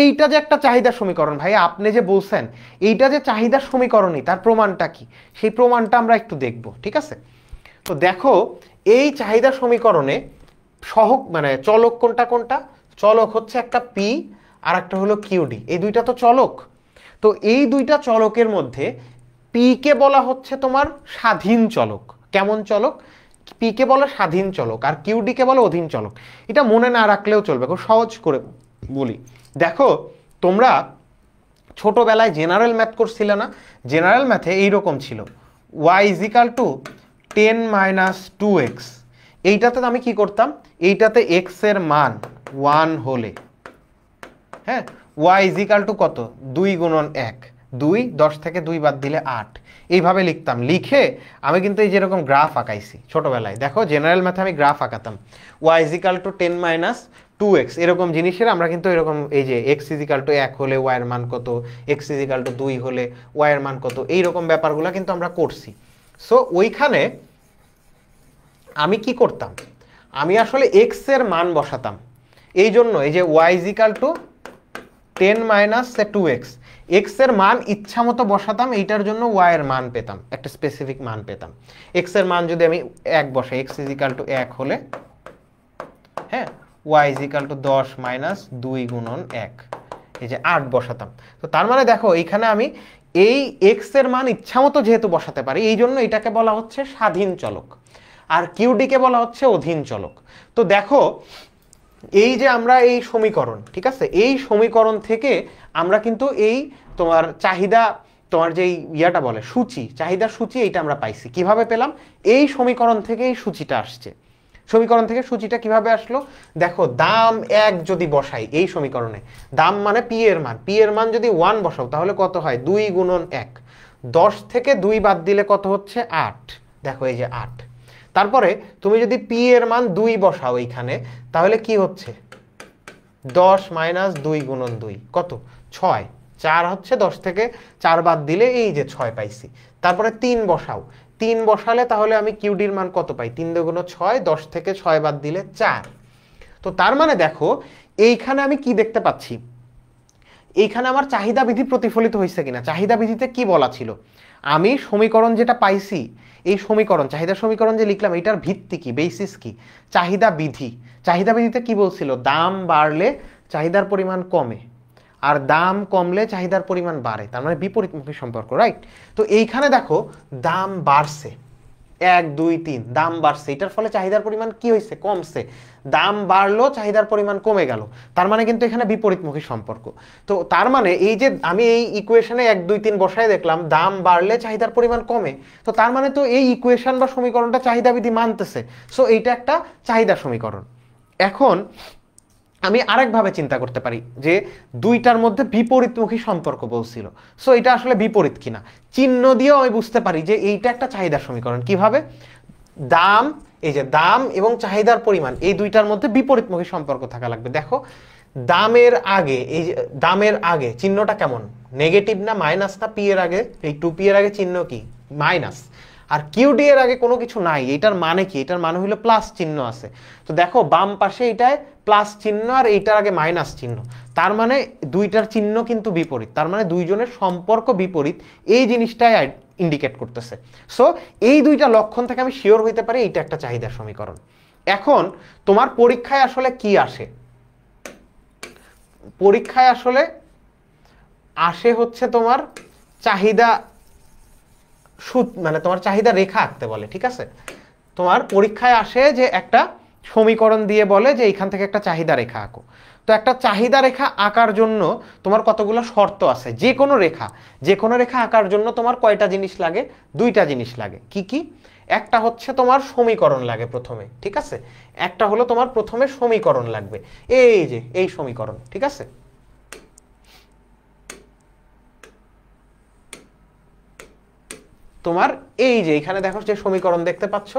এইটা যে একটা চাহিদা সমীকরণ, ভাই আপনি যে বলছেন এইটা যে চাহিদা সমীকরণই, তার প্রমাণটা কি, সেই প্রমাণটা আমরা একটু দেখব, ঠিক আছে। তো দেখো এই চাহিদা সমীকরণে সহগ মানে চলক কোনটা কোনটা, চলক হচ্ছে একটা পি আর একটা হলো কিউডি, এই দুইটা তো চলক। তো এই দুইটা চলকের মধ্যে পি কে বলা হচ্ছে তোমার স্বাধীন চলক। কেমন চলক, পি কে বলে স্বাধীন চলক, আর কিউডি কে বলে অধীন চলক। এটা মনে না রাখলেও চলবে, খুব সহজ করে বলি। দেখো তোমরা ছোটবেলায় জেনারেল ম্যাথ করছিলে না, জেনারেল ম্যাথে এইরকম ছিল, y is equal to 10 - 2x। এইটাতে আমি কি করতাম, এইটাতে x এর মান 1 হলে, হ্যাঁ, y ইজ ইকাল টু কত, 2 × 1, 2, 10 থেকে 2 বাদ দিলে 8, এইভাবে লিখতাম। লিখে আমি কিন্তু এই যেরকম গ্রাফ আঁকাইছি ছোটবেলায়, দেখো জেনারেল ম্যাথে আমি গ্রাফ আঁকাতাম, y is equal to 10 - 2x, এরকম জিনিসের আমরা কিন্তু এরকম, এই যে x ইজ ইকাল টু 1 হলে y এর মান কত, x ইজ ইকাল টু 2 হলে y এর মান কত, এইরকম ব্যাপারগুলো কিন্তু আমরা করছি। সো ওইখানে আমি কি করতাম, আমি আসলে x এর মান বসাতাম। এই জন্য এই যে y is equal to 10 - 2x, x এর মান ইচ্ছা মতো বসাতাম, এইটার জন্য y এর মান পেতাম, একটা স্পেসিফিক মান পেতাম। x এর মান যদি আমি 1 বসাই, x ইজ ইকাল টু 1 হলে, হ্যাঁ, y ইজ ইকাল টু 10 - 2 × 1, এই যে 8 বসাতাম। তো তার মানে দেখো এইখানে আমি এই x এর মান ইচ্ছা মতো যেহেতু বসাতে পারি, এই জন্য এটাকে বলা হচ্ছে স্বাধীন চলক, আর কিউডি কে বলা হচ্ছে অধীন চলক। তো দেখো এই যে আমরা এই সমীকরণ, ঠিক আছে, এই সমীকরণ থেকে আমরা কিন্তু এই তোমার চাহিদা, তোমার যে ইয়াটা বলে সূচি, চাহিদার সূচি, এইটা আমরা পাইছি। কিভাবে পেলাম, এই সমীকরণ থেকে এই সূচিটা আসছে। সমীকরণ থেকে সূচিটা কিভাবে আসলো, দেখো দাম 1 যদি বসাই এই সমীকরণে, দাম মানে পি এর মান, পি এর মান যদি 1 বসাও তাহলে কত হয়, 2 × 1, 10 থেকে 2 বাদ দিলে কত হচ্ছে, 8, দেখো এই যে 8। তারপরে তুমি যদি পি এর মান 2 বসাও এইখানে, তাহলে কি হচ্ছে, 10 - 2 × 2 কত, 6। 4 হচ্ছে 10 থেকে 4 বাদ দিলে এই যে 6 পাইছি। তারপরে 3 বসাও, 3 বসালে তাহলে আমি কিউডির মান কত পাই? 3 দুগুণ 6, 10 থেকে 6 বাদ দিলে 4। তো তার মানে দেখো এইখানে আমি কি দেখতে পাচ্ছি, এইখানে আমার চাহিদা বিধি প্রতিফলিত হয়েছে কিনা। চাহিদা বিধিতে কি বলা ছিল, আমি সমীকরণ যেটা পাইছি, এই সমীকরণ চাহিদা সমীকরণ যে লিখলাম এটার ভিত্তি কি, বেসিস কি? চাহিদা বিধি। চাহিদা বিধিতে কি বলছিল, দাম বাড়লে চাহিদার পরিমাণ কমে, আর দাম কমলে চাহিদার পরিমাণ বাড়ে, তার মানে বিপরীতমুখী সম্পর্ক, রাইট? তো এইখানে দেখো দাম বাড়ছে, 1 2 3 দাম বাড়ছে, এটার ফলে চাহিদার পরিমাণ কি হয়েছে, কমছে। দাম বাড়লো চাহিদার পরিমাণ কমে গেল, তার মানে কিন্তু এখানে বিপরীতমুখী সম্পর্ক। তো তার মানে এই যে আমি এই ইকুয়েশনে 1 2 3 বসায় দেখলাম দাম বাড়লে চাহিদার পরিমাণ কমে, তো তার মানে তো এই ইকুয়েশন বা সমীকরণটা চাহিদা বিধি মানতেছে। সো এইটা একটা চাহিদা সমীকরণ। এখন আমি আরেকভাবে চিন্তা করতে পারি যে দুইটার মধ্যে বিপরীতমুখী সম্পর্ক বলছিল, সো এটা আসলে বিপরীত কিনা চিহ্ন দিয়েও আমি বুঝতে পারি যে এইটা একটা চাহিদা সমীকরণ। কিভাবে? দাম, এই যে দাম এবং চাহিদার পরিমাণ, এই দুইটার মধ্যে বিপরীতমুখী সম্পর্ক থাকা লাগবে। দেখো দামের আগে, এই যে দামের আগে চিহ্নটা কেমন, নেগেটিভ না মাইনাস না? পি এর আগে, এই 2p এর আগে চিহ্ন কি, মাইনাস। আর কিউডি এর আগে কোনো কিছু নাই, এটার মানে কি, এটার মানে হলো প্লাস চিহ্ন আছে। তো দেখো বাম পাশে এটায় প্লাস চিহ্ন আর এইটার আগে মাইনাস চিহ্ন, তার মানে দুইটার চিহ্ন কিন্তু বিপরীত, তার মানে দুইজনের সম্পর্ক বিপরীত, এই জিনিসটাই ইন্ডিকেট করতেছে। সো এই দুইটা লক্ষণ থেকে আমি শিওর হইতে পারি এইটা একটা চাহিদা সমীকরণ। এখন তোমার পরীক্ষায় আসলে কি আসে, পরীক্ষায় আসলে আসে হচ্ছে তোমার চাহিদা মানে তোমার চাহিদা রেখা আঁকতে বলে, ঠিক আছে? তোমার পরীক্ষায় আসে যে একটা সমীকরণ দিয়ে বলে যে এইখান থেকে একটা চাহিদা রেখা আঁকো। তো একটা চাহিদা রেখা আঁকার জন্য তোমার কতগুলো শর্ত আছে। যে কোনো রেখা আঁকার জন্য তোমার কয়টা জিনিস লাগে? দুইটা জিনিস লাগে। কি কি? একটা হচ্ছে তোমার সমীকরণ লাগে প্রথমে, ঠিক আছে? একটা হলো তোমার প্রথমে সমীকরণ লাগবে, এই যে এই সমীকরণ, ঠিক আছে? তোমার এই যে এখানে দেখো যে সমীকরণ দেখতে পাচ্ছ,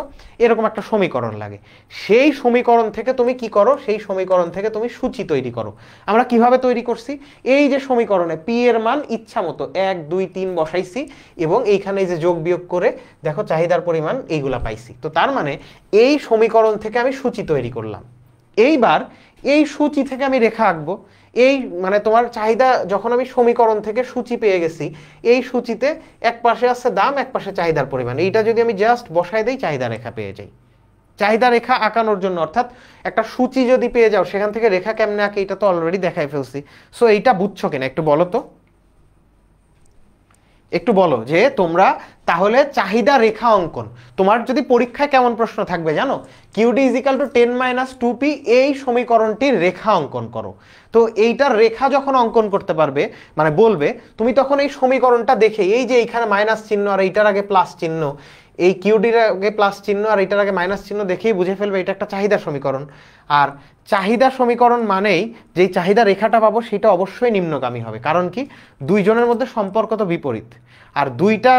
এরকম একটা সমীকরণ লাগে। সেই সমীকরণ থেকে তুমি কি করো, সেই সমীকরণ থেকে তুমি সূচি তৈরি করো। আমরা কিভাবে তৈরি করছি, এই যে সমীকরণে পি এর মান ইচ্ছা মতো 1 2 3 বসাইছি এবং এইখানে এই যে যোগ বিয়োগ করে দেখো চাহিদার পরিমাণ এইগুলা পাইছি। তো তার মানে এই সমীকরণ থেকে আমি সূচি তৈরি করলাম। এইবার এই সূচি থেকে আমি রেখা আঁকবো। এই মানে তোমার চাহিদা যখন আমি সমীকরণ থেকে সূচি পেয়ে গেছি, এই সূচিতে এক পাশে আছে দাম, এক পাশে চাহিদার পরিমাণ, এইটা যদি আমি জাস্ট বসাই দেই চাহিদা রেখা পেয়ে যাই। চাহিদা রেখা আঁকানোর জন্য, অর্থাৎ একটা সূচি যদি পেয়ে যাও সেখান থেকে রেখা কেমনে আঁকে এটা তো অলরেডি দেখাই ফেলছি। সো এইটা বুঝছো কিনা একটু বলো তো, একটু বলো যে তোমরা তাহলে চাহিদা রেখা অঙ্কন, তোমার যদি পরীক্ষায় কেমন প্রশ্ন থাকবে জানো, কিউডি ইজিক্যাল টু 10 - 2p, এই সমীকরণটির রেখা অঙ্কন করো। তো এইটার রেখা যখন অঙ্কন করতে পারবে মানে বলবে, তুমি তখন এই সমীকরণটা দেখে এই যে এইখানে মাইনাস চিহ্ন আর এইটার আগে প্লাস চিহ্ন, এই কিউডির আগে প্লাস চিহ্ন আর এইটার আগে মাইনাস চিহ্ন দেখেই বুঝে ফেলবে এটা একটা চাহিদা সমীকরণ। আর চাহিদা সমীকরণ মানেই যেই চাহিদা রেখাটা পাবো সেটা অবশ্যই নিম্নগামী হবে, কারণ কি দুইজনের মধ্যে সম্পর্ক তো বিপরীত। আর দুইটা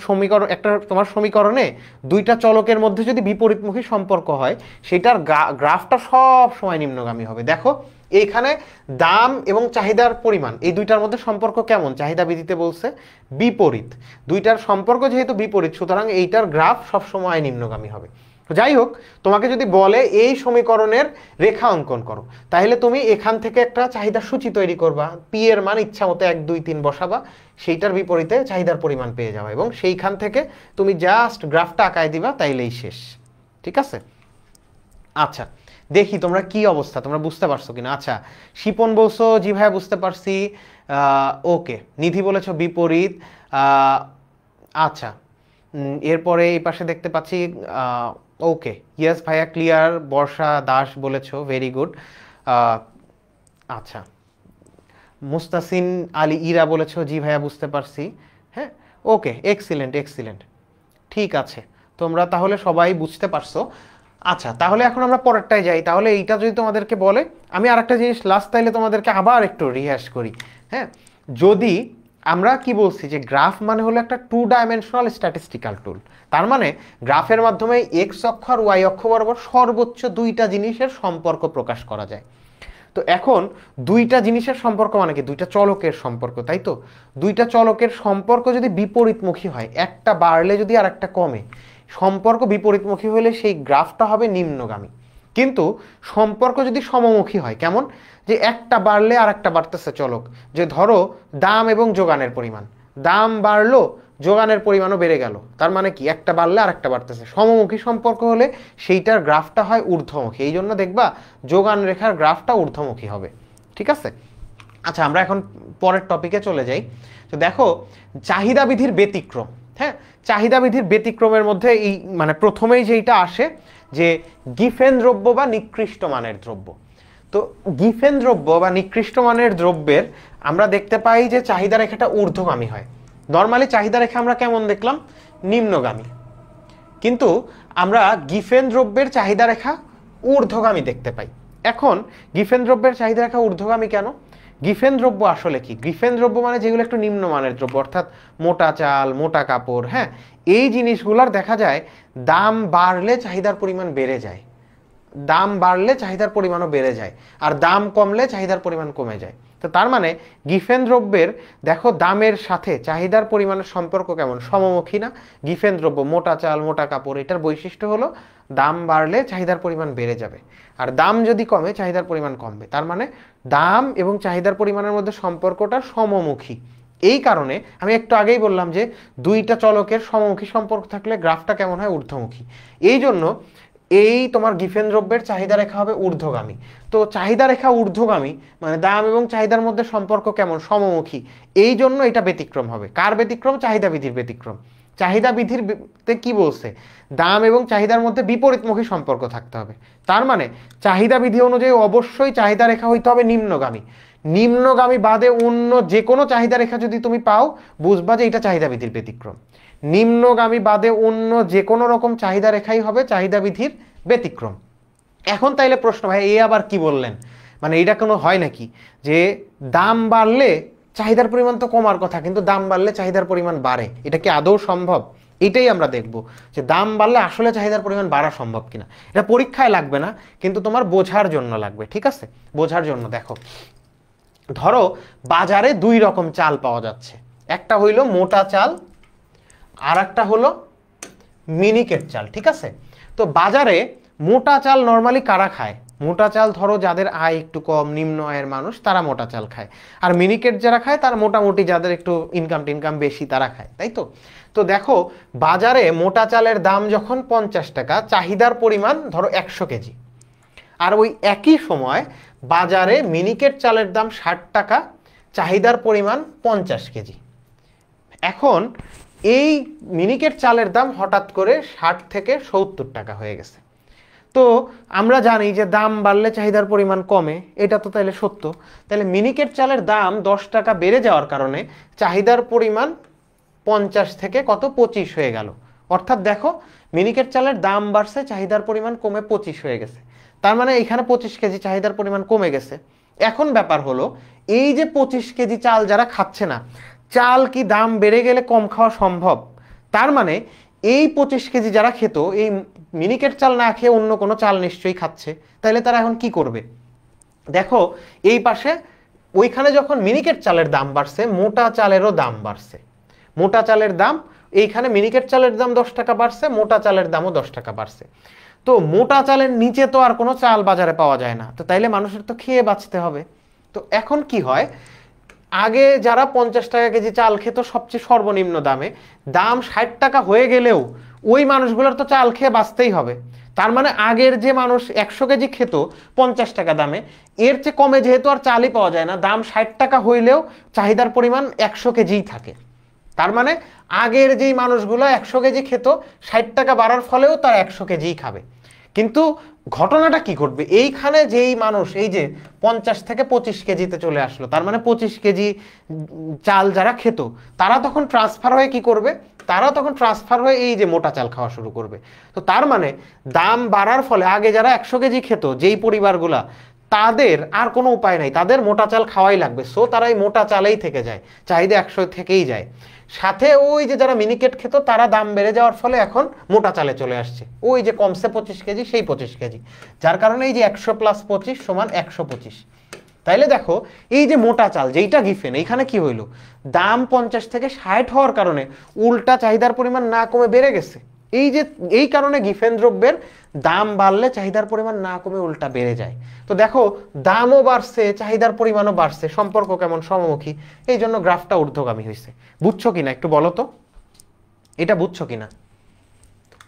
সমীকরণ, একটা তোমার সমীকরণে দুইটা চলকের মধ্যে যদি বিপরীতমুখী সম্পর্ক হয় সেটার গ্রাফটা সব সময় নিম্নগামী হবে। দেখো এইখানে দাম এবং চাহিদার পরিমাণ এই দুইটার মধ্যে সম্পর্ক কেমন, চাহিদা বিধিতে বলছে বিপরীত। দুইটার সম্পর্ক যেহেতু বিপরীত সুতরাং এইটার গ্রাফ সবসময় নিম্নগামী হবে। যাই হোক, তোমাকে যদি বলে এই সমীকরণের রেখা অঙ্কন করো, তাহলে তুমি এখান থেকে একটা চাহিদা সূচি তৈরি করবা, পি এর মান ইচ্ছা মতো 1 2 3 বসাবা, সেইটার বিপরীতে চাহিদার পরিমাণ পেয়ে যাবে এবং সেইখান থেকে তুমি জাস্ট গ্রাফটা আঁকায় দিবা, তাইলেই শেষ, ঠিক আছে? আচ্ছা দেখি তোমরা কি অবস্থা, তোমরা বুঝতে পারছো কিনা। আচ্ছা শিপন বলছো জি ভাইয়া বুঝতে পারছি, ওকে। নিধি বলেছো বিপরীত, আচ্ছা। এরপরে এই পাশে দেখতে পাচ্ছি ওকে, ইয়েস ভাইয়া ক্লিয়ার। বর্ষা দাস বলেছো ভেরি গুড। আচ্ছা মুস্তাসিন আলী ইরা বলেছো জি ভাইয়া বুঝতে পারছি। হ্যাঁ ওকে, এক্সিলেন্ট এক্সিলেন্ট, ঠিক আছে, তোমরা তাহলে সবাই বুঝতে পারছো। আচ্ছা তাহলে এখন আমরা পরেরটায় যাই। তাহলে এইটা যদি তোমাদেরকে বলে, আমি আরেকটা জিনিস লাস্ট তাইলে তোমাদেরকে আবার একটু রিহার্স করি। হ্যাঁ, যদি আমরা কি বলছি যে গ্রাফ মানে হলো একটা 2 ডাইমেনশনাল স্ট্যাটিস্টিক্যাল টুল, তার মানে গ্রাফের মাধ্যমে এক্স অক্ষ আর ওয়াই অক্ষ বরাবর সর্বোচ্চ দুইটা জিনিসের সম্পর্ক প্রকাশ করা যায়। তো এখন দুইটা জিনিসের সম্পর্ক মানে কি, দুইটা চলকের সম্পর্ক, তাই তো? দুইটা চলকের সম্পর্ক যদি বিপরীতমুখী হয়, একটা বাড়লে যদি আর একটা কমে, সম্পর্ক বিপরীতমুখী হলে সেই গ্রাফটা হবে নিম্নগামী। কিন্তু সম্পর্ক যদি সমমুখী হয়, কেমন, যে একটা বাড়লে আর একটা বাড়তেছে চলক, যে ধরো দাম এবং যোগানের পরিমাণ, দাম বাড়লো যোগানের পরিমাণও বেড়ে গেল, তার মানে কি একটা বাড়লে আর একটা বাড়তেছে। সমমুখী সম্পর্ক হলে সেইটার গ্রাফটা হয় ঊর্ধ্বমুখী, এই জন্য দেখবা যোগান রেখার গ্রাফটা ঊর্ধ্বমুখী হবে। ঠিক আছে, আচ্ছা আমরা এখন পরের টপিকে চলে যাই। তো দেখো চাহিদা বিধির ব্যতিক্রম, হ্যাঁ, চাহিদা বিধির ব্যতিক্রমের মধ্যে এই মানে প্রথমেই যেইটা আসে যে গিফেন দ্রব্য বা নিকৃষ্ট মানের দ্রব্য। তো গিফেন দ্রব্য বা নিকৃষ্ট মানের দ্রব্যের আমরা দেখতে পাই যে চাহিদা রেখাটা ঊর্ধ্বগামী হয়। নর্মালি চাহিদা রেখা আমরা কেমন দেখলাম, নিম্নগামী, কিন্তু আমরা গিফেন দ্রব্যের চাহিদা রেখা ঊর্ধ্বগামী দেখতে পাই। এখন গিফেন দ্রব্যের চাহিদা রেখা ঊর্ধ্বগামী কেন? গিফেন দ্রব্য আসলে কি, গিফেন দ্রব্য মানে যেগুলো একটু নিম্নমানের দ্রব্য, অর্থাৎ মোটা চাল, মোটা কাপড়, হ্যাঁ, এই জিনিসগুলোর দেখা যায় দাম বাড়লে চাহিদার পরিমাণ বেড়ে যায়, দাম বাড়লে চাহিদার পরিমাণও বেড়ে যায়, আর দাম কমলে চাহিদার পরিমাণ কমে যায়। তো তার মানে গিফেন দ্রব্যের দেখো দামের সাথে চাহিদার পরিমাণের সম্পর্ক কেমন, সমমুখী না? গিফেন দ্রব্য মোটা চাল, মোটা কাপড়, এটার বৈশিষ্ট্য হলো দাম বাড়লে চাহিদার পরিমাণ বেড়ে যাবে, আর দাম যদি কমে চাহিদার পরিমাণ কমবে। তার মানে দাম এবং চাহিদার পরিমাণের মধ্যে সম্পর্কটা সমমুখী। এই কারণে আমি একটু আগেই বললাম যে দুইটা চলকের সমমুখী সম্পর্ক থাকলে গ্রাফটা কেমন হয়, ঊর্ধ্বমুখী। এই জন্য এই তোমার গিফেন দ্রব্যের চাহিদা রেখা হবে ঊর্ধ্বগামী। তো চাহিদা রেখা ঊর্ধ্বগামী মানে দাম এবং চাহিদার মধ্যে সম্পর্ক কেমন, সমমুখী, এই জন্য এটা ব্যতিক্রম হবে। কার ব্যতিক্রম? চাহিদা বিধির ব্যতিক্রম। চাহিদা বিধির কি বলছে, দাম এবং চাহিদার মধ্যে বিপরীতমুখী সম্পর্ক থাকতে হবে। তার মানে চাহিদা বিধি অনুযায়ী অবশ্যই চাহিদা রেখা হইতে হবে নিম্নগামী। নিম্নগামী বাদে অন্য যে কোনো চাহিদা রেখা যদি তুমি পাও, বুঝবা যে এটা চাহিদা বিধির ব্যতিক্রম। নিম্নগামী বাদে অন্য যে কোনো রকম চাহিদা রেখাই হবে চাহিদা বিধির ব্যতিক্রম। এখন তাইলে প্রশ্ন, ভাই এই আবার কি বললেন, মানে এটা কোনো হয় নাকি যে দাম বাড়লে চাহিদার পরিমাণ তো কমার কথা, কিন্তু দাম বাড়লে চাহিদার পরিমাণ বাড়ে, এটা কি আদৌ সম্ভব? এটাই আমরা দেখব যে দাম বাড়লে আসলে চাহিদার পরিমাণ বাড়া সম্ভব কিনা। এটা পরীক্ষায় লাগবে না, কিন্তু তোমার বোঝার জন্য লাগবে। ঠিক আছে, বোঝার জন্য দেখো, ধরো বাজারে দুই রকম চাল পাওয়া যাচ্ছে, একটা হইলো মোটা চাল আর একটা হলো মিনিকেট চাল। ঠিক আছে, তো বাজারে মোটা চাল নর্মালি কারা খায়? মোটা চাল ধরো যাদের আয় একটু কম, নিম্ন আয়ের মানুষ, তারা মোটা চাল খায়। আর মিনিকেট যারা খায় তারা মোটামুটি যাদের একটু ইনকাম টিনকাম বেশি তারা খায়, তাই তো? তো দেখো বাজারে মোটা চালের দাম যখন 50 টাকা, চাহিদার পরিমাণ ধরো 100 কেজি, আর ওই একই সময় বাজারে মিনিকেট চালের দাম 60 টাকা, চাহিদার পরিমাণ 50 কেজি। এখন এই মিনিকেট চালের দাম হঠাৎ করে 60 থেকে 70 টাকা হয়ে গেছে। তো আমরা জানি যে দাম বাড়লে চাহিদার পরিমাণ কমে, এটা তো তাহলে সত্য। তাহলে মিনিকেট চালের দাম 10 টাকা বেড়ে যাওয়ার কারণে চাহিদার পরিমাণ 50 থেকে কত 25 হয়ে গেল। অর্থাৎ দেখো মিনিকেট চালের দাম বাড়ছে, চাহিদার পরিমাণ কমে 25 হয়ে গেছে। তার মানে এখানে 25 কেজি চাহিদার পরিমাণ কমে গেছে। এখন ব্যাপার হলো এই যে 25 কেজি চাল যারা খাচ্ছে না, চাল কি দাম বেড়ে গেলে কম খাওয়া সম্ভব? তার মানে এই 25 কেজি যারা খেত, এই মিনিকেট চাল না খেয়ে অন্য কোনো চাল নিশ্চয়ই খাচ্ছে, তাহলে তারা এখন কি করবে? দেখো এই পাশে ওইখানে যখন মিনিকেট চালের দাম বাড়ছে, মোটা চালেরও দাম বাড়ছে। মোটা চালের দাম এইখানে মিনিকেট চালের দাম 10 টাকা বাড়ছে, মোটা চালের দামও 10 টাকা বাড়ছে। তো মোটা চালের নিচে তো আর কোনো চাল বাজারে পাওয়া যায় না, তো তাইলে মানুষের তো খেয়ে বাঁচতে হবে। তো এখন কি হয়, আগে যারা 50 টাকা কেজি চাল খেত সবচেয়ে সর্বনিম্ন দামে, দাম 60 টাকা হয়ে গেলেও ওই মানুষগুলোর তো চাল খেয়ে বাঁচতেই হবে। তার মানে আগের যে মানুষ 100 কেজি খেত 50 টাকা দামে, এর চেয়ে কমে যেহেতু আর চালই পাওয়া যায় না, দাম 60 টাকা হইলেও চাহিদার পরিমাণ 100 কেজিই থাকে। তার মানে আগের যেই মানুষগুলো 100 কেজি খেত, 60 টাকা বাড়ার ফলেও তার 100 কেজিই খাবে। কিন্তু ঘটনাটা কি ঘটবে, এইখানে যেই মানুষ এই যে 50 থেকে 25 কেজিতে চলে আসলো, তার মানে 25 কেজি চাল যারা খেত তারা তখন ট্রান্সফার হয়ে কি করবে, তারা তখন ট্রান্সফার হয়ে এই যে মোটা চাল খাওয়া শুরু করবে। তো তার মানে দাম বাড়ার ফলে আগে যারা 100 কেজি খেত যেই পরিবারগুলা, তাদের আর কোনো উপায় নাই, তাদের মোটা চাল খাওয়াই লাগবে। সো তারা এই মোটা চালেই থেকে যায়, চাহিদা 100 থেকেই যায়। সাথে ওই যে যারা মিনিকেট খেত তারা দাম বেড়ে যাওয়ার ফলে এখন মোটা চালে চলে আসছে, ওই যে কমছে 25 কেজি সেই 25 কেজি, যার কারণে এই যে 100 + 25 = 125। তাইলে দেখো এই যে মোটা চাল যেইটা গিফেন, এইখানে কি হইলো, দাম 50 থেকে 60 হওয়ার কারণে উল্টা চাহিদার পরিমাণ না কমে বেড়ে গেছে। এই যে এই কারণে গিফেন দ্রব্যের দাম বাড়লে চাহিদার পরিমাণ না কমে উল্টা বেড়ে যায়। তো দেখো দামও বাড়ছে চাহিদার পরিমাণও বাড়ছে, সম্পর্ক কেমন, সমমুখী। এই জন্য গ্রাফটা ঊর্ধ্বগামী হয়েছে। বুঝছো কিনা একটু বলো তো, এটা বুঝছো কিনা?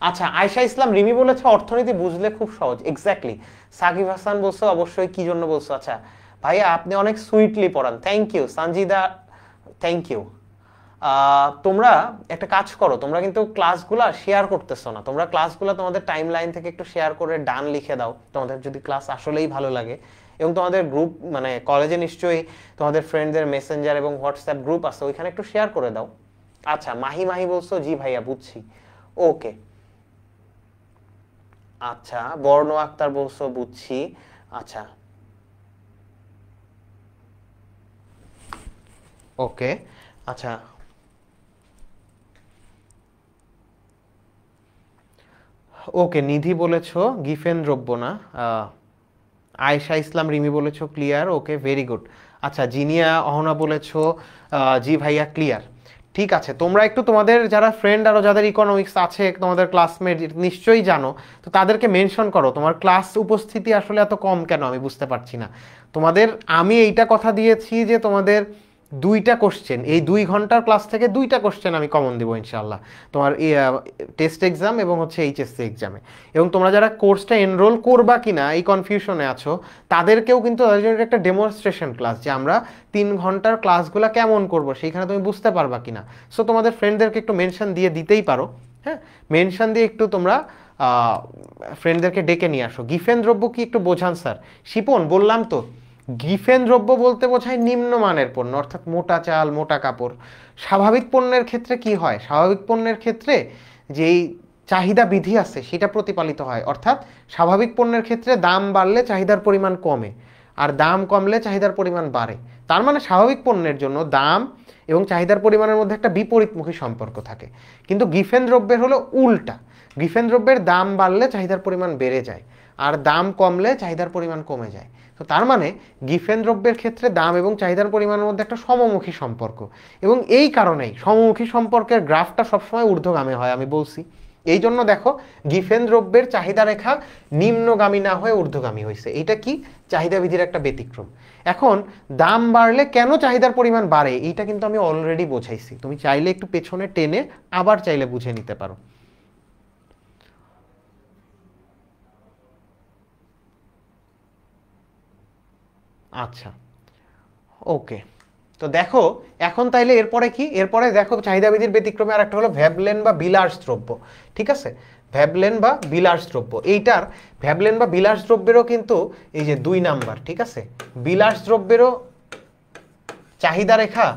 আচ্ছা, আয়শা ইসলাম রিমি বলেছে অর্থনীতি বুঝলে খুব সহজ। এক্স্যাক্টলি। সাকিব হাসান বলছো অবশ্যই, কি জন্য বলছো? আচ্ছা ভাইয়া আপনি অনেক সুইটলি পড়ান, thank you. Sanjida thank you. তোমরা একটা কাজ করো, তোমরা কিন্তু ক্লাসগুলা শেয়ার করতেছো না। তোমরা ক্লাসগুলা তোমাদের টাইম লাইন থেকে একটু শেয়ার করে ডান লিখে দাও তোমাদের যদি ক্লাস আসলেই ভালো লাগে। এবং তোমাদের গ্রুপ মানে কলেজে নিশ্চয়ই তোমাদের ফ্রেন্ডদের মেসেঞ্জার এবং হোয়াটসঅ্যাপ গ্রুপ আছে, ওইখানে একটু শেয়ার করে দাও। আচ্ছা মাহি মাহি বলছো জি ভাইয়া বুঝছি, ওকে। আচ্ছা বর্ণ আক্তার বলছো বুঝছি। আচ্ছা ওকে। আচ্ছা ওকে, নিধি বলেছো গিফেন দ্রব্য না। আয়েশা ইসলাম রিমি বলেছো ক্লিয়ার, ওকে ভেরি গুড। আচ্ছা জিনিয়া অহনা বলেছো জি ভাইয়া ক্লিয়ার। ঠিক আছে, তোমরা একটু তোমাদের যারা ফ্রেন্ড আরো যাদের ইকোনমিক্স আছে তোমাদের ক্লাসমেট নিশ্চয়ই জানো, তো তাদেরকে মেনশন করো। তোমার ক্লাস উপস্থিতি আসলে এত কম কেন আমি বুঝতে পারছি না। তোমাদের আমি এইটা কথা দিয়েছি যে তোমাদের 2টা কোশ্চেন, এই 2 ঘন্টার ক্লাস থেকে 2টা কোশ্চেন আমি কমন দিব ইনশাল্লাহ তোমার টেস্ট এক্সাম এবং হচ্ছে এইচএসসি এক্সামে। এবং তোমরা যারা কোর্সটা এনরোল করবা কিনা এই কনফিউশনে আছো, তাদেরকেও কিন্তু একটা ডেমনস্ট্রেশন ক্লাস যে আমরা 3 ঘন্টার ক্লাসগুলো কেমন করব সেইখানে তুমি বুঝতে পারবা কিনা। সো তোমাদের ফ্রেন্ডদেরকে একটু মেনশন দিয়ে দিতেই পারো, হ্যাঁ মেনশন দিয়ে একটু তোমরা ফ্রেন্ডদেরকে ডেকে নিয়ে আসো। গিফেন দ্রব্য কি একটু বোঝান স্যার? শিপন বললাম তো, গিফেন দ্রব্য বলতে বোঝায় নিম্নমানের পণ্য, অর্থাৎ মোটা চাল মোটা কাপড়। স্বাভাবিক পণ্যের ক্ষেত্রে কি হয়, স্বাভাবিক পণ্যের ক্ষেত্রে যেই চাহিদা বিধি আছে সেটা প্রতিপালিত হয়, অর্থাৎ স্বাভাবিক পণ্যের ক্ষেত্রে দাম বাড়লে চাহিদার পরিমাণ কমে আর দাম কমলে চাহিদার পরিমাণ বাড়ে। তার মানে স্বাভাবিক পণ্যের জন্য দাম এবং চাহিদার পরিমাণের মধ্যে একটা বিপরীতমুখী সম্পর্ক থাকে। কিন্তু গিফেন দ্রব্যের হলো উল্টা, গিফেন দ্রব্যের দাম বাড়লে চাহিদার পরিমাণ বেড়ে যায় আর দাম কমলে চাহিদার পরিমাণ কমে যায়। তো তার মানে গিফেন দ্রব্যের ক্ষেত্রে দাম এবং চাহিদার পরিমাণের মধ্যে একটা সমমুখী সম্পর্ক, এবং এই কারণেই সমমুখী সম্পর্কের গ্রাফটা সবসময় ঊর্ধ্বগামী হয় আমি বলছি। এই জন্য দেখো গিফেন দ্রব্যের চাহিদা রেখা নিম্নগামী না হয়ে ঊর্ধ্বগামী হয়েছে। এটা কি চাহিদা বিধির একটা ব্যতিক্রম। এখন দাম বাড়লে কেন চাহিদার পরিমাণ বাড়ে এইটা কিন্তু আমি অলরেডি বোঝাইছি, তুমি চাইলে একটু পেছনে টেনে আবার চাইলে বুঝে নিতে পারো। আচ্ছা ওকে, তো দেখো এখন তাইলে এরপরে কি, এরপরে দেখো চাহিদা বিধির ব্যতিক্রমে আর একটা হলো ভ্যাবলেন বা বিলাস দ্রব্য। ঠিক আছে, ভ্যাবলেন বা বিলাস দ্রব্য, এইটার ভ্যাবলেন বা বিলাস দ্রব্যেরও কিন্তু এই যে 2 নাম্বার, ঠিক আছে, বিলাস দ্রব্যেরও চাহিদা রেখা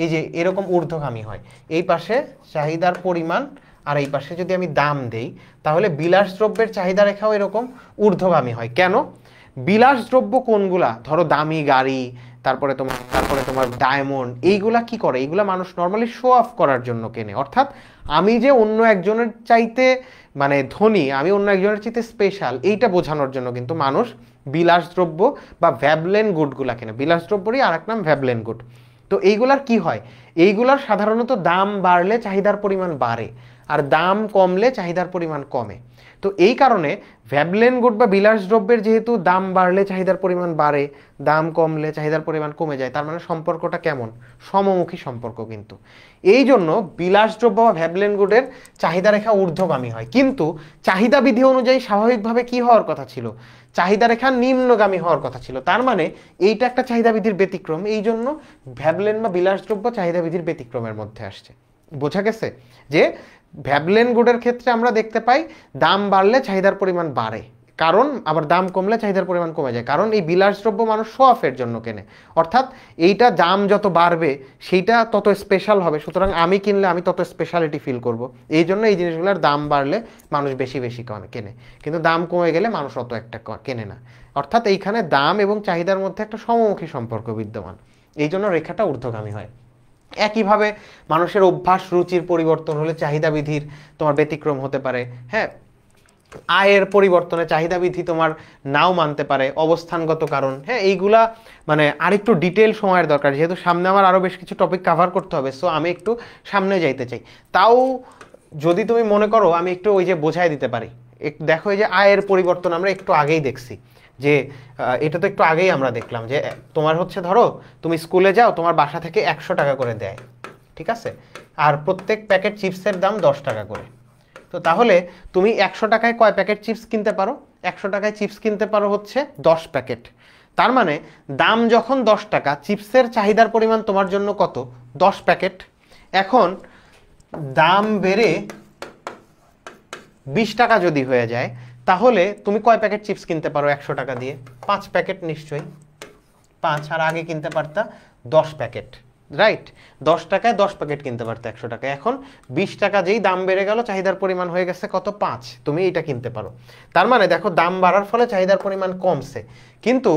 এই যে এরকম ঊর্ধ্বগামী হয়। এই পাশে চাহিদার পরিমাণ আর এই পাশে যদি আমি দাম দেই তাহলে বিলাস দ্রব্যের চাহিদা রেখাও এরকম ঊর্ধ্বগামী হয়। কেন? বিলাস দ্রব্য কোনগুলা, ধরো দামি গাড়ি, তারপরে তোমার ডায়মন্ড, এইগুলা কি করে, এইগুলা মানুষ নর্মালি শো অফ করার জন্য কেনে। অর্থাৎ আমি যে অন্য একজনের চাইতে মানে ধনী, আমি অন্য একজনের চাইতে স্পেশাল, এইটা বোঝানোর জন্য কিন্তু মানুষ বিলাস দ্রব্য বা ভ্যাবলেন গুডগুলা কেনে। বিলাস দ্রব্যরই আর এক নাম ভ্যাবলেন গুড। তো এইগুলার কি হয়, এইগুলার সাধারণত দাম বাড়লে চাহিদার পরিমাণ বাড়ে আর দাম কমলে চাহিদার পরিমাণ কমে। তো এই কারণে ভ্যাবলেন গুড বা বিলাস দ্রব্যের যেহেতু দাম বাড়লে চাহিদার পরিমাণ বাড়ে, দাম কমলে চাহিদার পরিমাণ কমে যায়, তার মানে সম্পর্কটা কেমন, সমমুখী সম্পর্ক। কিন্তু এই জন্য বিলাস দ্রব্য বা ভ্যাবলেন গুডের চাহিদা রেখা ঊর্ধ্বগামী হয়, কিন্তু চাহিদা বিধি অনুযায়ী স্বাভাবিকভাবে কি হওয়ার কথা ছিল, চাহিদা রেখা নিম্নগামী হওয়ার কথা ছিল। তার মানে এইটা একটা চাহিদা বিধির ব্যতিক্রম, এই জন্য ভ্যাবলেন বা বিলাস দ্রব্য চাহিদা বিধির ব্যতিক্রমের মধ্যে আসছে। বোঝা গেছে যে ভ্যাবলেন গুডের ক্ষেত্রে আমরা দেখতে পাই দাম বাড়লে চাহিদার পরিমাণ বাড়ে, কারণ আবার দাম কমলে চাহিদার পরিমাণ কমে যায়, কারণ এই বিলাসদ্রব্য মানুষ শো অফের জন্য কেনে। অর্থাৎ এইটা দাম যত বাড়বে সেইটা তত স্পেশাল হবে, সুতরাং আমি কিনলে আমি তত স্পেশালিটি ফিল করব। এই জন্য এই জিনিসগুলোর দাম বাড়লে মানুষ বেশি বেশি কেনে, কিন্তু দাম কমে গেলে মানুষ অত একটা কেনে না। অর্থাৎ এইখানে দাম এবং চাহিদার মধ্যে একটা সমমুখী সম্পর্ক বিদ্যমান, এই জন্য রেখাটা ঊর্ধ্বগামী হয়। একইভাবে মানুষের অভ্যাস রুচির পরিবর্তন হলে চাহিদা বিধির তোমার ব্যতিক্রম হতে পারে। হ্যাঁ, আয়ের পরিবর্তনে চাহিদা বৃদ্ধি তোমার নাও মানতে পারে, অবস্থানগত কারণ, হ্যাঁ এইগুলা মানে আরেকটু ডিটেল সময়ের দরকার, যেহেতু সামনে আমার আরও বেশ কিছু টপিক কভার করতে হবে। সো আমি একটু সামনে যাইতে চাই। তাও যদি তুমি মনে করো আমি একটু ওই যে বোঝাই দিতে পারি, দেখো এই যে আয়ের পরিবর্তন আমরা একটু আগেই দেখছি, যে এটা তো একটু আগেই আমরা দেখলাম যে তোমার হচ্ছে ধরো তুমি স্কুলে যাও, তোমার বাসা থেকে 100 টাকা করে দেয়, ঠিক আছে, আর প্রত্যেক প্যাকেট চিপসের দাম 10 টাকা করে। তো তাহলে তুমি 100 টাকায় কয় প্যাকেট চিপস কিনতে পারো? 100 টাকায় চিপস কিনতে পারো হচ্ছে 10 প্যাকেট। তার মানে দাম যখন 10 টাকা, চিপসের চাহিদার পরিমাণ তোমার জন্য কত? 10 প্যাকেট। এখন দাম বেড়ে 20 টাকা যদি হয়ে যায়, তাহলে তুমি কয় প্যাকেট চিপস কিনতে পারো 100 টাকা দিয়ে? 5 প্যাকেট নিশ্চয়ই, 5, আর আগে কিনতে পারতা 10 প্যাকেট, রাইট? 10 টাকায় 10 প্যাকেট কিনতে পারতো 100 টাকায়। এখন 20 টাকা যেই দাম বেড়ে গেল, চাহিদার পরিমাণ হয়ে গেছে কত? 5, তুমি এটা কিনতে পারো। তার মানে দেখো দাম বাড়ার ফলে চাহিদার পরিমাণ কমছে, কিন্তু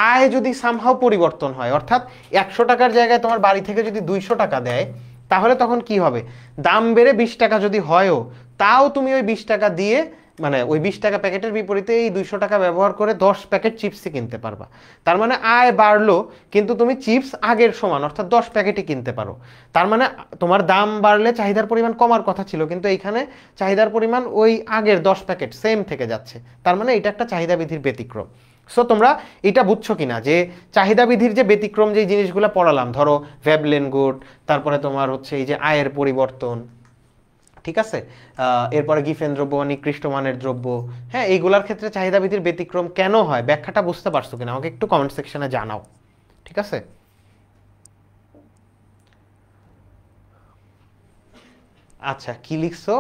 আয় যদি সামহাও পরিবর্তন হয়, অর্থাৎ 100 টাকার জায়গায় তোমার বাড়ি থেকে যদি 200 টাকা দেয়, তাহলে তখন কি হবে? দাম বেড়ে 20 টাকা যদি হয়ও, তাও তুমি ওই 20 টাকা দিয়ে মানে ওই 20 টাকা প্যাকেটের বিপরীতে এই 200 টাকা ব্যবহার করে 10 প্যাকেট চিপসই কিনতে পারবা। তার মানে আয় বাড়লো, কিন্তু তুমি চিপস আগের সমান অর্থাৎ 10 প্যাকেটই কিনতে পারো। তার মানে তোমার দাম বাড়লে চাহিদার পরিমাণ কমার কথা ছিল, কিন্তু এইখানে চাহিদার পরিমাণ ওই আগের 10 প্যাকেট সেম থেকে যাচ্ছে। তার মানে এটা একটা চাহিদা বৃদ্ধির ব্যতিক্রম। সো তোমরা এটা বুঝছো কিনা যে চাহিদা বৃদ্ধির যে ব্যতিক্রম যে জিনিসগুলো পড়ালাম, ধরো ভ্যাবলেন গুড, তারপরে তোমার হচ্ছে এই যে আয়ের পরিবর্তন, ঠিক আছে, এরপরে গিফেন দ্রব্য বা নিকৃষ্ট মানের দ্রব্য, হ্যাঁ এইগুলার ক্ষেত্রে চাহিদা বৃদ্ধির ব্যতিক্রম কেন হয়, ব্যাখ্যাটা বুঝতে পারছো কিনা আমাকে একটু কমেন্ট সেকশনে জানাও, ঠিক আছে? আচ্ছা, কি লিখছো?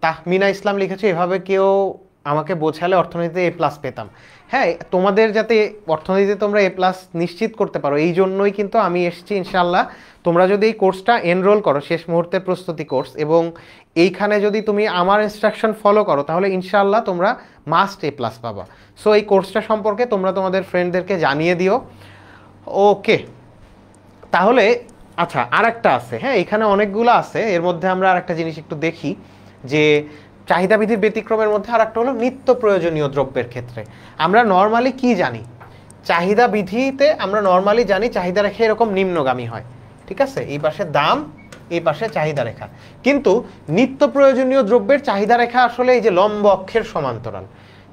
তাহমিনা ইসলাম লিখেছে, এভাবে কেউ আমাকে বোঝালে অর্থনীতিতে A+ পেতাম। হ্যাঁ, তোমাদের যাতে অর্থনীতিতে তোমরা A+ নিশ্চিত করতে পারো, এই জন্যই কিন্তু আমি এসেছি ইনশাল্লাহ। তোমরা যদি এই কোর্সটা এনরোল করো, শেষ মুহূর্তের প্রস্তুতি কোর্স, এবং এইখানে যদি তুমি আমার ইনস্ট্রাকশন ফলো করো, তাহলে ইনশাল্লাহ তোমরা মাস্ট A+ পাবা। সো এই কোর্সটা সম্পর্কে তোমরা তোমাদের ফ্রেন্ডদেরকে জানিয়ে দিও। ওকে, তাহলে আচ্ছা আর একটা আছে, হ্যাঁ এখানে অনেকগুলো আছে, এর মধ্যে আমরা আর একটা জিনিস একটু দেখি, যে চাহিদা বৃদ্ধির ব্যতিক্রমের মধ্যে আর একটা হলো নিত্য প্রয়োজনীয় দ্রব্যের ক্ষেত্রে। আমরা নর্মালি কি জানি, চাহিদা বৃদ্ধিতে আমরা নর্মালি জানি চাহিদা রেখা এরকম নিম্নগামী হয়, ঠিক আছে, এই পাশে দাম, এই পাশে চাহিদা রেখা। কিন্তু নিত্য প্রয়োজনীয় দ্রব্যের চাহিদা রেখা আসলে এই যে লম্ব অক্ষের সমান্তরাল।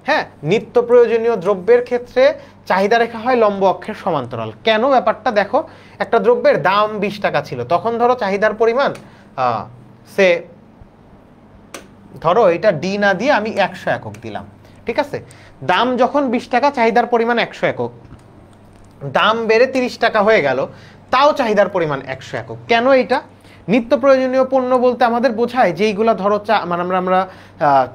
হ্যাঁ, নিত্য প্রয়োজনীয় দ্রব্যের ক্ষেত্রে চাহিদা রেখা হয় লম্ব অক্ষের সমান্তরাল। কেন? ব্যাপারটা দেখো, একটা দ্রব্যের দাম 20 টাকা ছিল, তখন ধরো চাহিদার পরিমাণ সে ধরো এটা ডি না দিয়ে আমি 100 একক দিলাম, ঠিক আছে। দাম যখন 20 টাকা, চাহিদার পরিমাণ 100 একক, দাম বেড়ে 30 টাকা হয়ে গেল, তাও চাহিদার পরিমাণ 100 একক। কেন? এটা নিত্য প্রয়োজনীয় পণ্য বলতে আমাদের বোঝায় যে এইগুলা ধরো মানে আমরা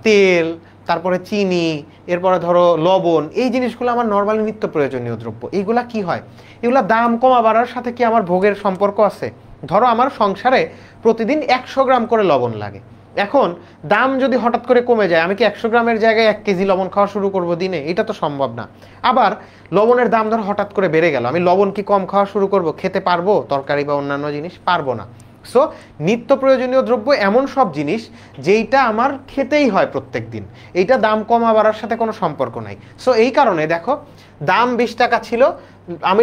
তেল, তারপরে চিনি, এরপরে ধরো লবণ, এই জিনিসগুলো আমার নর্মালি নিত্য প্রয়োজনীয় দ্রব্য। এইগুলা কি হয়, এগুলা দাম কমা বাড়ার সাথে কি আমার ভোগের সম্পর্ক আছে? ধরো আমার সংসারে প্রতিদিন 100 গ্রাম করে লবণ লাগে, এখন দাম যদি হঠাৎ করে কমে যায়, আমি কি 100 গ্রামের জায়গায় 1 কেজি লবণ খাওয়া শুরু করব দিনে? এটা তো সম্ভব না। আবার লবণের দাম ধর হঠাৎ করে বেড়ে গেল, আমি লবণ কি কম খাওয়া শুরু করব? খেতে পারবো তরকারি বা অন্যান্য জিনিস? পারবো না। সো নিত্য প্রয়োজনীয় দ্রব্য এমন সব জিনিস যেইটা আমার খেতেই হয় প্রত্যেক দিন, এইটা দাম কমা বাড়ার সাথে কোনো সম্পর্ক নাই। সো এই কারণে দেখো, দাম 20 টাকা ছিল, আমি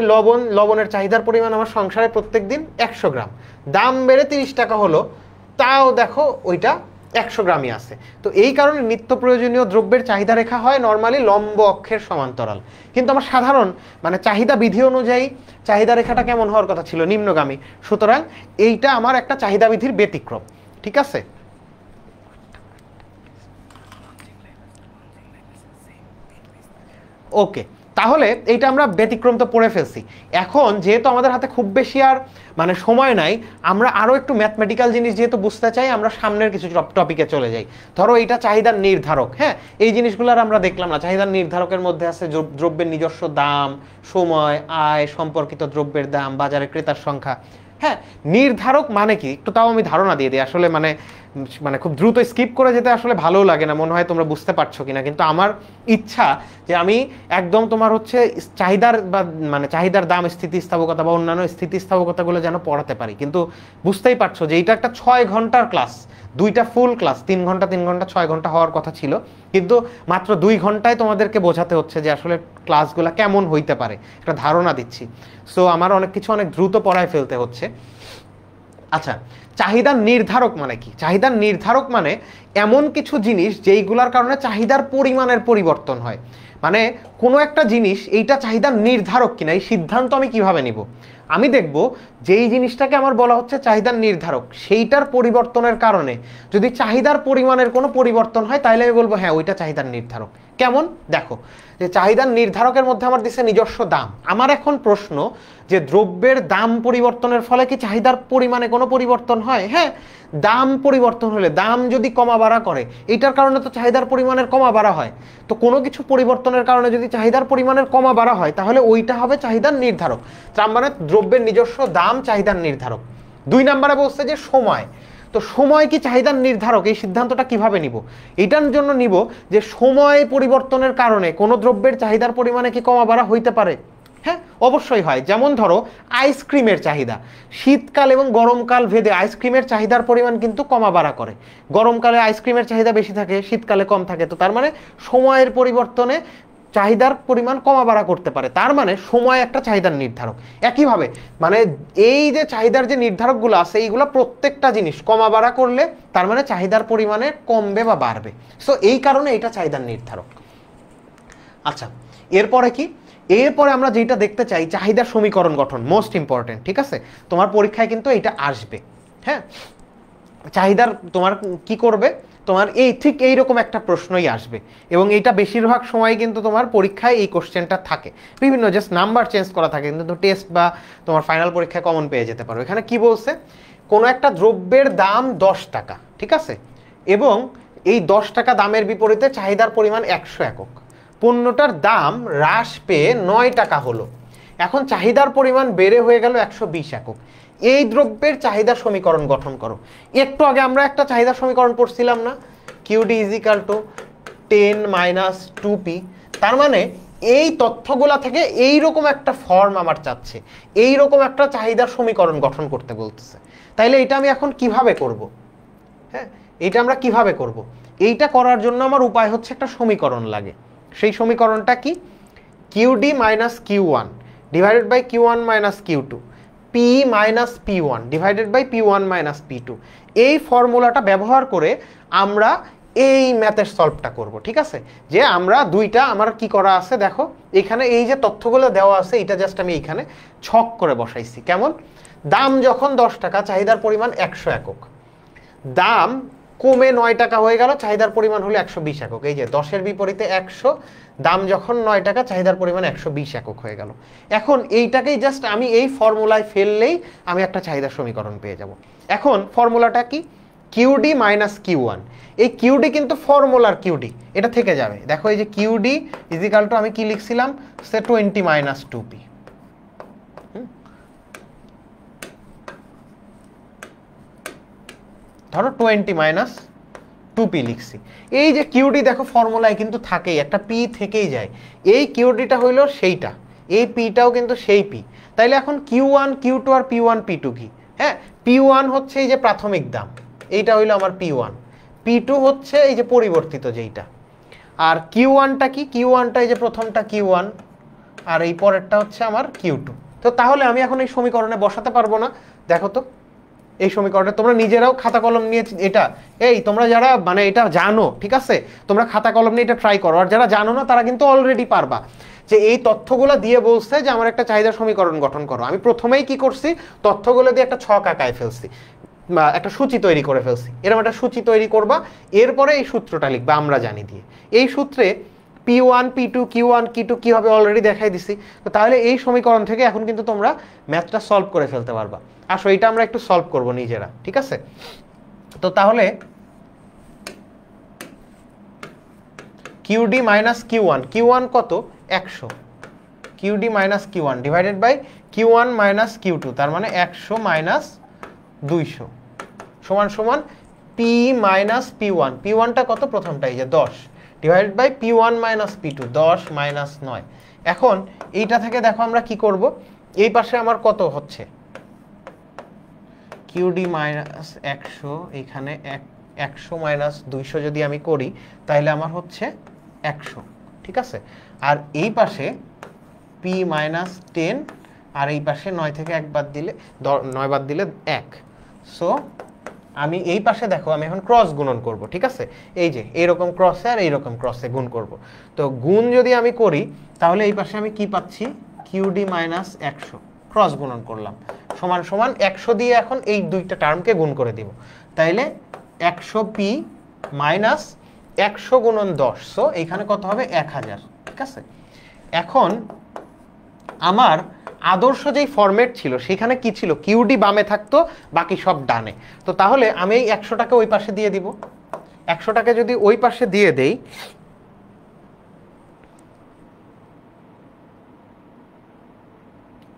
লবণের চাহিদার পরিমাণ আমার সংসারে প্রত্যেক দিন 100 গ্রাম, দাম বেড়ে 30 টাকা হলো, তাও দেখো ওইটা 100 গ্রামই আছে। তো এই কারণে নিত্য প্রয়োজনীয় দ্রব্যের চাহিদা রেখা হয় নর্মালি লম্ব অক্ষের সমান্তরাল, কিন্তু আমার সাধারণ মানে চাহিদা বিধি অনুযায়ী চাহিদা রেখাটা কেমন হওয়ার কথা ছিল? নিম্নগামী। সুতরাং এইটা আমার একটা চাহিদা বিধির ব্যতিক্রম, ঠিক আছে। ওকে, তাহলে এইটা আমরা ব্যতিক্রম তো পড়ে ফেলছি। এখন যেহেতু আমাদের হাতে খুব বেশি আর মানে সময় নাই, আমরা আরও একটু ম্যাথমেটিক্যাল জিনিস যেহেতু বুঝতে চাই, আমরা সামনের কিছু টপিকে চলে যাই। ধরো এইটা চাহিদার নির্ধারক, হ্যাঁ এই জিনিসগুলোর আমরা দেখলাম না। চাহিদার নির্ধারকের মধ্যে আছে দ্রব্যের নিজস্ব দাম, সময়, আয়, সম্পর্কিত দ্রব্যের দাম, বাজারে ক্রেতার সংখ্যা, হ্যাঁ, নির্ধারক মানে কি একটু তাও আমি ধারণা দিয়ে দিই। আসলে মানে মানে খুব দ্রুত স্কিপ করে যেতে আসলে ভালোও লাগে না, মনে হয় তোমরা বুঝতে পারছো কিনা, কিন্তু আমার ইচ্ছা যে আমি একদম তোমার হচ্ছে চাহিদার বা মানে চাহিদার দাম, স্থিতিস্থাপকতা বা অন্যান্য স্থিতিস্থাপকতাগুলো যেন পড়াতে পারি। কিন্তু বুঝতেই পারছো যে এইটা একটা 6 ঘন্টার ক্লাস, 2টা ফুল ক্লাস, 3 ঘন্টা 3 ঘন্টা 6 ঘন্টা হওয়ার কথা ছিল, কিন্তু মাত্র 2 ঘন্টায় তোমাদেরকে বোঝাতে হচ্ছে যে আসলে ক্লাসগুলো কেমন হইতে পারে, একটা ধারণা দিচ্ছি। সো আমার অনেক কিছু অনেক দ্রুত পড়ায় ফেলতে হচ্ছে। আচ্ছা, চাহিদার নির্ধারক মানে কি? চাহিদার নির্ধারক মানে এমন কিছু জিনিস যেইগুলোর কারণে চাহিদার পরিমাণের পরিবর্তন হয়। মানে কোনো একটা জিনিস এইটা চাহিদার নির্ধারক কিনা এই সিদ্ধান্ত আমি কিভাবে নিব? আমি দেখব যেই জিনিসটাকে আমার বলা হচ্ছে চাহিদার নির্ধারক, সেইটার পরিবর্তনের কারণে যদি চাহিদার পরিমাণের কোনো পরিবর্তন হয় তাহলে আমি বলবো হ্যাঁ ওইটা চাহিদার নির্ধারক। কেমন? দেখো, যে চাহিদার নির্ধারকের মধ্যে আমার দিচ্ছে নিজস্ব দাম। আমার এখন প্রশ্ন যে দ্রব্যের দাম পরিবর্তনের ফলে কি চাহিদার পরিমাণে কোনো পরিবর্তন হয়? হ্যাঁ, দাম পরিবর্তন হলে, দাম যদি কমা বাড়া করে, এটার কারণে তো চাহিদার পরিমাণের কমা বাড়া হয়। তো কোনো কিছু পরিবর্তনের কারণে যদি চাহিদার পরিমাণের কমা বাড়া হয় তাহলে ওইটা হবে চাহিদার নির্ধারক। তার মানে দ্রব্যের নিজস্ব দাম চাহিদার নির্ধারক। 2 নম্বরে বলছে যে সময়। তো সময় কি চাহিদার নির্ধারক? এই সিদ্ধান্তটা কিভাবে নিব? এটার জন্য নিব যে সময় পরিবর্তনের কারণে কোনো দ্রব্যের চাহিদার পরিমাণে কি কমা বাড়া হইতে পারে? হ্যাঁ, অবশ্যই হয়। যেমন ধরো আইসক্রিমের চাহিদা, শীতকাল এবং গরমকাল ভেদে আইসক্রিমের চাহিদার পরিমাণ কিন্তু কমা বাড়া করে। গরমকালে আইসক্রিমের চাহিদা বেশি থাকে, শীতকালে কম থাকে। তো তার মানে সময়ের পরিবর্তনে চাহিদার পরিমাণ কমা বাড়া করতে পারে, তার মানে সময় একটা চাহিদার নির্ধারক। একইভাবে মানে এই যে চাহিদার যে নির্ধারকগুলো আছে এইগুলো প্রত্যেকটা জিনিস কমা বাড়া করলে তার মানে চাহিদার পরিমাণে কমবে বা বাড়বে। সো এই কারণে এটা চাহিদার নির্ধারক। আচ্ছা, এরপরে কি? এরপরে আমরা যেটা দেখতে চাই চাহিদার সমীকরণ গঠন, মোস্ট ইম্পর্টেন্ট। ঠিক আছে, তোমার পরীক্ষায় কিন্তু এটা আসবে। হ্যাঁ, চাহিদার তোমার কি করবে, তোমার এই ঠিক এইরকম একটা প্রশ্নই আসবে, এবং এইটা বেশিরভাগ সময় কিন্তু তোমার পরীক্ষায় এই কোশ্চেনটা থাকে। বিভিন্ন জাস্ট নাম্বার চেঞ্জ করা থাকে, কিন্তু টেস্ট বা তোমার ফাইনাল পরীক্ষায় কমন পেয়ে যেতে পারো। এখানে কি বলছে, কোনো একটা দ্রব্যের দাম 10 টাকা, ঠিক আছে, এবং এই 10 টাকা দামের বিপরীতে চাহিদার পরিমাণ 100 একক। পণ্যটার দাম হ্রাস পেয়ে 9 টাকা হলো। এখন চাহিদার পরিমাণ বেড়ে হয়ে গেল 120 একক। এই দ্রব্যের চাহিদা সমীকরণ গঠন করো। একটু আগে আমরা একটা চাহিদা সমীকরণ পড়ছিলাম না, QD is equal to 10 minus 2পি। তার মানে এই তথ্যগুলা থেকে এইরকম একটা ফর্ম আমার চাচ্ছে, এইরকম একটা চাহিদার সমীকরণ গঠন করতে বলতেছে। তাইলে এটা আমি এখন কিভাবে করব? হ্যাঁ, এটা আমরা কিভাবে করব? এইটা করার জন্য আমার উপায় হচ্ছে একটা সমীকরণ লাগে। সেই সমীকরণটা কি? QD minus Q one divided by Q one minus Q two P minus P one divided by P one minus P two. এই ফর্মুলাটা ব্যবহার করে আমরা এই ম্যাথের সলভটা করব। ঠিক আছে, যে আমরা দুইটা আমার কি করা আছে দেখো, এখানে এই যে তথ্যগুলো দেওয়া আছে এটা জাস্ট আমি এইখানে ছক করে বসাইছি। কেমন? দাম যখন 10 টাকা, চাহিদার পরিমাণ 100 একক। দাম কমে 9 টাকা হয়ে গেল, চাহিদার পরিমাণ হলো 120 একক। এই যে 10-এর বিপরীতে 100, দাম যখন 9 টাকা, চাহিদার পরিমাণ 120 একক হয়ে গেল। এখন এইটাকেই জাস্ট আমি এই ফর্মুলায় ফেললেই আমি একটা চাহিদার সমীকরণ পেয়ে যাব। এখন ফর্মুলাটা কি? QD minus Q one. এই কিউডি কিন্তু ফর্মুলার কিউডি, এটা থেকে যাবে। দেখো এই যে কিউডি ইজ ইকাল টু আমি কি লিখছিলাম, সে 20 মাইনাস 2পি। ধরো 20 মাইনাস 2পি লিখছি। এই যে কিউডি দেখো ফর্মুলায় কিন্তু থাকেই, একটা পি থেকেই যায়। এই কিউডিটা হইল সেইটা, এই পিটাও কিন্তু সেই পি। তাইলে এখন কিউ1 কিউ2 আর পি1 পি2 কি? হ্যাঁ, পি1 হচ্ছে এই যে প্রাথমিক দাম, এইটা হইলো আমার পি1। পি2 হচ্ছে এই যে পরিবর্তিত যেইটা। আর কিউ1টা কি? কিউ1টা এই যে প্রথমটা কিউ1, আর এই পরেরটা হচ্ছে আমার কিউ2। তো তাহলে আমি এখন এই সমীকরণে বসাতে পারবো না? দেখো তো এই সমীকরণটা তোমরা নিজেরাও খাতা কলম নিয়ে এটা, এই তোমরা যারা মানে এটা জানো, ঠিক আছে, তোমরা খাতা কলম নিয়ে এটা ট্রাই করো। আর যারা জানো না তারা কিন্তু অলরেডি পারবা। যে এই তথ্যগুলো দিয়ে বলছে যে আমার একটা চাহিদা সমীকরণ গঠন করো, আমি প্রথমেই কি করছি, তথ্যগুলো দিয়ে একটা ছক আঁকায় ফেলছি বা একটা সূচি তৈরি করে ফেলছি। এরকম একটা সূচি তৈরি করবা, এরপরে এই সূত্রটা লিখবা আমরা জানি দিয়ে। এই সূত্রে পি1 পি2 কিউ1 কিউ2 কি হবে অলরেডি দেখাই দিছি। তো তাহলে এই সমীকরণ থেকে এখন কিন্তু তোমরা ম্যাথটা সলভ করে ফেলতে পারবা। আসো এটা আমরা একটু সলভ করব নিজেরা, ঠিক আছে? তো তাহলে কিউডি মাইনাস কিউ1, কিউ1 কত? 100, QD minus Q one divided by Q one minus Q two, তার মানে 100 মাইনাস 200 সমান সমান পি মাইনাস পি1। পি1টা কত? প্রথমটা এই যে 10 divided by P one minus পি2, 10 minus 9। এখন এইটা থেকে দেখো আমরা কি করব, এই পাশে আমার কত হচ্ছে কিউডি মাইনাস 100, এখানে 100 মাইনাস 200 যদি আমি করি তাহলে আমার হচ্ছে 100, ঠিক আছে। আর এই পাশে পি মাইনাস 10, আর এই পাশে 9 থেকে 1 বাদ দিলে 9 বাদ দিলে 1। সো আমি এই পাশে দেখো আমি এখন ক্রস গুণন করব, ঠিক আছে। এই যে এইরকম ক্রসে আর এইরকম ক্রসে গুণ করব। তো গুণ যদি আমি করি তাহলে এই পাশে আমি কি পাচ্ছি, কিউডি মাইনাস 100 ক্রস গুণন করলাম সমান সমান 100 দিয়ে এখন এই দুইটা টার্মকে গুণ করে দিব, তাইলে 100 পি মাইনাস 100 গুণন 10, সো এইখানে কত হবে 1000, ঠিক আছে। এখন আমার আদর্শ যেই ফরম্যাট ছিল সেখানে কি ছিল, কিউডি বামে থাকতো বাকি সব ডানে। তো তাহলে আমি এই 100টাকে ওই পাশে দিয়ে দিব, 100টাকে যদি ওই পাশে দিয়ে দেই,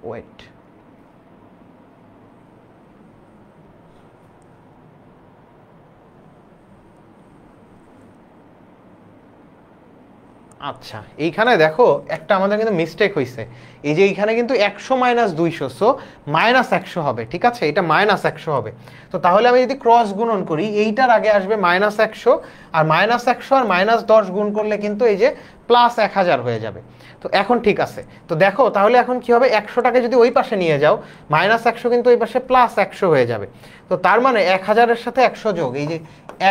ওয়েট, আচ্ছা এইখানে দেখো একটা আমাদের কিন্তু মিস্টেক হয়েছে, এই যে এইখানে কিন্তু 100 মাইনাস 200, সো মাইনাস 100 হবে, ঠিক আছে, এটা মাইনাস 100 হবে। তো তাহলে আমি যদি ক্রস গুণন করি এইটার আগে আসবে মাইনাস 100, আর মাইনাস 100 আর মাইনাস 10 গুণ করলে কিন্তু এই যে প্লাস 1000 হয়ে যাবে। তো এখন ঠিক আছে, তো দেখো তাহলে এখন কি হবে, 100টাকে যদি ওই পাশে নিয়ে যাও মাইনাস 100 কিন্তু ওই পাশে প্লাস 100 হয়ে যাবে। তো তার মানে 1000-এর সাথে 100 যোগ এই যে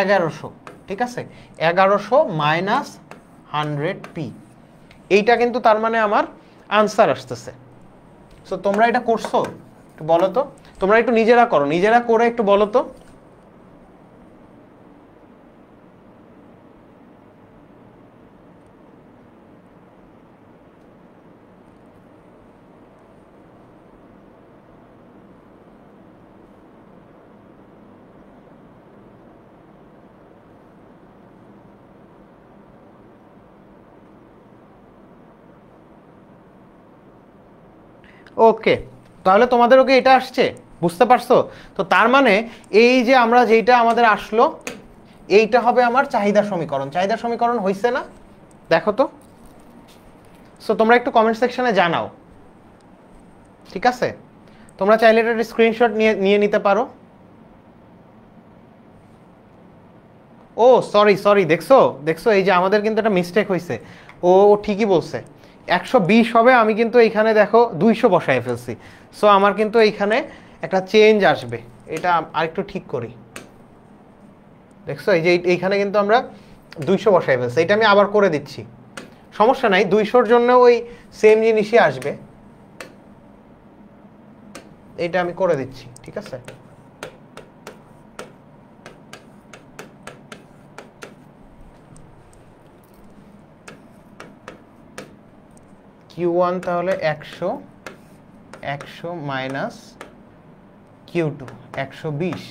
1100, ঠিক আছে, 1100 মাইনাস 100p, এইটা কিন্তু তার মানে আমার আনসার আসতেছে। সো তোমরা এটা করছো একটু বলো তো, তোমরা একটু নিজেরা করো, নিজেরা করে একটু বলো তো। ওকে, তাহলে তোমাদের ওকে এটা আসছে, বুঝতে পারছো? তো তার মানে এই যে আমরা যেটা আমাদের আসলো এইটা হবে আমার চাহিদা সমীকরণ। চাহিদা সমীকরণ হইছে না? দেখো তো। সো তোমরা একটু কমেন্ট সেকশনে জানাও, ঠিক আছে। তোমরা চাইলে এটা স্ক্রিনশট নিয়ে নিতে পারো। ও সরি সরি, দেখছো দেখছো, এই যে আমাদের কিন্তু একটা মিস্টেক হয়েছে, ও ঠিকই বলছে 120 হবে, আমি কিন্তু এইখানে দেখো 200 বসায় ফেলছি। সো আমার কিন্তু এইখানে একটা চেঞ্জ আসবে, এটা আরেকটু ঠিক করি। দেখছো এই যে এইখানে কিন্তু আমরা 200 বসায় ফেলছি, এটা আমি আবার করে দিচ্ছি, সমস্যা নাই, 200-র জন্য ওই সেম জিনিসই আসবে, এটা আমি করে দিচ্ছি, ঠিক আছে। Q1 তাহলে 100 minus Q2 120,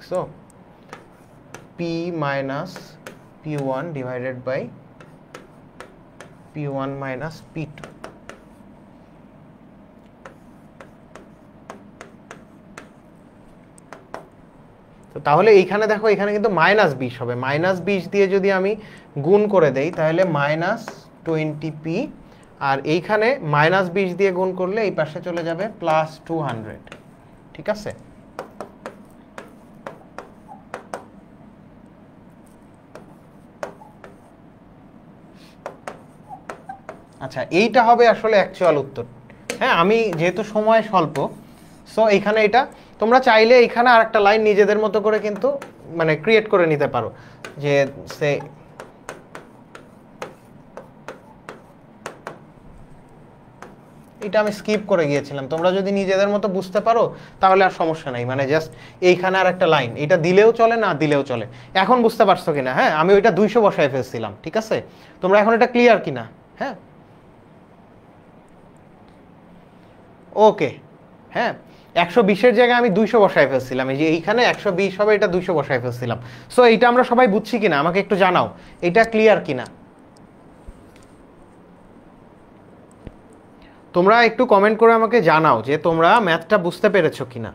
so P minus P1 divided by P1 minus P2। তো তাহলে এইখানে দেখো এখানে কিন্তু মাইনাস 20 হবে, মাইনাস 20 দিয়ে যদি আমি গুণ করে দেই তাহলে মাইনাস 20p, আর এইখানে মাইনাস 20 দিয়ে গুণ করলে এই পাশে চলে যাবে প্লাস 200, ঠিক আছে। আচ্ছা এইটা হবে আসলে অ্যাকচুয়াল উত্তর। হ্যাঁ আমি যেহেতু সময় স্বল্প, সো এইখানে এটা তোমরা চাইলে এইখানে আরেকটা লাইন নিজেদের মতো করে কিন্তু মানে ক্রিয়েট করে নিতে পারো, যে সে এটা আমি স্কিপ করে গিয়েছিলাম, তোমরা যদি নিজেদের মতো বুঝতে পারো তাহলে আর সমস্যা নাই, মানে জাস্ট এইখানে আর একটা লাইন, এটা দিলেও চলে না দিলেও চলে। এখন বুঝতে পারছো কিনা? হ্যাঁ আমি ওইটা 200 বসায় ফেলছিলাম, ঠিক আছে। তোমরা এখন এটা ক্লিয়ার কিনা? হ্যাঁ ওকে, হ্যাঁ 120-এর জায়গায় আমি 200 বসায় ফেলছিলাম, এই যে এইখানে 120 হবে, এটা 200 বসায় ফেলছিলাম। সো এইটা আমরা সবাই বুঝছি কিনা আমাকে একটু জানাও, এটা ক্লিয়ার কিনা। তোমরা একটু কমেন্ট করে আমাকে জানাও যে তোমরা ম্যাথটা বুঝতে পেরেছো কিনা।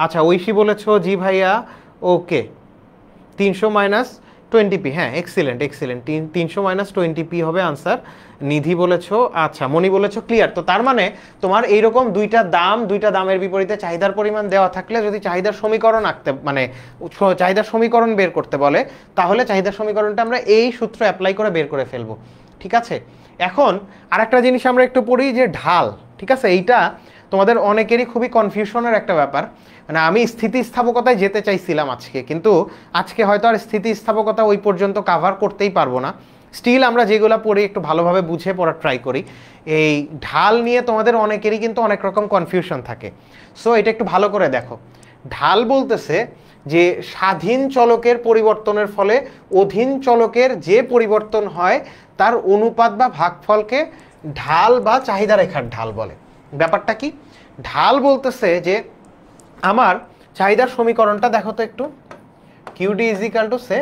আচ্ছা, ঐশী বলেছো জি ভাইয়া, ওকে। 300 মাইনাস 20p, হ্যাঁ এক্সিলেন্ট এক্সিলেন্ট, 300 মাইনাস 20p হবে আনসার। নিধি বলেছো, আচ্ছা মনি বলেছো ক্লিয়ার। তো তার মানে তোমার এইরকম দুইটা দামের বিপরীতে চাহিদার পরিমাণ দেওয়া থাকলে যদি চাহিদার সমীকরণ আঁকতে মানে চাহিদার সমীকরণ বের করতে বলে, তাহলে চাহিদার সমীকরণটা আমরা এই সূত্র অ্যাপ্লাই করে বের করে ফেলবো, ঠিক আছে। এখন আরেকটা জিনিস আমরা একটু পড়ি যে ঢাল, ঠিক আছে। এইটা তোমাদের অনেকেরই খুবই কনফিউশনের একটা ব্যাপার। মানে আমি স্থিতিস্থাপকতায় যেতে চাইছিলাম আজকে, কিন্তু আজকে হয়তো আর স্থিতিস্থাপকতা ওই পর্যন্ত কাভার করতেই পারবো না। স্টিল আমরা যেগুলো পড়ি একটু ভালোভাবে বুঝে পড়ার ট্রাই করি। এই ঢাল নিয়ে তোমাদের অনেকেরই কিন্তু অনেক রকম কনফিউশন থাকে। সো এটা একটু ভালো করে দেখো। ঢাল বলতেছে যে স্বাধীন চলকের পরিবর্তনের ফলে অধীন চলকের যে পরিবর্তন হয় তার অনুপাত বা ভাগফলকে ঢাল বা চাহিদা রেখার ঢাল বলে। ব্যাপারটা কি? ঢাল বলতেছে যে আমার চাহিদার সমীকরণটা দেখো তো একটু, QD is equal to say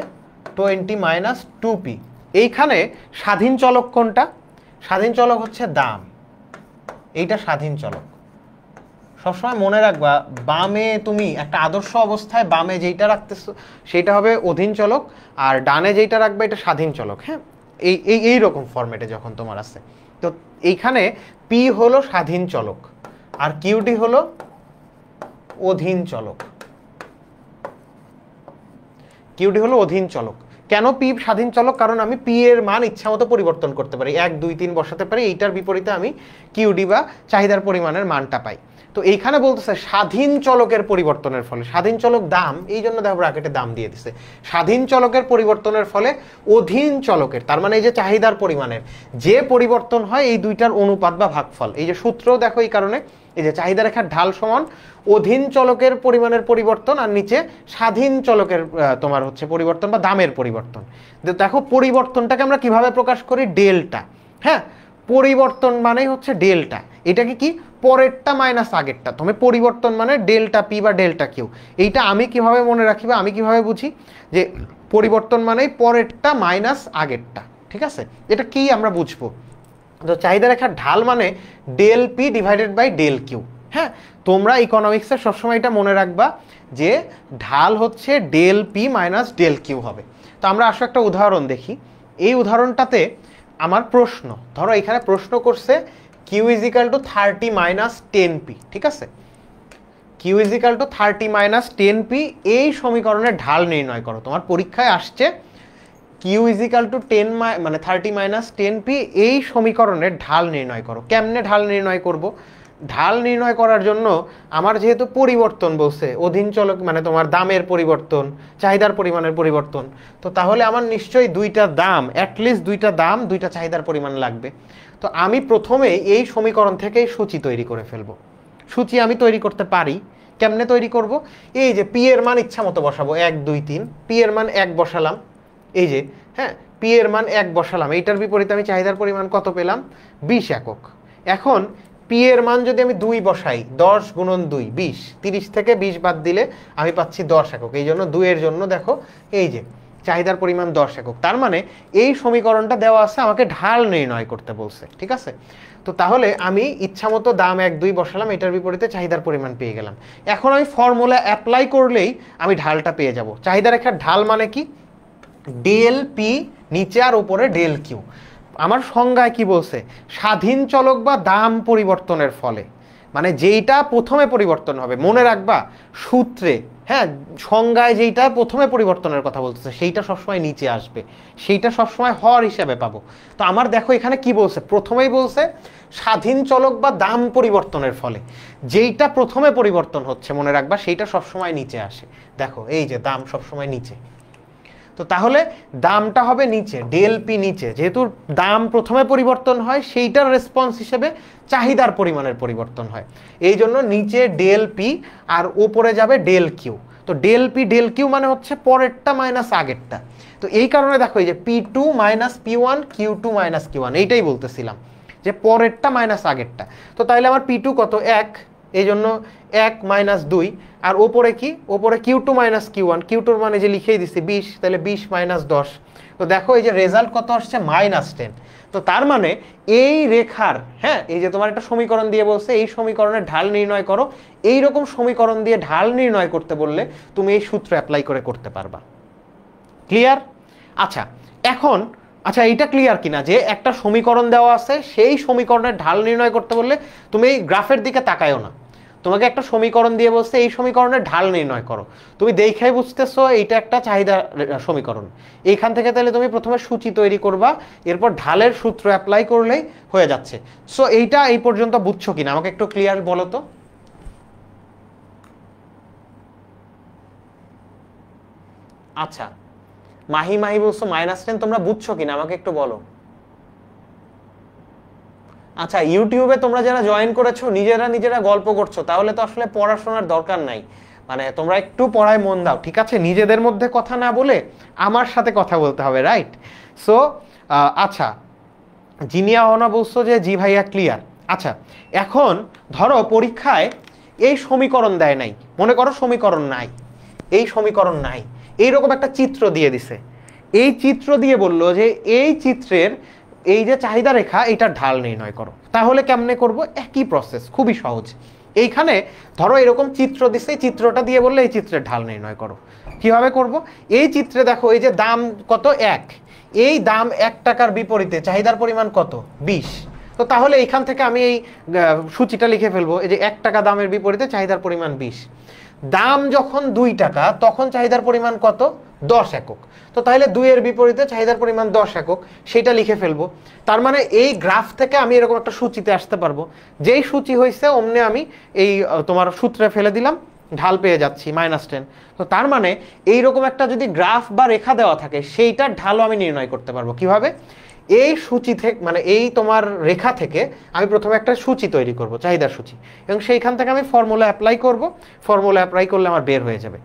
20 minus 2p। এইখানে স্বাধীন চলক কোনটা? স্বাধীন চলক হচ্ছে দাম, এইটা স্বাধীন চলক। সবসময় মনে রাখবা, বামে তুমি একটা আদর্শ অবস্থায় বামে যেইটা রাখতেছো সেইটা হবে অধীন চলক, আর ডানে যেইটা রাখবে এটা স্বাধীন চলক। হ্যাঁ, এই রকম ফরম্যাটে যখন তোমার আছে, তো এইখানে পি হলো স্বাধীন চলক আর কিউডি হলো অধীন চলক। কিউডি হলো অধীন চলক। কেন পি স্বাধীন চলক? কারণ আমি পি এর মান ইচ্ছা মতো পরিবর্তন করতে পারি, 1 2 3 বসাতে পারি। এইটার বিপরীতে আমি কিউডি বা চাহিদার পরিমাণের মানটা পাই। তো এইখানে বলতেছে স্বাধীন চলকের পরিবর্তনের ফলে, স্বাধীন চলক দাম, এই জন্য দেখো ব্র্যাকেটে দাম দিয়ে দিছে। স্বাধীন চলকের পরিবর্তনের ফলে অধীন চলকের, তার মানে এই যে চাহিদার পরিমাণের যে পরিবর্তন হয় এই দুইটার অনুপাত বা ভাগফল। এই যে সূত্র দেখো, এই কারণে এই যে চাহিদা রেখার ঢাল সমান অধীন চলকের পরিমাণের পরিবর্তন আর নিচে স্বাধীন চলকের তোমার হচ্ছে পরিবর্তন বা দামের পরিবর্তন। দেখো পরিবর্তনটাকে আমরা কিভাবে প্রকাশ করি? ডেল্টা। হ্যাঁ, পরিবর্তন মানেই হচ্ছে ডেল্টা। এটাকে কি? পরেরটা মাইনাস আগেরটা। তুমি পরিবর্তন মানে ডেল্টা পি বা ডেল্টা কিউ। এইটা আমি কিভাবে মনে রাখি বা আমি কিভাবে বুঝি যে পরিবর্তন মানেই পরেরটা মাইনাস আগেরটা, ঠিক আছে। এটা কি আমরা বুঝবো? তো চাহিদা রেখার ঢাল মানে del P divided by del Q. হ্যাঁ, তোমরা ইকোনমিক্সে সবসময় এটা মনে রাখবা যে ঢাল হচ্ছে del P minus del Q হবে। তো আমরা আসলে একটা উদাহরণ দেখি। এই উদাহরণটাতে আমার প্রশ্ন, ধরো এখানে প্রশ্ন করছে Q is equal to 30 minus 10p, ঠিক আছে। Q is equal to 30 minus 10p, এই সমীকরণের ঢাল নির্ণয় করো। তোমার পরীক্ষায় আসছে Q is equal to 30 minus 10p, এই সমীকরণের ঢাল নির্ণয় করো। কেমনে ঢাল নির্ণয় করব? ঢাল নির্ণয় করার জন্য আমার যেহেতু পরিবর্তন বলছে, অধীন চলক মানে তোমার দামের পরিবর্তন, চাহিদার পরিমাণের পরিবর্তন, তো তাহলে আমার নিশ্চয়ই দুইটা দাম, অ্যাটলিস্ট দুইটা দাম দুইটা চাহিদার পরিমাণ লাগবে। তো আমি প্রথমে এই সমীকরণ থেকেই সূচি তৈরি করে ফেলবো। সূচি আমি তৈরি করতে পারি। কেমনে তৈরি করব? এই যে পি এর মান ইচ্ছা মতো বসাবো, 1 2 3, পি এর মান 1 বসালাম। এই যে হ্যাঁ, পি এর মান 1 বসালাম। এইটার বিপরীতে আমি চাহিদার পরিমাণ কত পেলাম? 20 একক। এখন পি এর মান যদি আমি 2 বসাই, 10 গুণন 2 20, 30 থেকে 20 বাদ দিলে আমি পাচ্ছি 10 একক। এই জন্য 2 এর জন্য দেখো এই যে চাহিদার পরিমাণ 10 একক। তার মানে এই সমীকরণটা দেওয়া আছে, আমাকে ঢাল নির্ণয় করতে বলছে, ঠিক আছে। তো তাহলে আমি ইচ্ছা মতো দাম 1 2 বসালাম, এটার বিপরীতে চাহিদার পরিমাণ পেয়ে গেলাম। এখন আমি ফর্মুলা অ্যাপ্লাই করলেই আমি ঢালটা পেয়ে যাব। চাহিদা রেখার ঢাল মানে কি? ডেল পি নিচে আর উপরে ডেল কিউ। আমার সংজ্ঞায় কি বলছে? স্বাধীন চলক বা দাম পরিবর্তনের ফলে, মানে যেইটা প্রথমে পরিবর্তন হবে। মনে রাখবা সূত্রে, হ্যাঁ, সংজ্ঞায় যেইটা প্রথমে পরিবর্তনের কথা বলতেছে সেইটা সবসময় নিচে আসবে, সেইটা সবসময় হর হিসাবে পাবো। তো আমার দেখো এখানে কি বলছে? প্রথমেই বলছে স্বাধীন চলক বা দাম পরিবর্তনের ফলে, যেইটা প্রথমে পরিবর্তন হচ্ছে মনে রাখবা সেইটা সবসময় নিচে আসে। দেখো এই যে দাম সবসময় নিচে, তো তাহলে দামটা হবে নিচে, ডেল পি নিচে। যেহেতু দাম প্রথমে পরিবর্তন হয়, সেইটার রেসপন্স হিসেবে চাহিদার পরিমাণের পরিবর্তন হয়। এই জন্য নিচে ডেল পি আর উপরে যাবে ডেল কিউ। তো ডেল পি ডেল কিউ মানে হচ্ছে পরেরটা মাইনাস আগেরটা। তো এই কারণে দেখো এই যে P2 minus P1, Q2 minus Q1, এইটাই বলতেছিলাম যে পরেরটা মাইনাস আগেরটা। তো তাহলে আমার P2 কত? 1, এই জন্য 1 মাইনাস 2, আর ওপরে কি? ওপরে Q2 মাইনাস Q1, Q2 মানে যে লিখেই দিছি 20, তাহলে 20 মাইনাস 10। তো দেখো এই যে রেজাল্ট কত আসছে? -10। তো তার মানে এই রেখার, হ্যাঁ, এই যে তোমার একটা সমীকরণ দিয়ে বলছে এই সমীকরণের ঢাল নির্ণয় করো, এই রকম সমীকরণ দিয়ে ঢাল নির্ণয় করতে বললে তুমি এই সূত্র অ্যাপ্লাই করে করতে পারবা। ক্লিয়ার? আচ্ছা এখন, আচ্ছা এইটা ক্লিয়ার কিনা যে একটা সমীকরণ দেওয়া আছে, সেই সমীকরণের ঢাল নির্ণয় করতে বললে তুমি এই গ্রাফের দিকে তাকায়ও না, তোমাকে একটা সমীকরণ দিয়ে বলছে এই সমীকরণের ঢাল নির্ণয় করো, তুমি দেখেই বুঝতেছো এইটা একটা চাহিদা সমীকরণ। এইখান থেকে তাহলে তুমি প্রথমে সূচি তৈরি করবা, এরপর ঢালের সূত্র অ্যাপ্লাই করলেই হয়ে যাচ্ছে। সো এইটা এই পর্যন্ত বুঝছো কিনা আমাকে একটু ক্লিয়ার বলো তো। আচ্ছা মাহি মাহি বলছো -10, তোমরা বুঝছো কিনা আমাকে একটু বলো। আচ্ছা ইউটিউবে তোমরা যারা জয়েন করেছো নিজেরা গল্প করছো, তাহলে তো আসলে পড়াশোনার দরকার নাই, মানে তোমরা একটু পড়ায় মন দাও, ঠিক আছে? নিজেদের মধ্যে কথা না বলে আমার সাথে কথা বলতে হবে, রাইট? সো আচ্ছা জিনিয়া হনা বলছো যে জি ভাইয়া ক্লিয়ার। আচ্ছা এখন ধরো পরীক্ষায় এই সমীকরণ দেয় নাই, মনে করো সমীকরণ নাই, এই সমীকরণ নাই, এইরকম একটা চিত্র দিয়ে দিছে, এই চিত্র দিয়ে বললো যে এই চিত্রের এই যে চাহিদা রেখা এটার ঢাল নির্ণয় করো। তাহলে কেমনে করব? একই প্রসেস, খুবই সহজ। এইখানে ধরো এরকম চিত্র দিছে, এই চিত্রটা দিয়ে বললে এই চিত্রের ঢাল নির্ণয় করো। কিভাবে করব? এই চিত্রে দেখো এই যে দাম কত 1, এই দাম 1 টাকার বিপরীতে চাহিদার পরিমাণ কত 20। তো তাহলে এইখান থেকে আমি এই সূচিটা লিখে ফেলবো, এই যে 1 টাকা দামের বিপরীতে চাহিদার পরিমাণ 20। দাম যখন 2 টাকা তখন চাহিদার পরিমাণ কত 10 একক। তো তাহলে 2 এর বিপরীতে চাহিদার পরিমাণ 10 একক, সেটা লিখে ফেলবো। তার মানে এই গ্রাফ থেকে আমি এরকম একটা সূচিতে আসতে পারবো, যেই সূচি হয়েছে অমনে আমি এই তোমার সূত্রে ফেলে দিলাম, ঢাল পেয়ে যাচ্ছি -10। তো তার মানে এইরকম একটা যদি গ্রাফ বা রেখা দেওয়া থাকে সেইটার ঢালও আমি নির্ণয় করতে পারবো। কিভাবে? এই সূচি থেকে, মানে এই তোমার রেখা থেকে আমি প্রথমে একটা সূচি তৈরি করব, চাহিদার সূচি, এবং সেইখান থেকে আমি ফর্মুলা অ্যাপ্লাই করব, ফর্মুলা অ্যাপ্লাই করলে আমার বের হয়ে যাবে।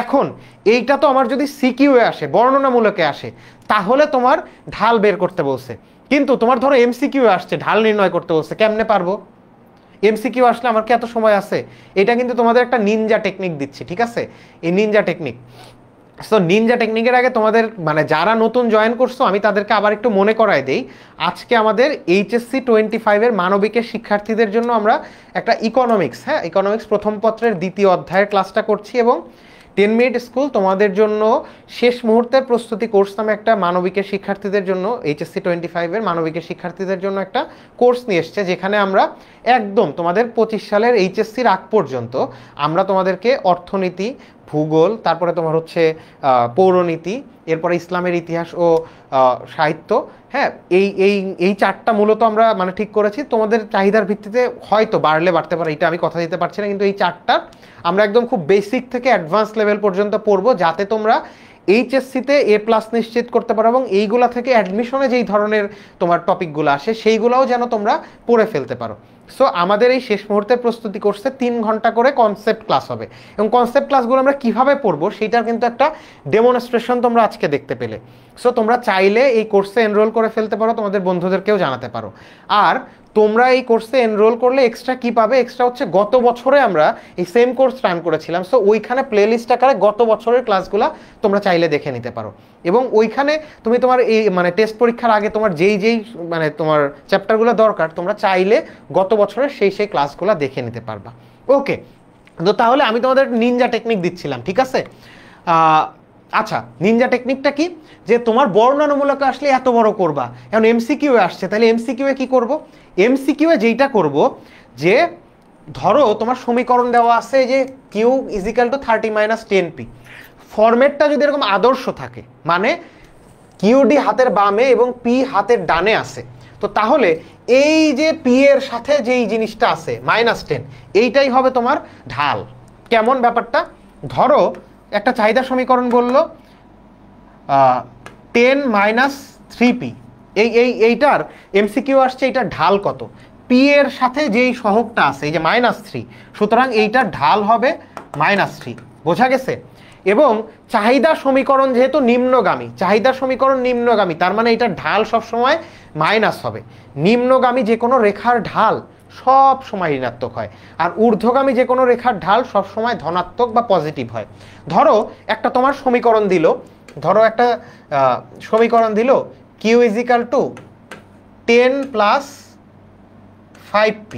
এখন এইটা তো আমার যদি সিকিউয়ে আসে, বর্ণনামূলকে আসে, তাহলে তোমার ঢাল বের করতে বলছে। কিন্তু তোমার ধরো এমসিকিউ আসছে, ঢাল নির্ণয় করতে বলছে, কেমনে পারবো? এমসিকিউ আসলে আমার কি এত সময় আছে? এটা কিন্তু তোমাদের একটা নিনজা টেকনিক দিচ্ছি, ঠিক আছে? এই নিনজা টেকনিক। সো নিনজা টেকনিকের আগে তোমাদের, মানে যারা নতুন জয়েন করছো আমি তাদেরকে আবার একটু মনে করায় দেই, আজকে আমাদের এইচএসসি 25 এর মানবিকের শিক্ষার্থীদের জন্য আমরা একটা ইকোনমিক্স, হ্যাঁ, ইকোনমিক্স প্রথম পত্রের 2য় অধ্যায়ের ক্লাসটা করছি, এবং 10 মিনিট স্কুল তোমাদের জন্য শেষ মুহূর্তের প্রস্তুতি কোর্স নামে একটা মানবিকের শিক্ষার্থীদের জন্য, এইচএসসি 25 এর মানবিকের শিক্ষার্থীদের জন্য একটা কোর্স নিয়ে এসছে, যেখানে আমরা একদম তোমাদের 25 সালের এইচএসসির আগ পর্যন্ত আমরা তোমাদেরকে অর্থনীতি, ভূগোল, তারপরে তোমার হচ্ছে পৌরনীতি, এরপরে ইসলামের ইতিহাস ও সাহিত্য, হ্যাঁ, এই এই এই 4টা মূলত আমরা মানে ঠিক করেছি। তোমাদের চাহিদার ভিত্তিতে হয়তো বাড়লে বাড়তে পারে, এটা আমি কথা দিতে পারছি না, কিন্তু এই 4টা আমরা একদম খুব বেসিক থেকে অ্যাডভান্স লেভেল পর্যন্ত পড়বো, যাতে তোমরা এইচএসসিতে A+ নিশ্চিত করতে পারো, এবং এইগুলা থেকে অ্যাডমিশনে যেই ধরনের তোমার টপিকগুলো আসে সেইগুলোও যেন তোমরা পড়ে ফেলতে পারো। সো আমাদের এই শেষ মুহূর্তের প্রস্তুতি কোর্সে 3 ঘন্টা করে কনসেপ্ট ক্লাস হবে, এবং কনসেপ্ট ক্লাসগুলো আমরা কিভাবে পড়বো সেইটার কিন্তু একটা ডেমনস্ট্রেশন তোমরা আজকে দেখতে পেলে। সো তোমরা চাইলে এই কোর্সে এনরোল করে ফেলতে পারো, তোমাদের বন্ধুদেরকেও জানাতে পারো। আর তোমরা এই কোর্সে এনরোল করলে এক্সট্রা কি পাবে? এক্সট্রা হচ্ছে গত বছরে আমরা এই সেম কোর্স রান করেছিলাম, সো ওইখানে প্লেলিস্ট আকারে গত বছরের ক্লাসগুলো তোমরা চাইলে দেখে নিতে পারো, এবং ওইখানে তুমি তোমার এই মানে টেস্ট পরীক্ষার আগে তোমার যেই মানে তোমার চ্যাপ্টারগুলো দরকার তোমরা চাইলে গত বছরের সেই ক্লাসগুলো দেখে নিতে পারবা। ওকে, তো তাহলে আমি তোমাদের নিনজা টেকনিক দিচ্ছিলাম, ঠিক আছে? আচ্ছা নিনজা টেকনিকটা কি? যে তোমার বর্ণনামূলক আসলে এত বড় করবা, এখন এমসিকিউ আসছে, তাহলে এমসিকিউ এ কি করব? এমসিকিউ এ যেইটা করব, যে ধরো তোমার সমীকরণ দেওয়া আছে যে কিউ ইজিক্যাল টু 30 - 10p, ফরম্যাটটা যদি এরকম আদর্শ থাকে, মানে কিউডি হাতের বামে এবং পি হাতের ডানে আছে, তো তাহলে এই যে পি এর সাথে যেই জিনিসটা আছে -10, এইটাই হবে তোমার ঢাল। কেমন ব্যাপারটা? ধরো একটা চাহিদা সমীকরণ বললো 10 - 3p, এইটার এমসিকিউ আসছে এইটার ঢাল কত? পি এর সাথে যেই সহগটা আছে এই যে -3, সুতরাং এইটার ঢাল হবে -3। বোঝা গেছে? এবং চাহিদা সমীকরণ যেহেতু নিম্নগামী, চাহিদা সমীকরণ নিম্নগামী, তার মানে এটার ঢাল সবসময় মাইনাস হবে। নিম্নগামী যে কোনো রেখার ঢাল সব সময় ঋণাত্মক হয়, আর ঊর্ধ্বগামী যে কোনো রেখার ঢাল সব সময় ধনাত্মক বা পজিটিভ হয়। ধরো একটা তোমার সমীকরণ দিল, ধরো একটা সমীকরণ দিল Q is equal to 10 plus 5p,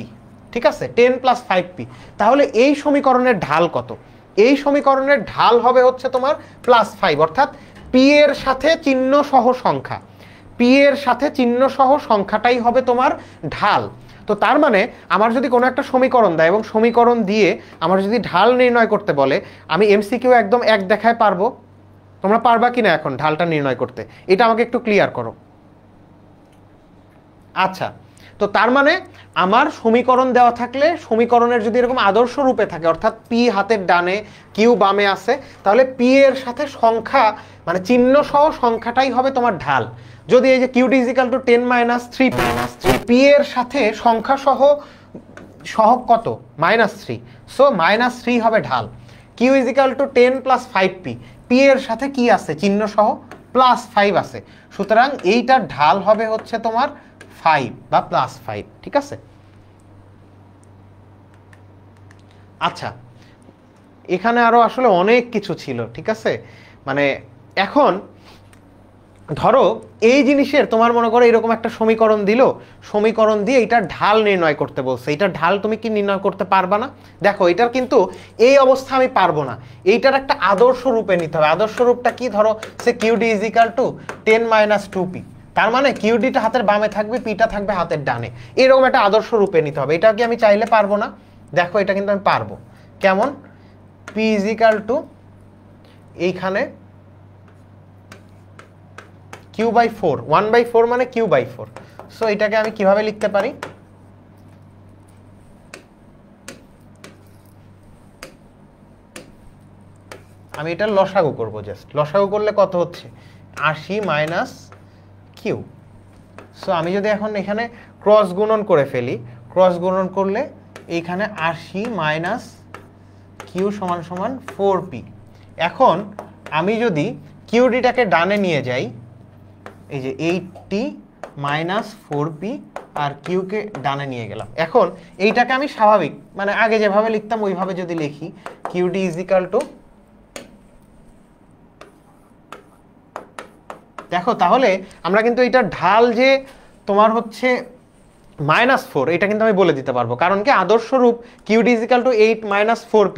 ঠিক আছে, 10 প্লাস 5p। তাহলে এই সমীকরণের ঢাল কত? এই সমীকরণের ঢাল হবে হচ্ছে তোমার +5, অর্থাৎ p এর সাথে চিহ্ন সহ সংখ্যা, p এর সাথে চিহ্ন সহ সংখ্যাটাই হবে তোমার ঢাল। তো তার মানে আমার যদি কোনো একটা সমীকরণ দেয় এবং সমীকরণ দিয়ে আমার যদি ঢাল নির্ণয় করতে বলে, আমি এমসিকিউ একদম এক দেখায় পারবো? তোমরা পারবা কিনা এখন ঢালটা নির্ণয় করতে? এটা আমাকে একটু ক্লিয়ার করো। আচ্ছা, তো তার মানে আমার সমীকরণ দেওয়া থাকলে, সমীকরণের যদি এরকম আদর্শ রূপে থাকে, অর্থাৎ পি হাতের ডানে কিউ বামে আছে, তাহলে পি এর সাথে সংখ্যা মানে চিহ্ন সহ সংখ্যাটাই হবে তোমার ঢাল। যদি এই যে QD is equal to 10 minus 3 P এর সাথে সংখ্যা সহ সহগ কত? -3, সো -3 হবে ঢাল। Q is equal to 10 plus 5p, P এর সাথে কি আছে? চিহ্ন সহ +5 আছে, সুতরাং এইটার ঢাল হবে হচ্ছে তোমার 5 বা +5, ঠিক আছে। আচ্ছা, এখানে আরো আসলে অনেক কিছু ছিল, ঠিক আছে। মানে এখন ধরো এই জিনিসের তোমার মনে করো এরকম একটা সমীকরণ দিল, সমীকরণ দিয়ে এটার ঢাল নির্ণয় করতে বলছে, এটার ঢাল তুমি কি নির্ণয় করতে পারবা না? দেখো এটার কিন্তু এই অবস্থা আমি পারবো না, এইটার একটা আদর্শ রূপে নিতে হবে। আদর্শ রূপটা কি? ধরো সে QD is equal to 10 minus 2p, তার মানে কিউডিটা হাতের বামে থাকবে, পিটা থাকবে হাতের ডানে, এরকম একটা আদর্শ রূপে নিতে হবে। এটা কি আমি চাইলে পারবো না? দেখো এটা কিন্তু আমি পারবো। কেমন? পি ইজিক্যাল টু এইখানে q/4, 1/4 মানে q/4। সো এটাকে আমি কিভাবে লিখতে পারি? আমি এটা লসাগু করব, জাস্ট লসাগু করলে কত হচ্ছে? 80 মাইনাস কিউ। সো আমি যদি এখন এখানে ক্রস গুণন করে ফেলি, ক্রস গুণন করলে এইখানে 80 মাইনাস কিউ সমান সমান 4p। এখন আমি যদি কিউডিটাকে ডানে নিয়ে যাই, এই যে 80 মাইনাস 4p আর কিউকে ডানে নিয়ে গেলাম, এখন এইটাকে আমি স্বাভাবিক মানে আগে যেভাবে লিখতাম ওইভাবে যদি লিখি, কিউডি ইজিক্যাল টু, দেখো তাহলে আমরা কিন্তু এটার ঢাল যে তোমার হচ্ছে -4, এটা কিন্তু আমি বলে দিতে পারবো, কারণ কি আদর্শ রূপ QD is equal to 8 minus 4p,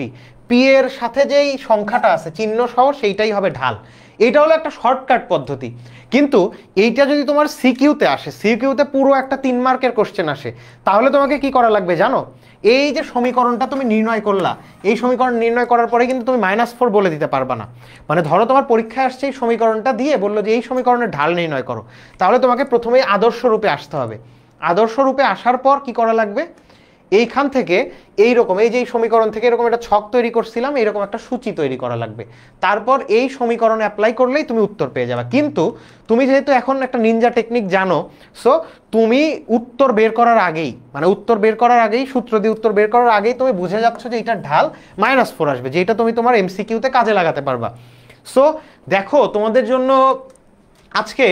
P এর সাথে যেই সংখ্যাটা আছে চিহ্ন সহ সেইটাই হবে ঢাল। এইটা হলো একটা শর্টকাট পদ্ধতি, কিন্তু এইটা যদি তোমার সিকিউতে আসে, সিকিউতে পুরো একটা 3 মার্কের কোশ্চেন আসে, তাহলে তোমাকে কি করা লাগবে জানো? এই যে সমীকরণটা তুমি নির্ণয় করলা, এই সমীকরণ নির্ণয় করার পরে কিন্তু তুমি -4 বলে দিতে পারবা না। মানে ধরো তোমার পরীক্ষায় আসছে এই সমীকরণটা দিয়ে বললো যে এই সমীকরণের ঢাল নির্ণয় করো, তাহলে তোমাকে প্রথমেই আদর্শ রূপে আসতে হবে। আদর্শ রূপে আসার পর কি করা লাগবে? এইখান থেকে এইরকম, এই যে এই সমীকরণ থেকে এরকম একটা ছক তৈরি করছিলাম, এরকম একটা সূচি তৈরি করা লাগবে, তারপর এই সমীকরণে অ্যাপ্লাই করলেই তুমি উত্তর পেয়ে যাবে। কিন্তু তুমি যেহেতু এখন একটা নিনজা টেকনিক জানো, সো তুমি উত্তর বের করার আগেই, মানে উত্তর বের করার আগেই, সূত্র দিয়ে উত্তর বের করার আগেই তুমি বুঝে যাচ্ছ যে এটার ঢাল -4 আসবে, যেটা তুমি তোমার এমসিকিউতে কাজে লাগাতে পারবা। সো দেখো তোমাদের জন্য আজকে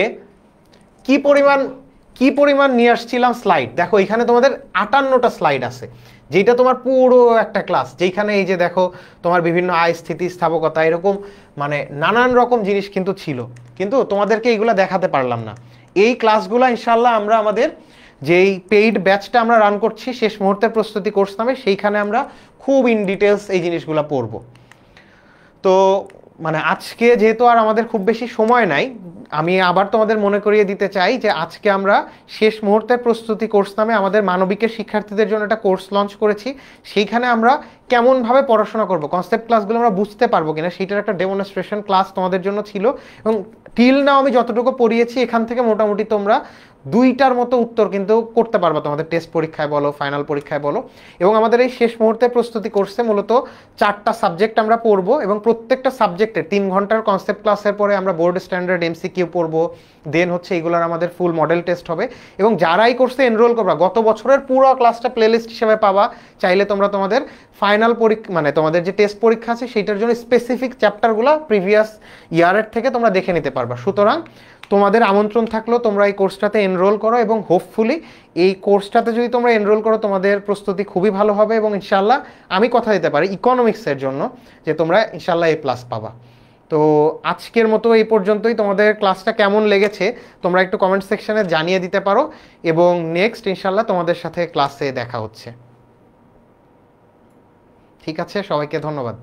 কি পরিমাণ নিয়ে আসছিলাম স্লাইড। দেখো এখানে তোমাদের 58টা স্লাইড আছে, যেটা তোমার পুরো একটা ক্লাস, যেখানে এই যে দেখো তোমার বিভিন্ন আয়, স্থিতি, স্থাবকতা, এরকম মানে নানান রকম জিনিস কিন্তু ছিল, কিন্তু তোমাদেরকে এইগুলো দেখাতে পারলাম না। এই ক্লাসগুলো ইনশাল্লাহ আমরা আমাদের যেই পেইড ব্যাচটা আমরা রান করছি শেষ মুহূর্তের প্রস্তুতি কোর্স নামে, সেইখানে আমরা খুব ইন ডিটেলস এই জিনিসগুলো পড়ব। তো মানে আজকে যেহেতু আর আমাদের খুব বেশি সময় নাই, আমি আবার তোমাদের মনে করিয়ে দিতে চাই যে আজকে আমরা শেষ মুহূর্তের প্রস্তুতি কোর্স নামে আমাদের মানবিকের শিক্ষার্থীদের জন্য একটা কোর্স লঞ্চ করেছি। সেইখানে আমরা কেমনভাবে পড়াশোনা করব, কনসেপ্ট ক্লাসগুলো আমরা বুঝতে পারবো কিনা, সেটার একটা ডেমনস্ট্রেশন ক্লাস তোমাদের জন্য ছিল। এবং টিল নাও আমি যতটুকু পড়িয়েছি এখান থেকে মোটামুটি তোমরা 2টার মতো উত্তর কিন্তু করতে পারবা তোমাদের টেস্ট পরীক্ষায় বলো, ফাইনাল পরীক্ষায় বলো। এবং আমাদের এই শেষ মুহূর্তের প্রস্তুতি কোর্সে মূলত 4টা সাবজেক্ট আমরা পড়বো, এবং প্রত্যেকটা সাবজেক্টে 3 ঘন্টার কনসেপ্ট ক্লাসের পরে আমরা বোর্ড স্ট্যান্ডার্ড এমসিকিউ পড়বো, দেন হচ্ছে এগুলোর আমাদের ফুল মডেল টেস্ট হবে। এবং যারা এই কোর্সে এনরোল করবা গত বছরের পুরো ক্লাসটা প্লেলিস্ট হিসেবে পাবা, চাইলে তোমরা তোমাদের ফাইনাল পরীক্ষা মানে তোমাদের যে টেস্ট পরীক্ষা আছে সেইটার জন্য স্পেসিফিক চ্যাপ্টারগুলো প্রিভিয়াস ইয়ারের থেকে তোমরা দেখে নিতে পারবা। সুতরাং তোমাদের আমন্ত্রণ থাকলো তোমরা এই কোর্সটাতে এনরোল করো, এবং হোপফুলি এই কোর্সটাতে যদি তোমরা এনরোল করো তোমাদের প্রস্তুতি খুবই ভালো হবে, এবং ইনশাল্লাহ আমি কথা দিতে পারি ইকোনমিক্সের জন্য যে তোমরা ইনশাল্লাহ A+ পাবা। তো আজকের মতো এই পর্যন্তই। তোমাদের ক্লাসটা কেমন লেগেছে তোমরা একটু কমেন্ট সেকশনে জানিয়ে দিতে পারো, এবং নেক্সট ইনশাল্লাহ তোমাদের সাথে ক্লাসে দেখা হচ্ছে। ঠিক আছে, সবাইকে ধন্যবাদ।